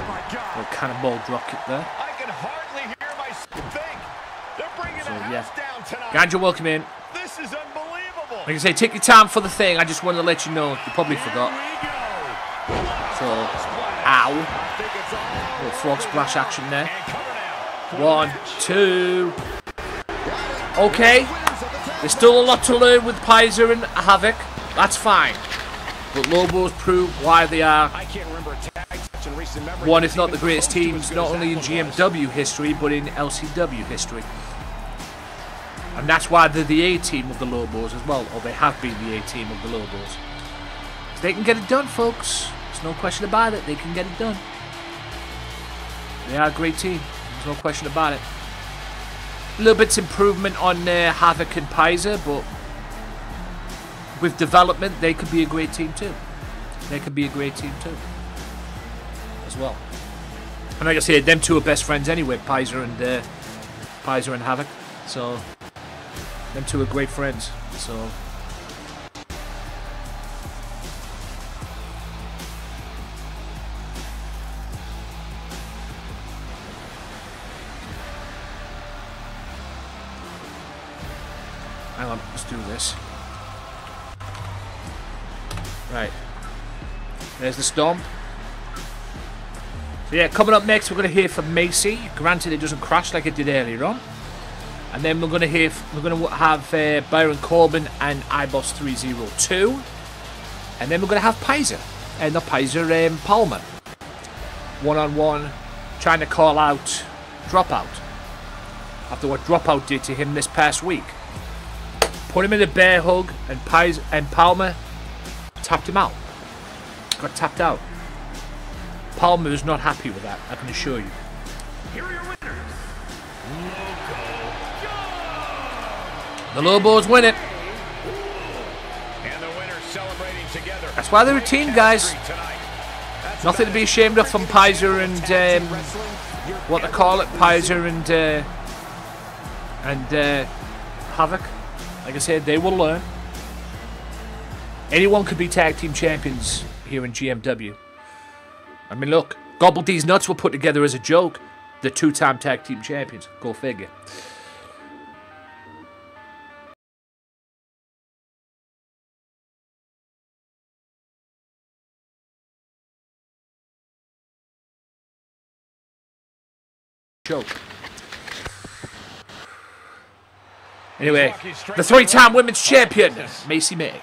my God. Little cannonball dropkick there. I can hardly hear myself think. They're bringing So, the yeah. house down tonight. Ganja, welcome in. This is unbelievable. Like I say, take your time for the thing. I just wanted to let you know. You probably forgot. So, ow. Little frog splash action there. One, two. Okay. There's still a lot to learn with Pizer and Havoc. That's fine. But Lobos prove why they are one, if not the greatest teams, not only in GMW history, but in LCW history. And that's why they're the A-team of the Lobos as well, or they have been the A-team of the Lobos. They can get it done, folks. There's no question about it. They can get it done. They are a great team. There's no question about it. A little bit's improvement on Havoc and Pizer, but with development, they could be a great team too. They could be a great team too, as well. And like I said, them two are best friends anyway, Pizer and Havoc. So them two are great friends. So. Hang on, let's do this. Right. There's the Storm. So yeah, coming up next, we're going to hear from Macy. Granted, it doesn't crash like it did earlier on. And then we're going to have Byron Corbin and iBoss 302. And then we're going to have Pizer. Not Pizer, Palmer. One-on-one, trying to call out Dropout. After what Dropout did to him this past week. Put him in a bear hug, and Palmer tapped him out. Got tapped out. Palmer is not happy with that, I can assure you. Here are your winners. The Lobos win it. And the winners celebrating together. That's why they're a team, guys. Nothing to be ashamed of from Pizer and what they call it, Pizer and Havoc. Like I said, they will learn. Anyone could be tag team champions here in GMW. I mean, look, Gobble D's Nuts were put together as a joke. The two-time tag team champions. Go figure. Joke. Anyway, the three-time women's champion, Macy May.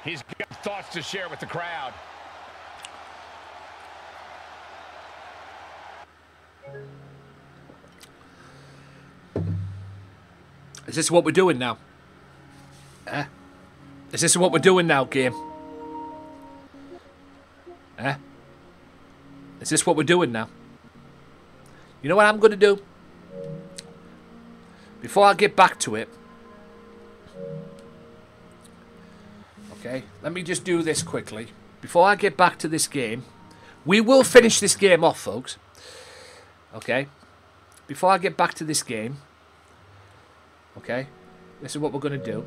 He's got thoughts to share with the crowd. Is this what we're doing now? Is this what we're doing now, game? Is this what we're doing now? You know what I'm going to do? Before I get back to it. Okay, let me just do this quickly. Before I get back to this game. We will finish this game off, folks. Okay. Before I get back to this game. Okay. This is what we're going to do.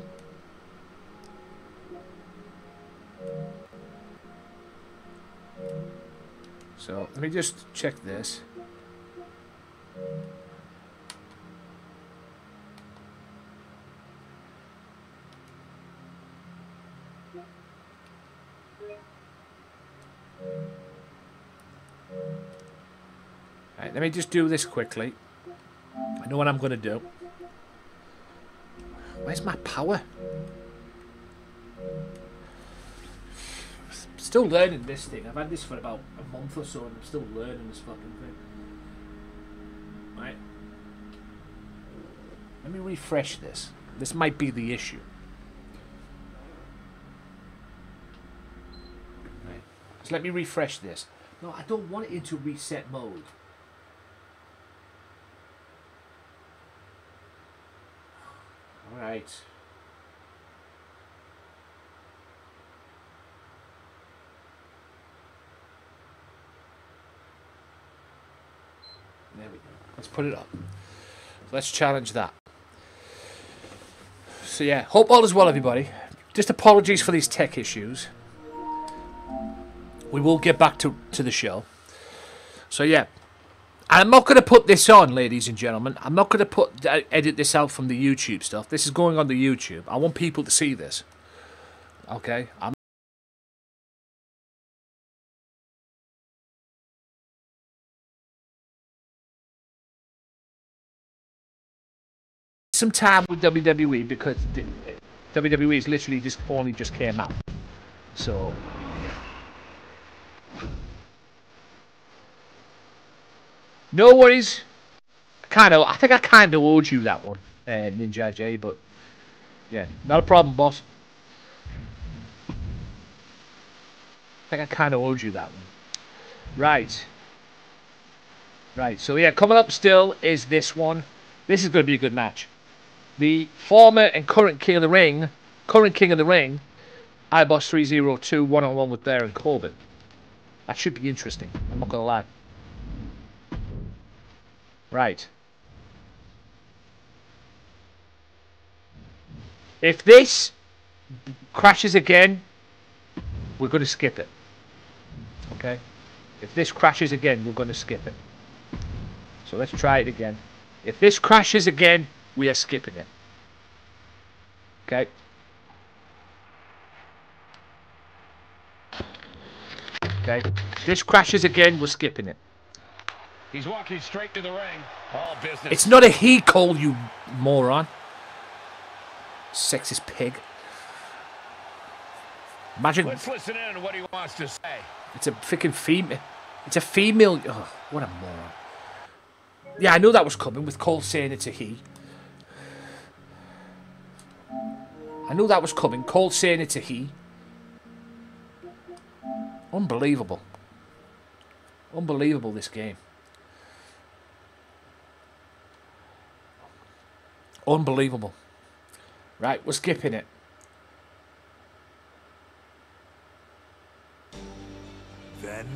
So, let me just check this. Right, let me just do this quickly. I know what I'm going to do. Where's my power? Still learning this thing. I've had this for about a month or so and I'm still learning this fucking thing. Right. Let me refresh this. This might be the issue. Right. So let me refresh this. No, I don't want it into reset mode. Alright. There we go. Let's put it up. Let's challenge that. So yeah, hope all is well, everybody. Just apologies for these tech issues. We will get back to the show. So yeah. And I'm not going to put this on, ladies and gentlemen. I'm not going to edit this out from the YouTube stuff. This is going on the YouTube. I want people to see this. Okay? Some time with WWE because WWE is literally only just came out. So... no worries. I think I kind of owed you that one, Ninja J, but yeah, not a problem, boss. I think I kind of owed you that one. Right. Right, so yeah, coming up still is this one. This is going to be a good match. The former and current King of the Ring, iBoss 302, one-on-one with Baron Corbin. That should be interesting, I'm not going to lie. Right. If this crashes again, we're going to skip it. Okay? If this crashes again, we're going to skip it. So let's try it again. If this crashes again, we are skipping it. Okay? Okay? If this crashes again, we're skipping it. He's walking straight to the ring. All business. It's not a he, Cole, you moron. Sexist pig. Imagine. Let's listen in to what he wants to say. It's a freaking female. It's a female. Oh, what a moron. Yeah, I knew that was coming with Cole saying it's a he. I knew that was coming. Cole saying it's a he. Unbelievable. Unbelievable, this game. Unbelievable. Right, we're skipping it. Then...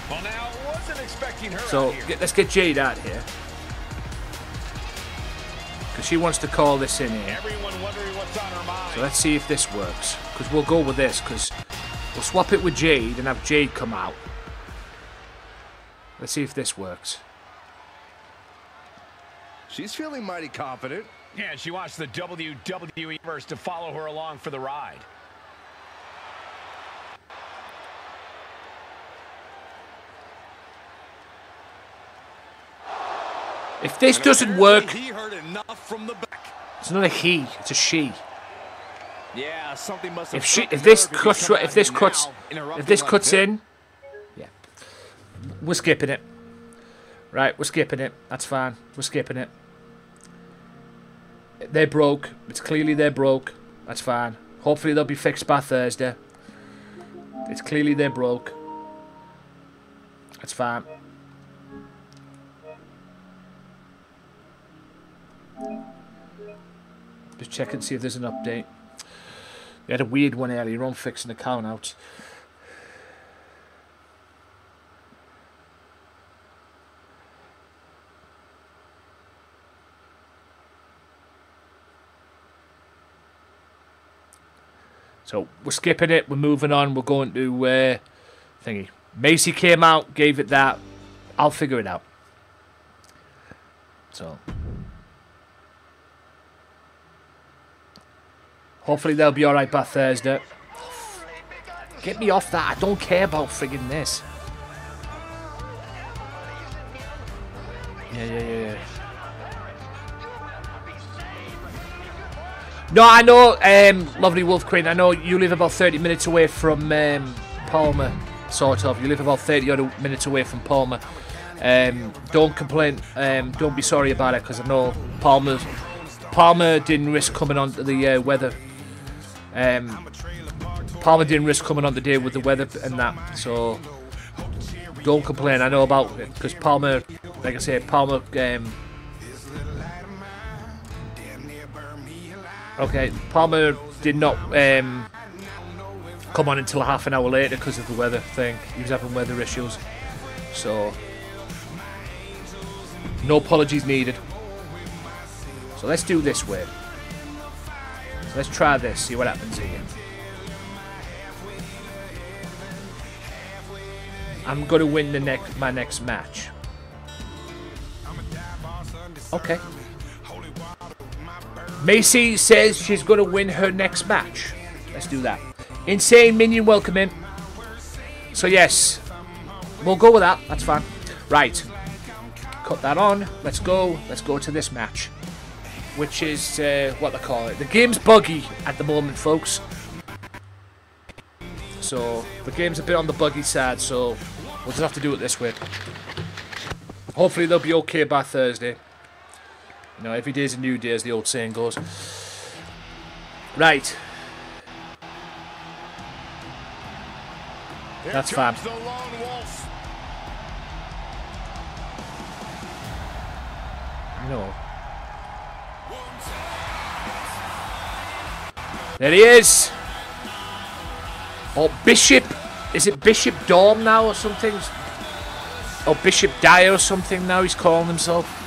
Well, now, wasn't expecting her So, out here. let's get Jade out here. Because she wants to call this in here. Everyone wondering what's on her mind. So let's see if this works. Because we'll go with this. Because We'll swap it with Jade and have Jade come out. Let's see if this works. She's feeling mighty confident. Yeah, she wants the WWE Universe to follow her along for the ride. If this doesn't work, He heard enough from the back. it's not a he, it's a she. Yeah, something must have If this cuts in, yeah, we're skipping it. Right, we're skipping it. That's fine. We're skipping it. They're broke. It's clearly they're broke. That's fine. Hopefully they'll be fixed by Thursday. It's clearly they're broke. That's fine. Just check and see if there's an update. They had a weird one earlier on fixing the count out. So we're skipping it. We're moving on. We're going to thingy. Macy came out, gave it that. I'll figure it out. So hopefully they'll be all right by Thursday. Get me off that. I don't care about friggin' this. Yeah. No, I know, lovely Wolf Queen, I know you live about 30 minutes away from Palmer, sort of. You live about 30 odd minutes away from Palmer. Don't complain, don't be sorry about it, because I know Palmer didn't risk coming onto the weather. Palmer didn't risk coming on the day with the weather and that, so don't complain. I know about it, because Palmer, like I say, Palmer... Okay, Palmer did not come on until half an hour later because of the weather thing. He was having weather issues. So, no apologies needed. So let's do this way. So let's try this, see what happens here. I'm going to win my next match. Okay. Macy says she's going to win her next match. Let's do that. Insane Minion, welcome in. So yes, we'll go with that. That's fine. Right. Cut that on. Let's go. Let's go to this match. Which is what they call it. The game's buggy at the moment, folks. So the game's a bit on the buggy side, so we'll just have to do it this way. Hopefully they'll be okay by Thursday. You know, every day's a new day, as the old saying goes. Right. That's fine. I know. There he is. Oh, Bishop. Is it Bishop Dorm now or something? Or Bishop Dyer or something now he's calling himself.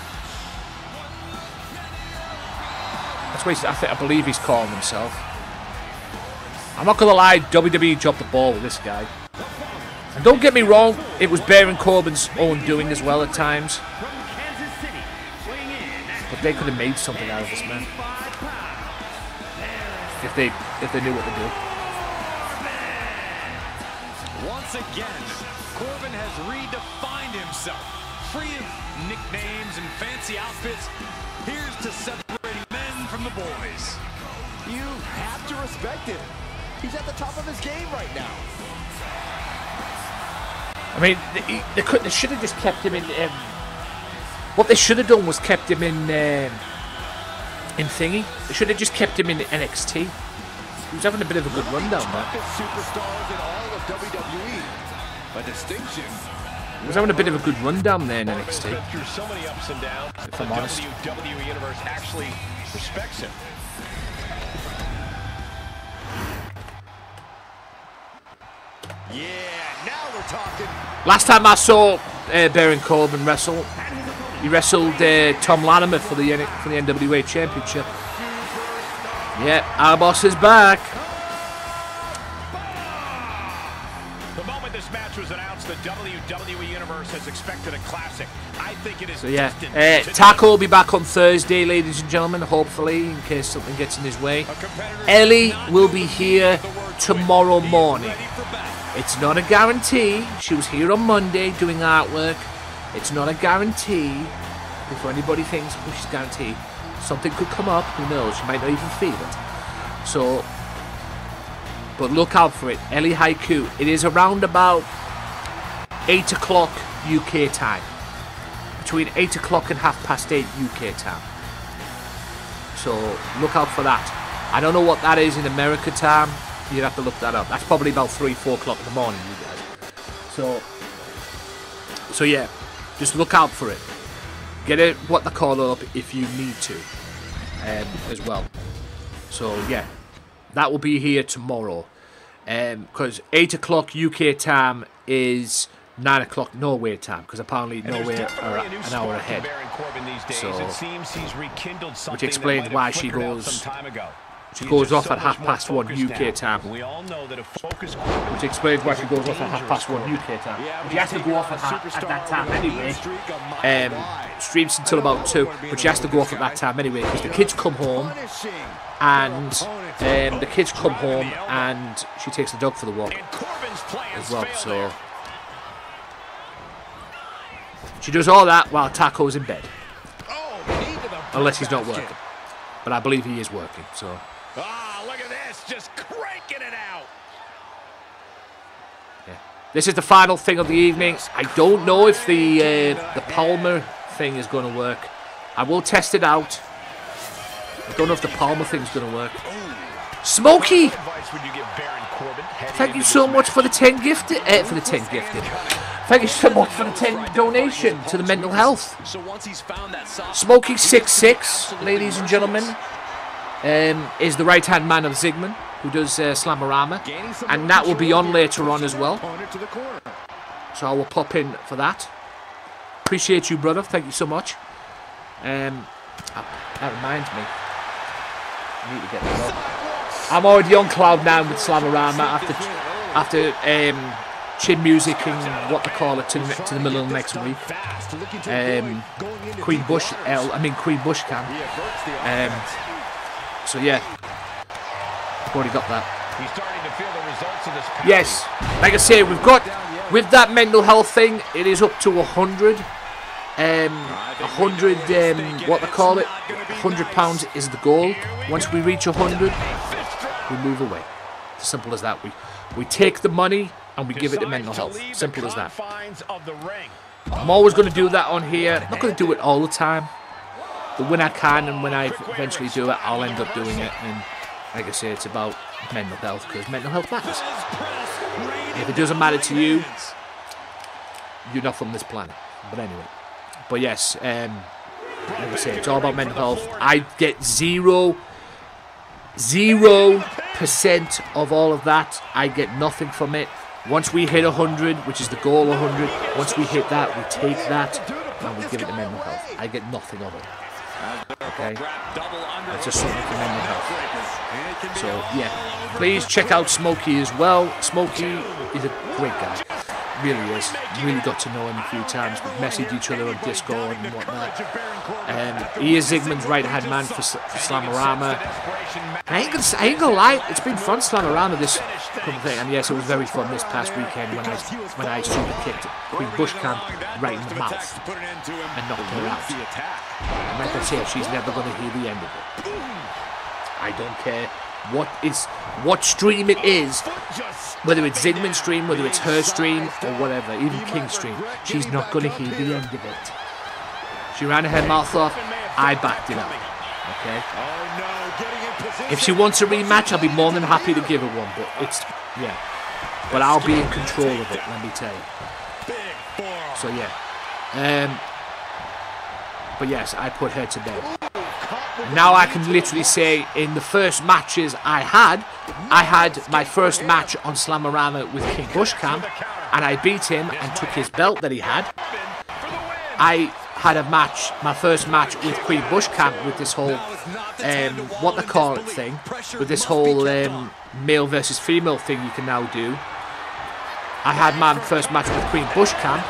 That's what I believe he's calling himself. I'm not gonna lie, WWE dropped the ball with this guy. And don't get me wrong, it was Baron Corbin's own doing as well at times. But they could have made something out of this man. If they knew what to do. Once again, Corbin has redefined himself. Free of nicknames and fancy outfits, here's to separating men from the boys. You have to respect it. He's at the top of his game right now. I mean, they should have just kept him in. What they should have done was kept him in thingy. They should have just kept him in NXT. He was having a bit of a good run down there. Superstars in all of WWE. A distinction. He was having a bit of a good run down there in NXT. Through so many ups and downs, if I'm honest. The WWE Universe actually respects him. Yeah, now we're talking. Last time I saw Baron Corbin wrestle, he wrestled Tom Latimer for the NWA Championship. Yeah, our boss is back. was announced, the WWE Universe has expected a classic. I think it is. So yeah, destined to Taco will be back on Thursday, ladies and gentlemen, hopefully, in case something gets in his way. Ellie will be here tomorrow morning. It's not a guarantee. She was here on Monday doing artwork. It's not a guarantee. Before anybody thinks, oh, she's guaranteed, something could come up. Who knows? She might not even feel it. So, but look out for it. Ellie Haiku. It is around about 8 o'clock UK time. Between 8 o'clock and 8:30 UK time. So look out for that. I don't know what that is in America time. You'd have to look that up. That's probably about 3, 4 o'clock in the morning, you guys. So yeah, just look out for it. Get it, what they call up if you need to, as well. So yeah, that will be here tomorrow. Because 8 o'clock UK time is 9 o'clock Norway time. Because apparently Norway are an hour ahead. So, which explains why she goes. She goes off at 1:30 UK time. Which explains why she goes off at 1:30 UK time. She has to go off at that time anyway. Streams until about 2, but she has to go off at that time anyway because the kids come home and she takes the dog for the walk as well. So she does all that while Taco's in bed, unless he's not working. But I believe he is working. So. Ah, look at this, just cranking it out. Yeah. This is the final thing of the evening. I don't know if the Palmer thing is going to work. I will test it out. I don't know if the Palmer thing is going to work. Smokey, thank you so much for the 10 gifted. Thank you so much for the 10 donation to the mental health. Smokey66, ladies and gentlemen, is the right-hand man of Zygmunt, who does Slamorama, and that will be on later on as well. So I will pop in for that. Appreciate you, brother. Thank you so much. That reminds me, I need to get this up. I'm already on cloud 9 with Slamorama after Chin Music and what they call it to the middle of next week. Queen Bush Camp. So yeah, I've already got that. He's starting to feel the results of this. Yes, like I say, we've got with that mental health thing. It is up to 100. 100. What they call it? £100 is the goal. Once we reach 100, we move away. Simple as that. We take the money and we give it to mental health. Simple as that. I'm always going to do that on here. I'm not going to do it all the time. But when I can and when I eventually do it, I'll end up doing it. And like I say, it's about mental health because mental health matters. And if it doesn't matter to you, you're not from this planet. But anyway. But yes, like I say, it's all about mental health. I get 0% of all of that. I get nothing from it. Once we hit 100, which is the goal 100, once we hit that, we take that and we give it to mental health. I get nothing of it. Okay? It's just something for mental health. So, yeah. Please check out Smokey as well. Smokey is a great guy. Really is. Really got to know him a few times. We've messaged each other on Discord and whatnot. He is Zygmunt's right-hand man for Slamorama. I ain't gonna lie, it's been fun Slamorama this couple thing. And yes, it was very fun this past weekend when I super kicked Queen Bushcamp right in the mouth and knocked her out. And like I said, she's never gonna hear the end of it. I don't care what stream it is, whether it's Zygmunt's stream, whether it's her stream, or whatever, even King's stream, she's not going to hear the end of it. She ran her mouth off, I backed it up, okay? If she wants a rematch, I'll be more than happy to give her one, but it's, yeah. But I'll be in control of it, let me tell you. So, yeah. But yes, I put her to bed. Now I can literally say in the first matches I had my first match on Slamorama with King Bushcamp and I beat him and took his belt that he had. I had a match, my first match with Queen Bushcamp with this whole, what they call it thing, with this whole male versus female thing you can now do. I had my first match with Queen Bushcamp,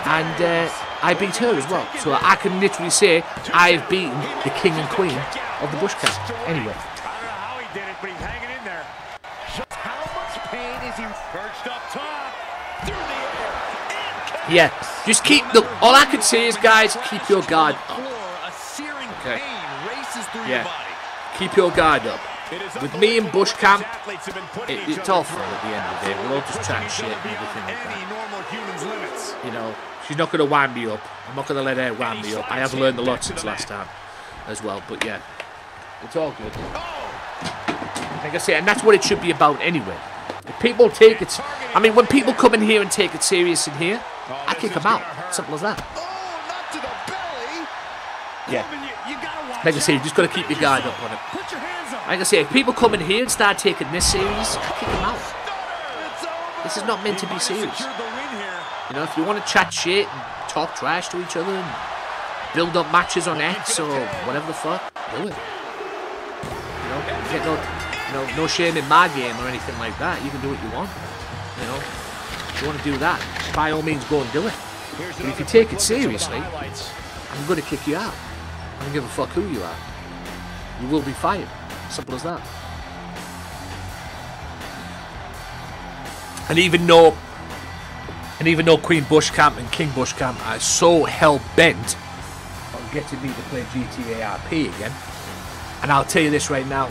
and I beat her as well. So I can literally say I've beaten the king and queen of the Bushcamp. Anyway. I don't know how he did it, but he's hanging in there. Just how much pain is he perched up top? Through the air. Yeah, just keep the. All I can say is, guys, keep your guard up. A searing Okay. pain races through your Yeah, body. keep your guard up. With me and Bushcamp, it's all fun at the end of the day. We'll all just chat shit and everything like Any that. normal human's limits. You know, she's not going to wind me up. I'm not going to let her wind me up. I have learned a lot since last time as well. But yeah, it's all good. Like I say, and that's what it should be about anyway. If people take it, I mean, when people come in here and take it serious in here, I kick them out. Simple as that. Oh, not to the belly. Yeah. You gotta watch Like I say, you just got to keep your guard up on it. Put your hands up. Like I say, if people come in here and start taking this serious, I kick them out. This is not meant to be serious. Secured the win here. You know, if you want to chat shit and talk trash to each other and build up matches on X or whatever the fuck, do it. You know, get no shame in my game or anything like that. You can do what you want. You know, if you want to do that, by all means, go and do it. But if you take it seriously, I'm going to kick you out. I don't give a fuck who you are. You will be fired. Simple as that. And even though Queen Bushcamp and King Bushcamp are so hell-bent on getting me to play GTA RP again, and I'll tell you this right now,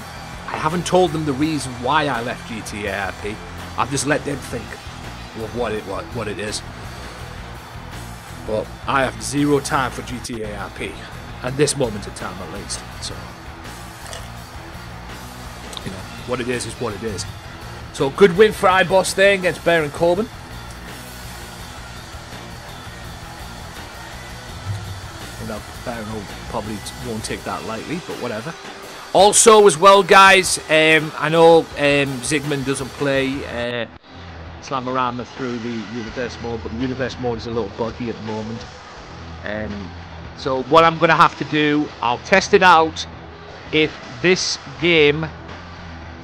I haven't told them the reason why I left GTA RP. I've just let them think of what it is. But I have zero time for GTA RP at this moment in time, at least. So, you know, what it is what it is. So, good win for iBoss there against Baron Corbin. You know, Baron probably won't take that lightly, but whatever. Also, as well, guys, I know Zygmunt doesn't play Slamorama through the Universe mode, but the Universe mode is a little buggy at the moment. So what I'm going to have to do, I'll test it out. If this game,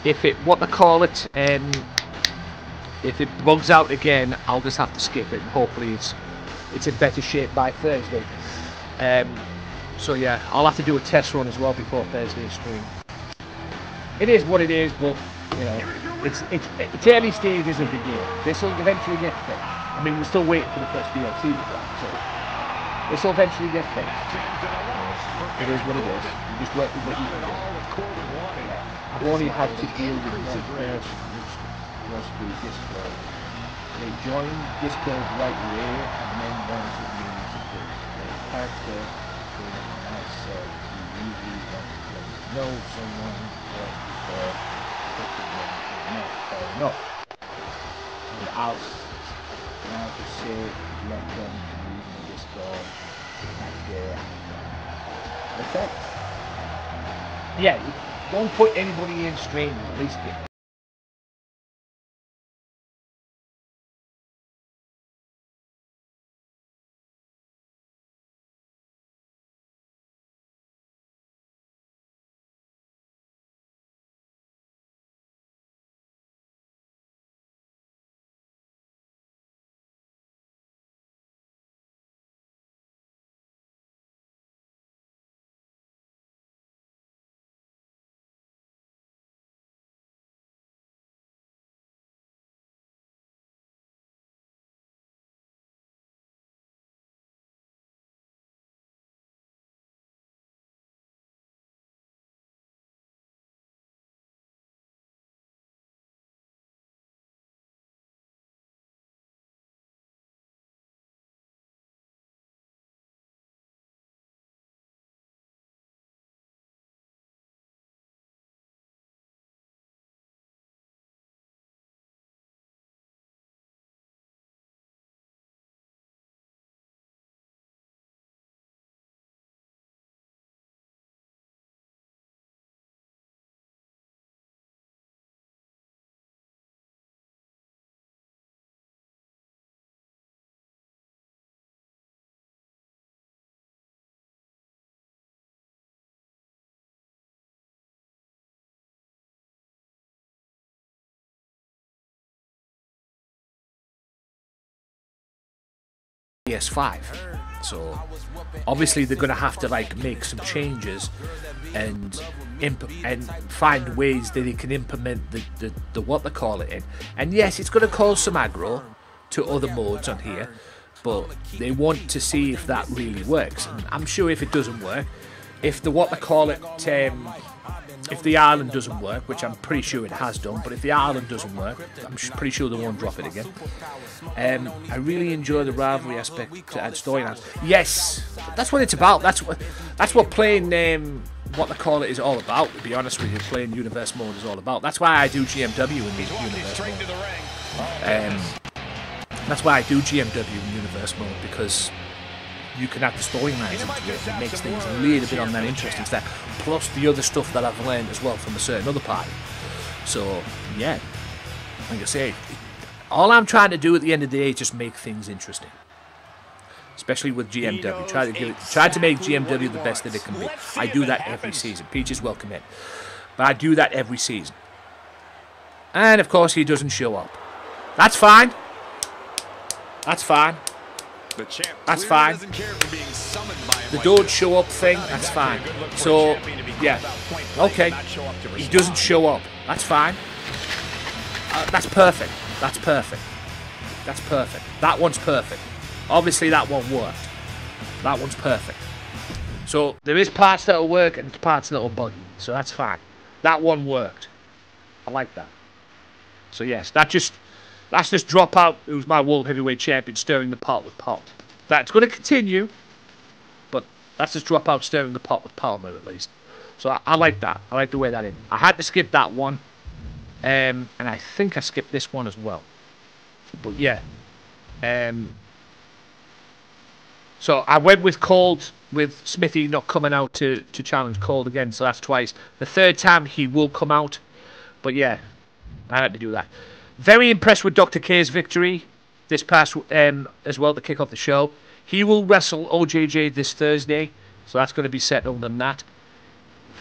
if it bugs out again, I'll just have to skip it, and hopefully it's in better shape by Thursday. So yeah, I'll have to do a test run as well before Thursday's stream. It is what it is, but you know, it's early stages of the game. This will eventually get fixed. I mean, we're still waiting for the first DLC to come, so this will eventually get fixed. It is what it is. You just work with what you can do. I've only had to deal with one person, which was through Discord. They joined Discord right away and then wanted me to put their character in, and I said you usually want to know someone first before putting them in. No, fair enough. And I'll just say let them use the Discord as their okay. Yeah, don't put anybody in strangers, at least PS5. So obviously they're going to have to like make some changes and find ways that they can implement the what they call it in. And yes, it's going to cause some aggro to other modes on here, but they want to see if that really works. And I'm sure if it doesn't work, if the what they call it, if the island doesn't work, which I'm pretty sure it has done, but if the island doesn't work, I'm pretty sure they won't drop it again. I really enjoy the rivalry aspect and storylines. Yes, that's what it's about. That's what playing what they call it is all about. To be honest with you, playing universe mode is all about. That's why I do GMW in the universe mode. That's why I do GMW in universe mode, because you can add the storylines into it. It makes things a little bit on that interesting stuff. Plus the other stuff that I've learned as well from a certain other party. So yeah, like I say, all I'm trying to do at the end of the day is just make things interesting. Especially with GMW. Try to make GMW the best that it can be. I do that every season. Peach is welcome in. But I do that every season. And of course he doesn't show up. That's fine. That's fine. That's fine. The don't show up thing, that's fine. So, yeah. Okay. He doesn't show up. That's fine. That's perfect. That's perfect. That's perfect. That one's perfect. Obviously that one worked. That one's perfect. So, there is parts that will work and parts that will bug you. So that's fine. That one worked. I like that. So yes, that's just Dropout, who's my World Heavyweight Champion, stirring the pot with Paul. That's going to continue, but that's just Dropout stirring the pot with Palmer at least. So I like that. I like the way that is. I had to skip that one, and I think I skipped this one as well. But yeah, so I went with Cold, with Smithy not coming out to challenge Cold again. So that's twice. The third time he will come out, but yeah, I had to do that. Very impressed with Dr. K's victory this past as well to kick off the show. He will wrestle OJJ this Thursday, so that's going to be settled on that.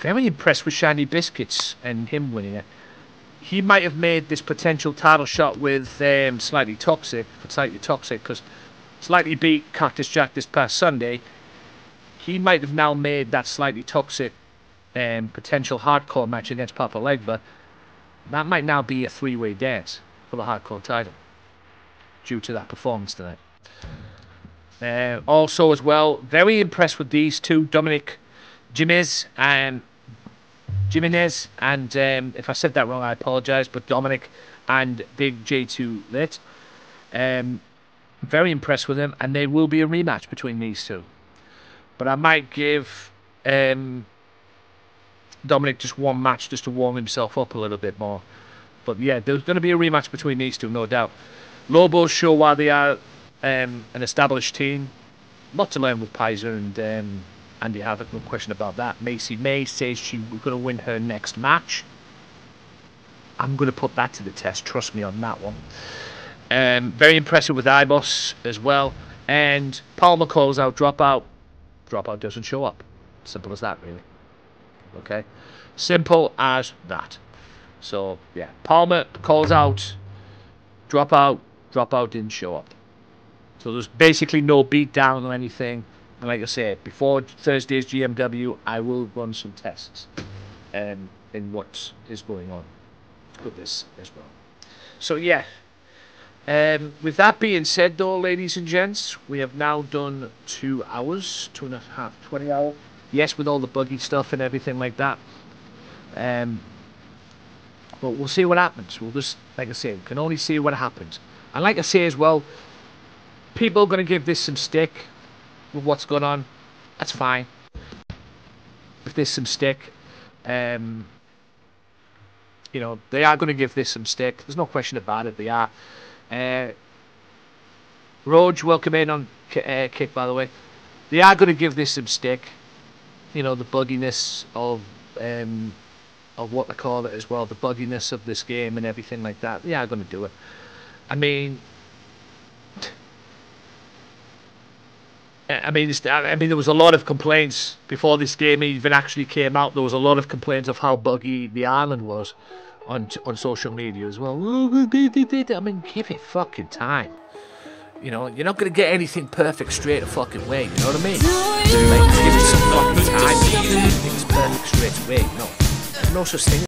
Very impressed with Shiny Biscuits and him winning it. He might have made this potential title shot with Slightly Toxic, because Slightly beat Cactus Jack this past Sunday. He might have now made that Slightly Toxic potential hardcore match against Papa Legba. That might now be a three-way dance for the hardcore title due to that performance tonight. Also as well, very impressed with these two, Dominic Jimenez and if I said that wrong I apologise, but Dominic and Big J2 Lit. Very impressed with them, and there will be a rematch between these two. But I might give Dominic just one match just to warm himself up a little bit more. But yeah, there's going to be a rematch between these two, no doubt. Lobos show why they are an established team. Lot to learn with Paiza and Andy Havoc, no question about that. Macy May says she's going to win her next match. I'm going to put that to the test, trust me on that one. Very impressive with Ibos as well. And Palmer calls out Dropout. Dropout doesn't show up. Simple as that, really. Okay, simple as that. So yeah, Palmer calls out Dropout. Dropout didn't show up. So there's basically no beatdown or anything. And like I said, before Thursday's GMW, I will run some tests in what is going on with this as well. So yeah, with that being said though, ladies and gents, we have now done 2 hours, 2.5, 20 hours. Yes, with all the buggy stuff and everything like that. But we'll see what happens. We'll just, like I say, we can only see what happens. And like I say as well, people are going to give this some stick with what's going on. That's fine. If there's some stick, you know, they are going to give this some stick. There's no question about it. They are. Roj, welcome in on Kick, by the way. They are going to give this some stick. You know, the bugginess of what they call it as well, the bugginess of this game and everything like that. They are going to do it. I mean, there was a lot of complaints before this game even actually came out. There was a lot of complaints of how buggy the island was on social media as well. I mean, give it fucking time. You know, you're not going to get anything perfect straight a fucking way, you know what I mean? Like, give it some fucking time to get things perfect straight away, no. There's no such thing.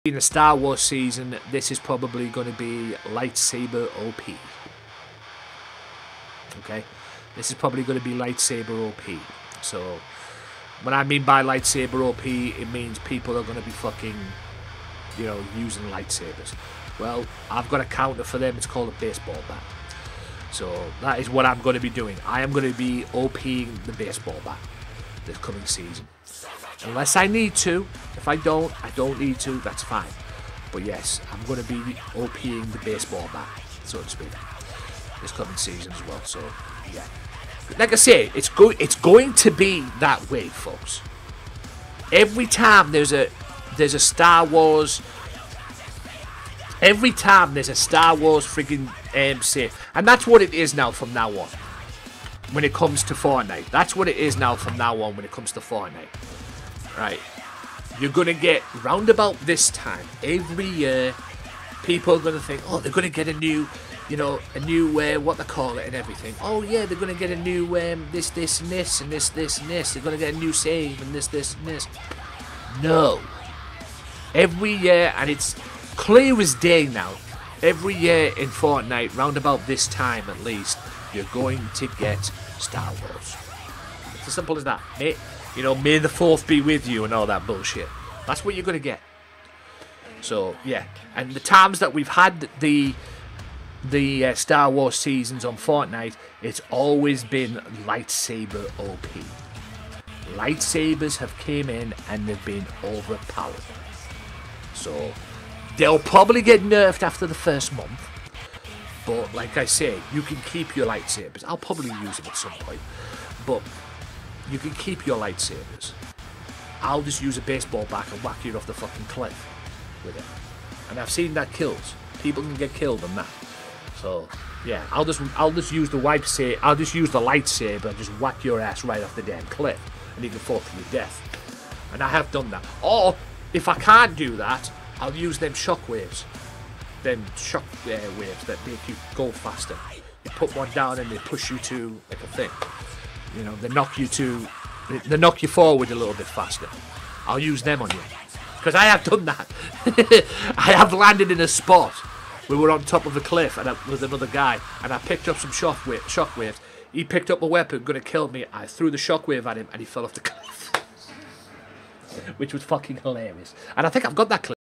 In the Star Wars season, this is probably going to be lightsaber OP. Okay, this is probably going to be lightsaber OP. So, what I mean by lightsaber OP, it means people are going to be fucking, you know, using lightsabers. Well, I've got a counter for them. It's called a baseball bat. So that is what I'm going to be doing. I am going to be OPing the baseball bat this coming season. Unless I need to. If I don't need to, that's fine. But yes, I'm going to be OPing the baseball bat, so to speak, this coming season as well. So, yeah. Like I say, it's going to be that way, folks. Every time there's a Star Wars... Every time there's a Star Wars friggin' sale. And that's what it is now from now on. When it comes to Fortnite. That's what it is now from now on when it comes to Fortnite. Right, you're going to get round about this time every year, people are going to think, oh, they're going to get a new, you know, what they call it and everything. Oh yeah, they're going to get a new this and this and this and this and this. They're going to get a new save and this and this. No. Every year, and it's clear as day now, every year in Fortnite, round about this time at least, you're going to get Star Wars. It's as simple as that, mate. You know, may the 4th be with you and all that bullshit. That's what you're going to get. So, yeah. And the times that we've had the Star Wars seasons on Fortnite, it's always been lightsaber OP. Lightsabers have came in and they've been overpowered. So, they'll probably get nerfed after the first month. But, like I say, you can keep your lightsabers. I'll probably use them at some point. But... you can keep your lightsabers. I'll just use a baseball bat and whack you off the fucking cliff with it. And I've seen that kills. People can get killed on that. So yeah, I'll just use the lightsaber and just whack your ass right off the damn cliff, and you can fall to your death. And I have done that. Or if I can't do that, I'll use them shock waves. Them shock waves that make you go faster. You put one down and they push you to like a thing. You know, they knock you forward a little bit faster. I'll use them on you. Because I have done that. I have landed in a spot. We were on top of a cliff and with another guy, and I picked up some shock waves. He picked up a weapon, gonna kill me. I threw the shockwave at him and he fell off the cliff. Which was fucking hilarious. And I think I've got that clip.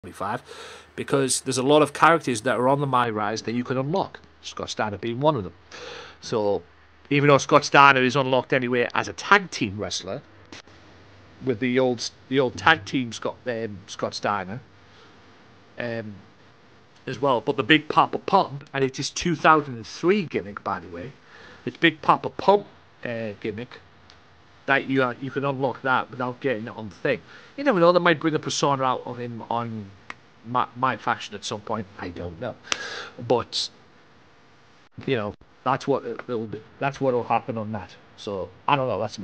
possibly 5, because there's a lot of characters that are on the My Rise that you can unlock. Scott Steiner being one of them. So, even though Scott Steiner is unlocked anyway as a tag team wrestler, with the old tag team Scott Steiner, as well. But the Big Papa Pump, and it's his 2003 gimmick, by the way. It's Big Papa Pump gimmick. That you can unlock that without getting it on the thing. You never know, they might bring a persona out of him on my faction at some point. I don't know, but you know that's what will happen on that. So I don't know. That's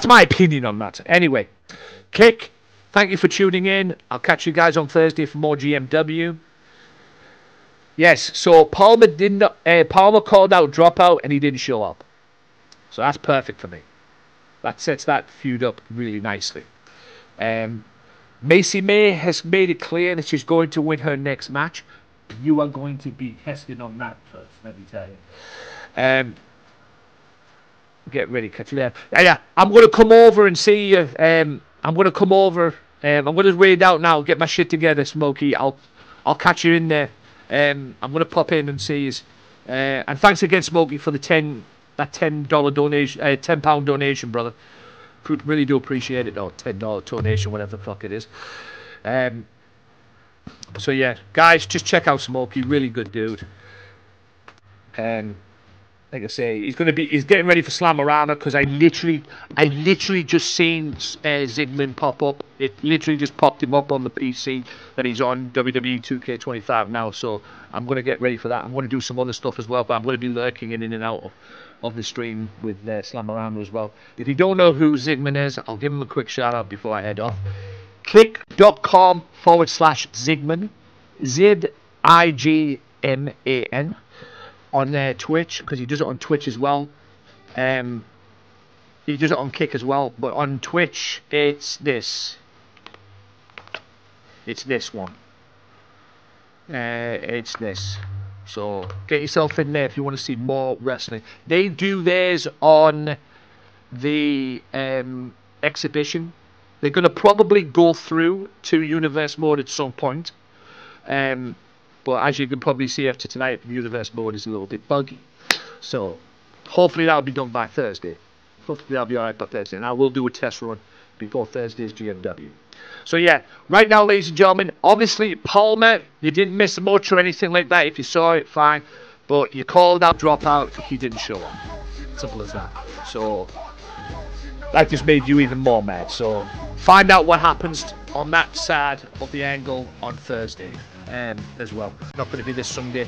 my opinion on that. Anyway, Kick, thank you for tuning in. I'll catch you guys on Thursday for more GMW. Yes, so Palmer called out Dropout and he didn't show up. So that's perfect for me. That sets that feud up really nicely. Macy May has made it clear that she's going to win her next match. You are going to be tested on that first, let me tell you. Get ready, catch you there. Yeah, I'm going to come over and see you. I'm going to come over. I'm going to raid out now, get my shit together, Smokey. I'll catch you in there. I'm going to pop in and see you. And thanks again, Smokey, for the $10 donation, £10 donation, brother. Really do appreciate it. Or $10 donation, whatever the fuck it is. So yeah, guys, just check out Smokey. Really good dude. Like I say, he's getting ready for Slamorama because I literally just seen Zigman pop up. It literally just popped him up on the PC that he's on WWE 2K25 now. So I'm going to get ready for that. I'm going to do some other stuff as well, but I'm going to be lurking in and out of the stream with Slamorama as well. If you don't know who Zigman is, I'll give him a quick shout out before I head off. Click.com/Zigman, ZIGMAN. On Twitch, because he does it on Twitch as well. He does it on Kick as well, but on Twitch it's this one. It's this. So get yourself in there if you want to see more wrestling. They do theirs on the exhibition. They're going to probably go through to Universe Mode at some point. But as you can probably see after tonight, the Universe Mode is a little bit buggy. So hopefully that'll be done by Thursday. Hopefully that'll be alright by Thursday. And I will do a test run before Thursday's GMW. So yeah, right now, ladies and gentlemen, obviously Palmer, you didn't miss much or anything like that. If you saw it, fine. But you called out Dropout, he didn't show up. Simple as that. So that just made you even more mad. So find out what happens on that side of the angle on Thursday. As well. Not going to be this Sunday.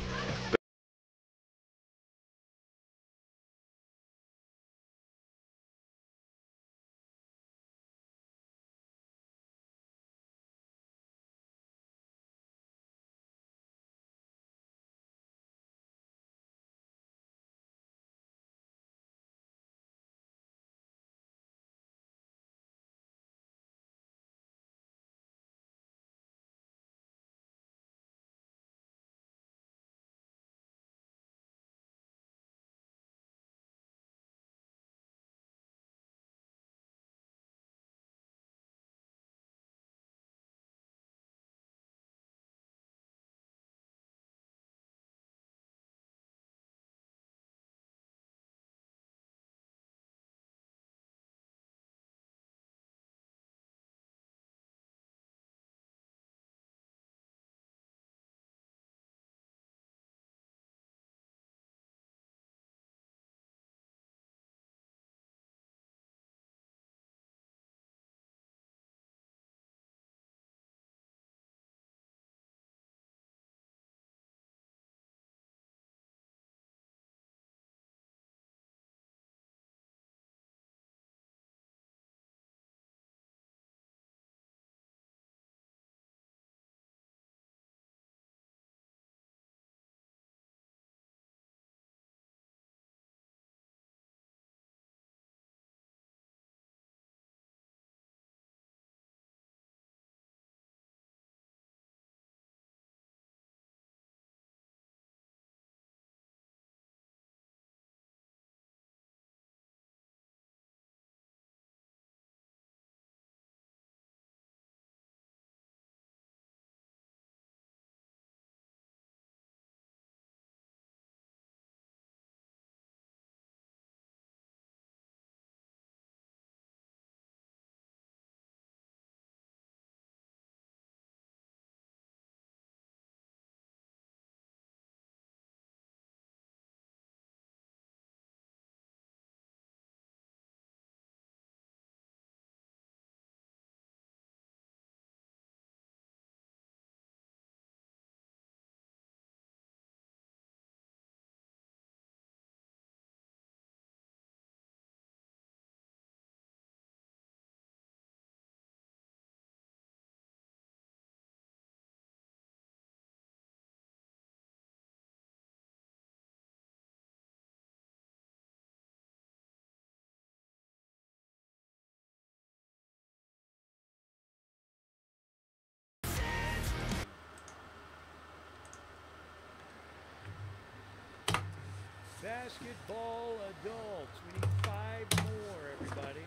basketball adults. We need 5 more, everybody.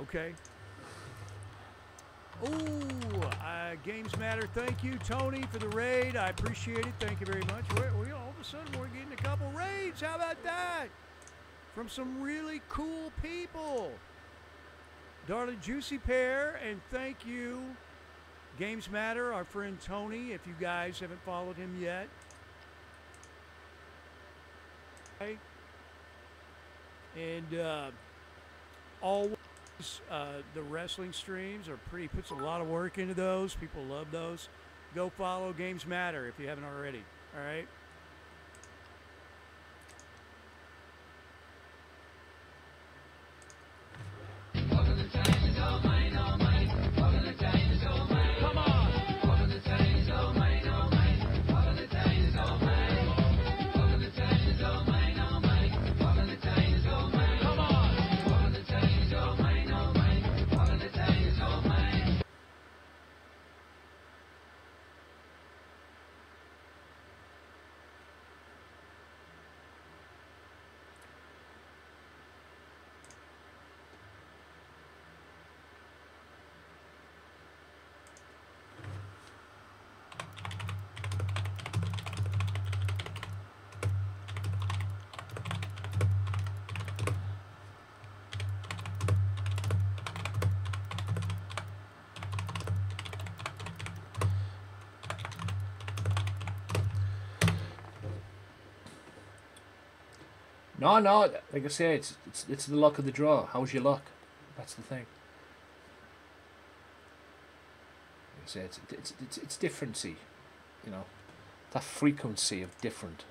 Okay. Ooh, Games Matter. Thank you, Tony, for the raid. I appreciate it. Thank you very much. We all of a sudden, we're getting a couple raids. How about that? From some really cool people. Darling Juicy Pear, and thank you, Games Matter, our friend Tony, if you guys haven't followed him yet. Okay. And always, the wrestling streams are pretty, puts a lot of work into those. People love those. Go follow Games Matter if you haven't already. All right. No, like I say, it's the luck of the draw. How's your luck? That's the thing. Like I say, it's differency, you know, that frequency of different.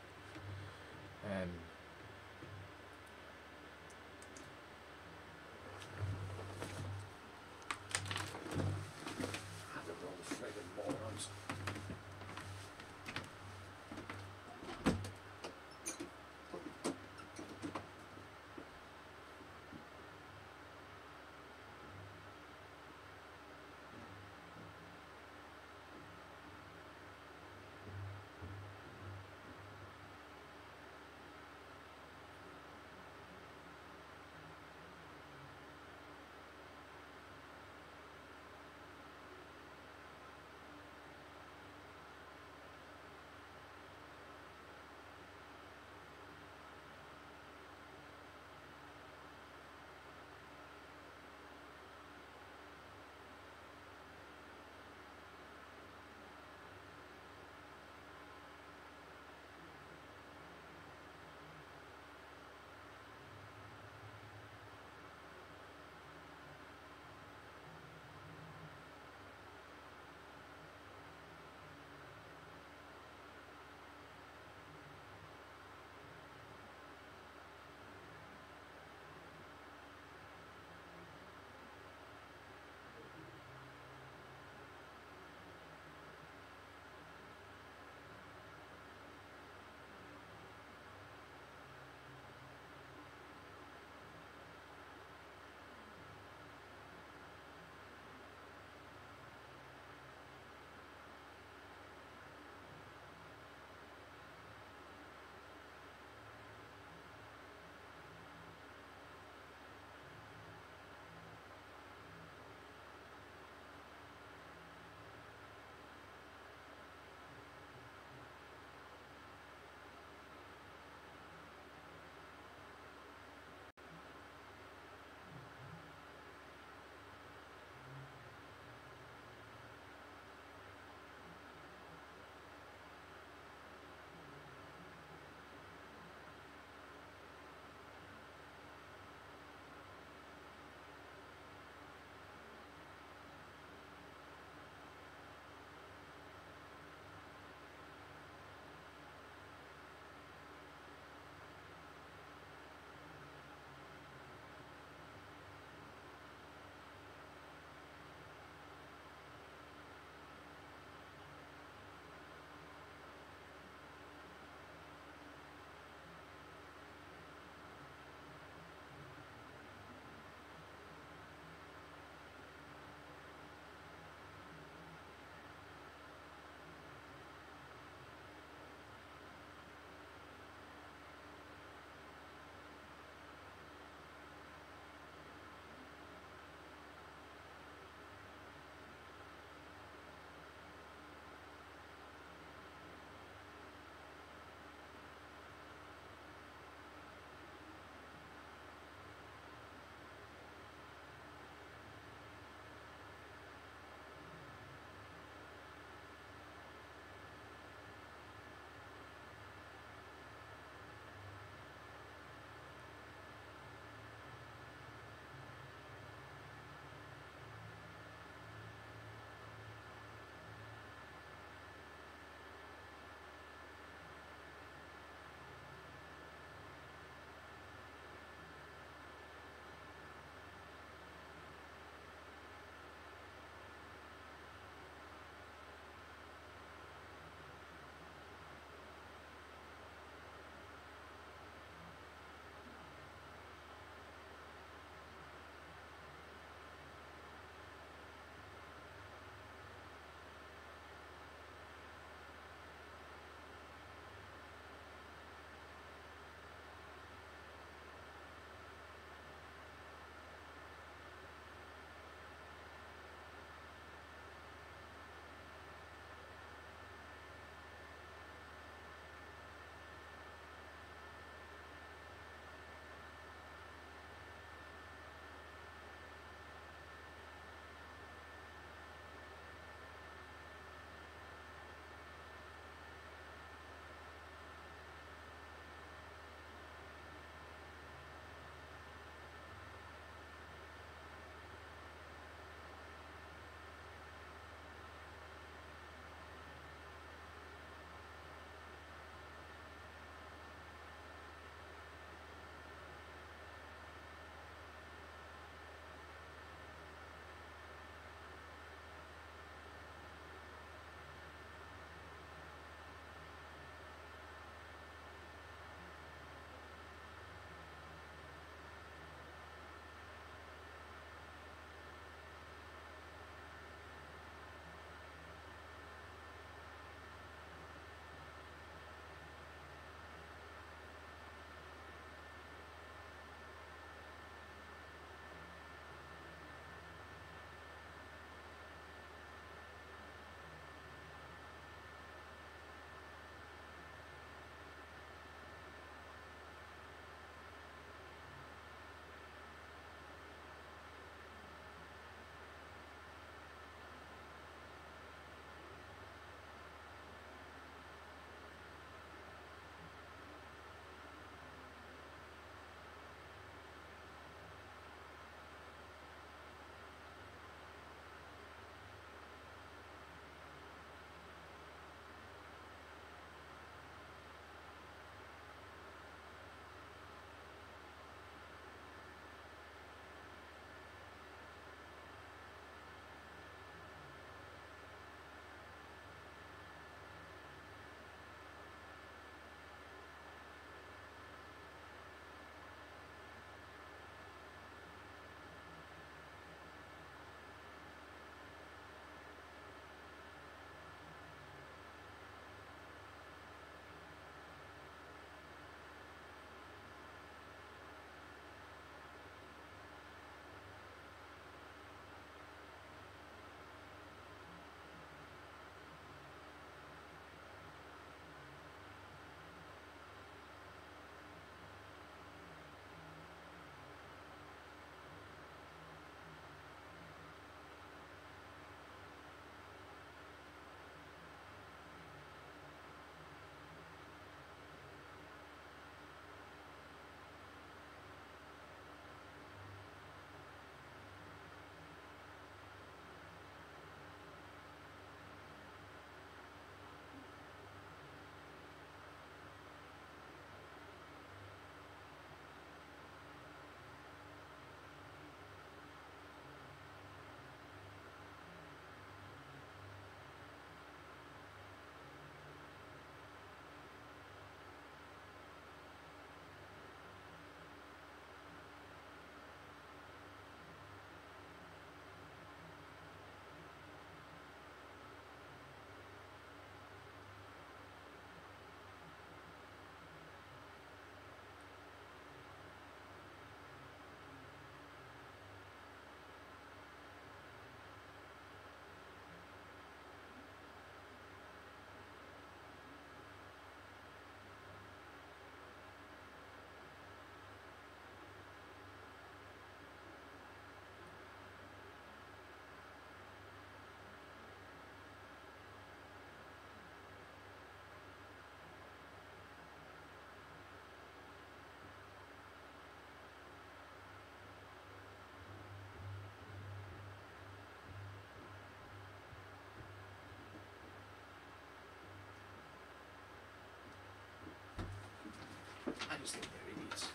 I just think they're idiots.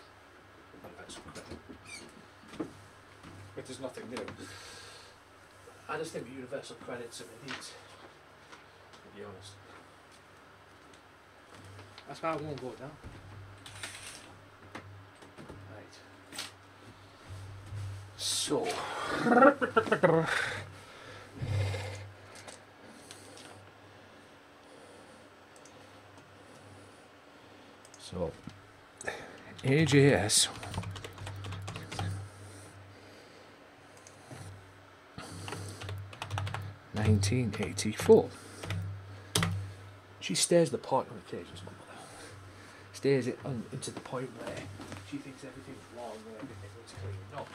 Universal credit. But there's nothing new. I just think the universal credits are idiots. To be honest. That's why I won't go down. Right. So. So. AJS. (1984). She stares the point on occasions, my mother. Stares it into the point where she thinks everything's wrong and everything's cleaning up.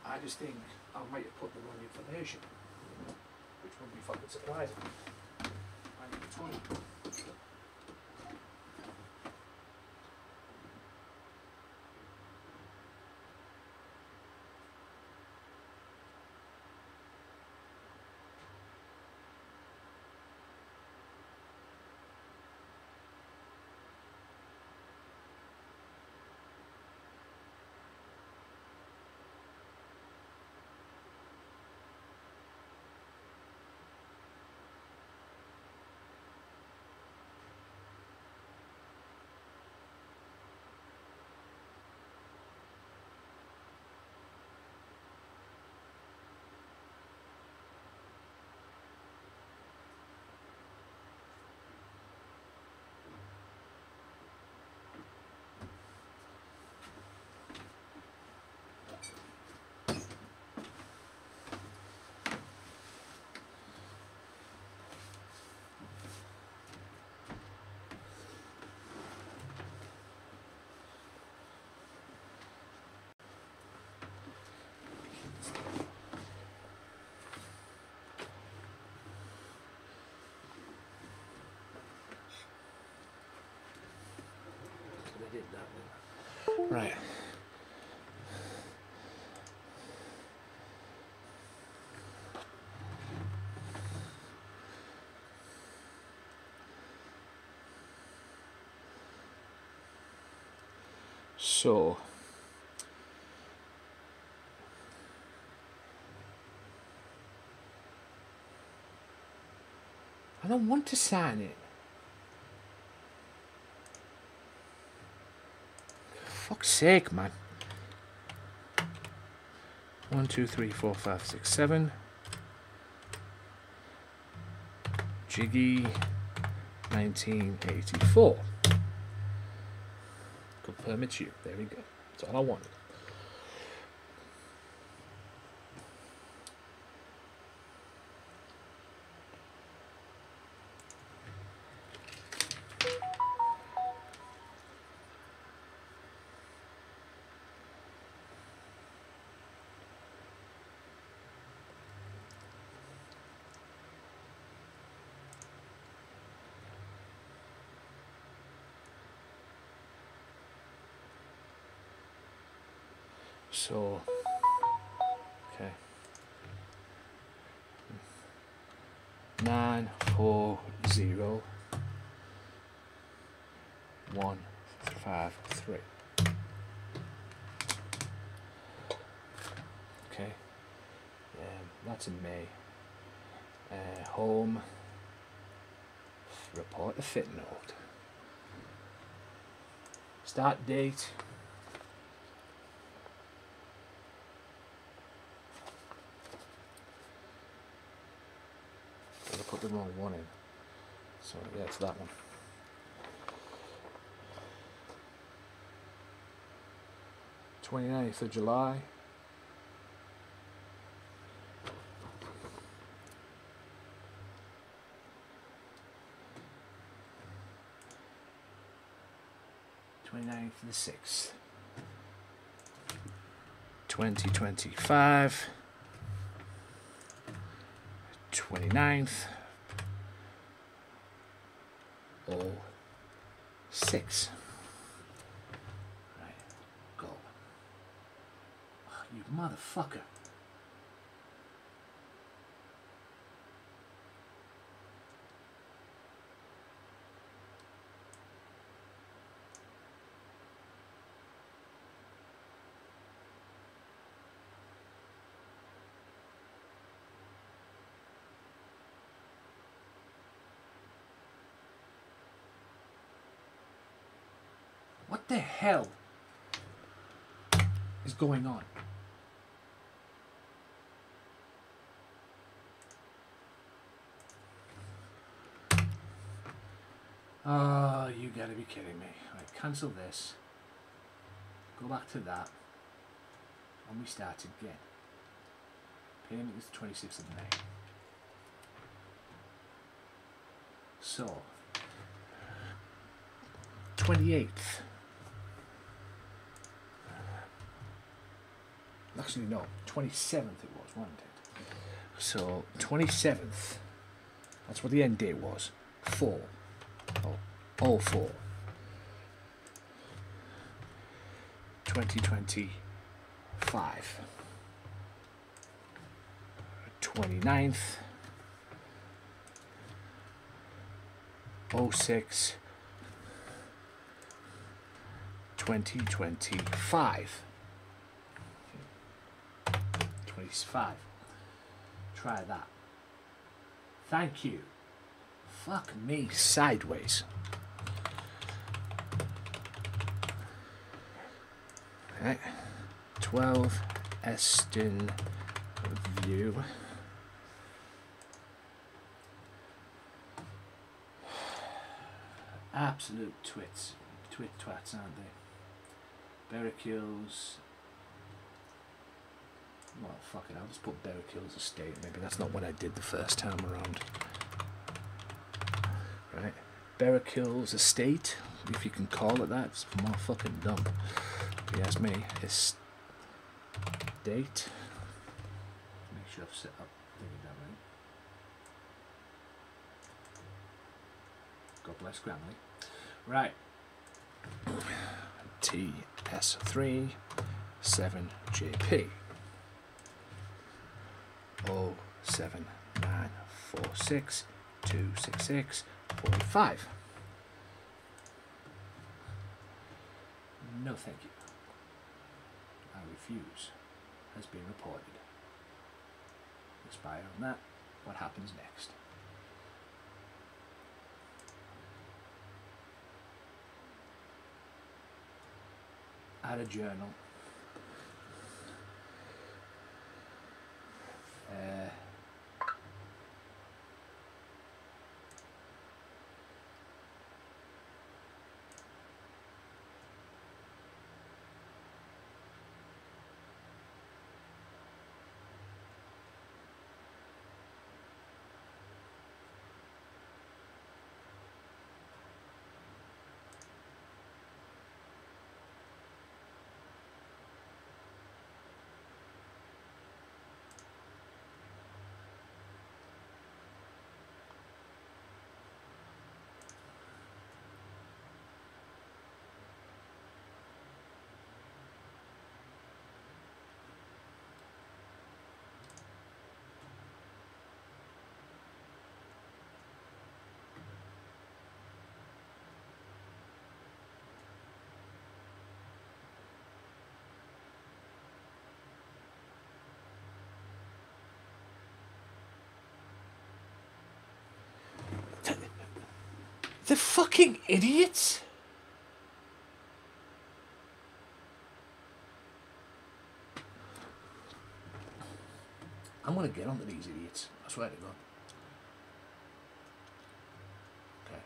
I just think I might have put the wrong information, which would be fucking surprising. I need to tell you. Right. So I don't want to sign it. For fuck's sake, man. 1, 2, 3, 4, 5, 6, 7. Jiggy 1984. Confirm it's you. There we go. That's all I wanted. So, okay. 9, 4, 0, 1, 5, 3. Okay. That's in May. Home. Report a fit note. Start date. Put the wrong one in. So yeah, it's that one. (29th of July). (29th of the 6th). 2025. 29th. 06. Right, go. Oh, you motherfucker. What the hell is going on? Oh, you gotta be kidding me. Right, cancel this. Go back to that. And we start again. Payment is the 26th of May. So, 28th. Actually, no, 27th it was, wasn't it? So, 27th. That's what the end date was. 4. Oh, 04. 2025. 29th. 06. 2025. 25. Try that. Thank you. Fuck me sideways. Right. 12 Eston View. Absolute twits. Twats, aren't they? Berricles. Well, fuck it, I'll just put Berricles Estate. Maybe that's not what I did the first time around. Right. Berricles Estate, if you can call it that. It's more fucking dumb. If you ask me. Estate. Make sure I've set up that right. God bless Gramley. Right. TS3 7JP 07946 266 45. No thank you. I refuse. Has been reported. Expire on that. What happens next? Add a journal. The fucking idiots! I'm gonna get onto these idiots. I swear to God. Okay.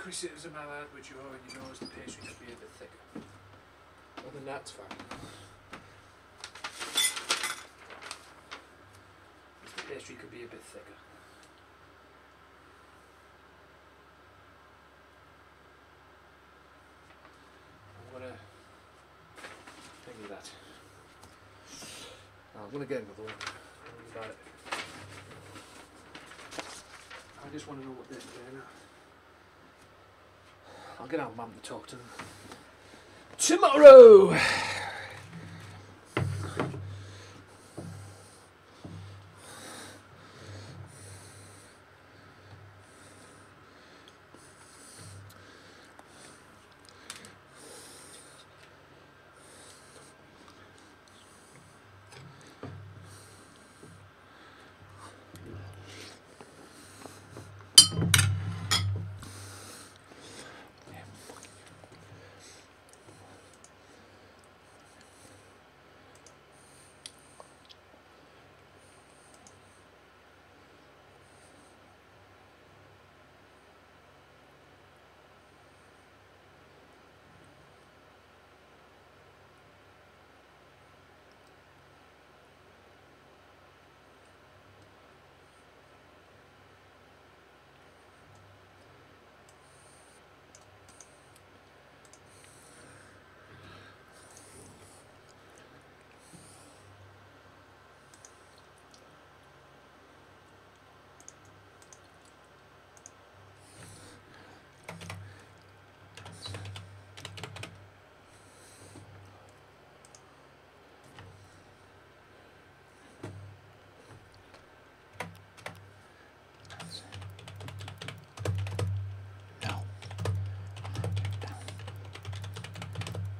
criticism I've had with you and you know the pastry could be a bit thicker. Other than that, it's fine. The pastry could be a bit thicker. I'm gonna think of that. I'm gonna get another one. Don't worry about it. I just want to know what they're doing now. I'll get out, Mum, to talk to them tomorrow.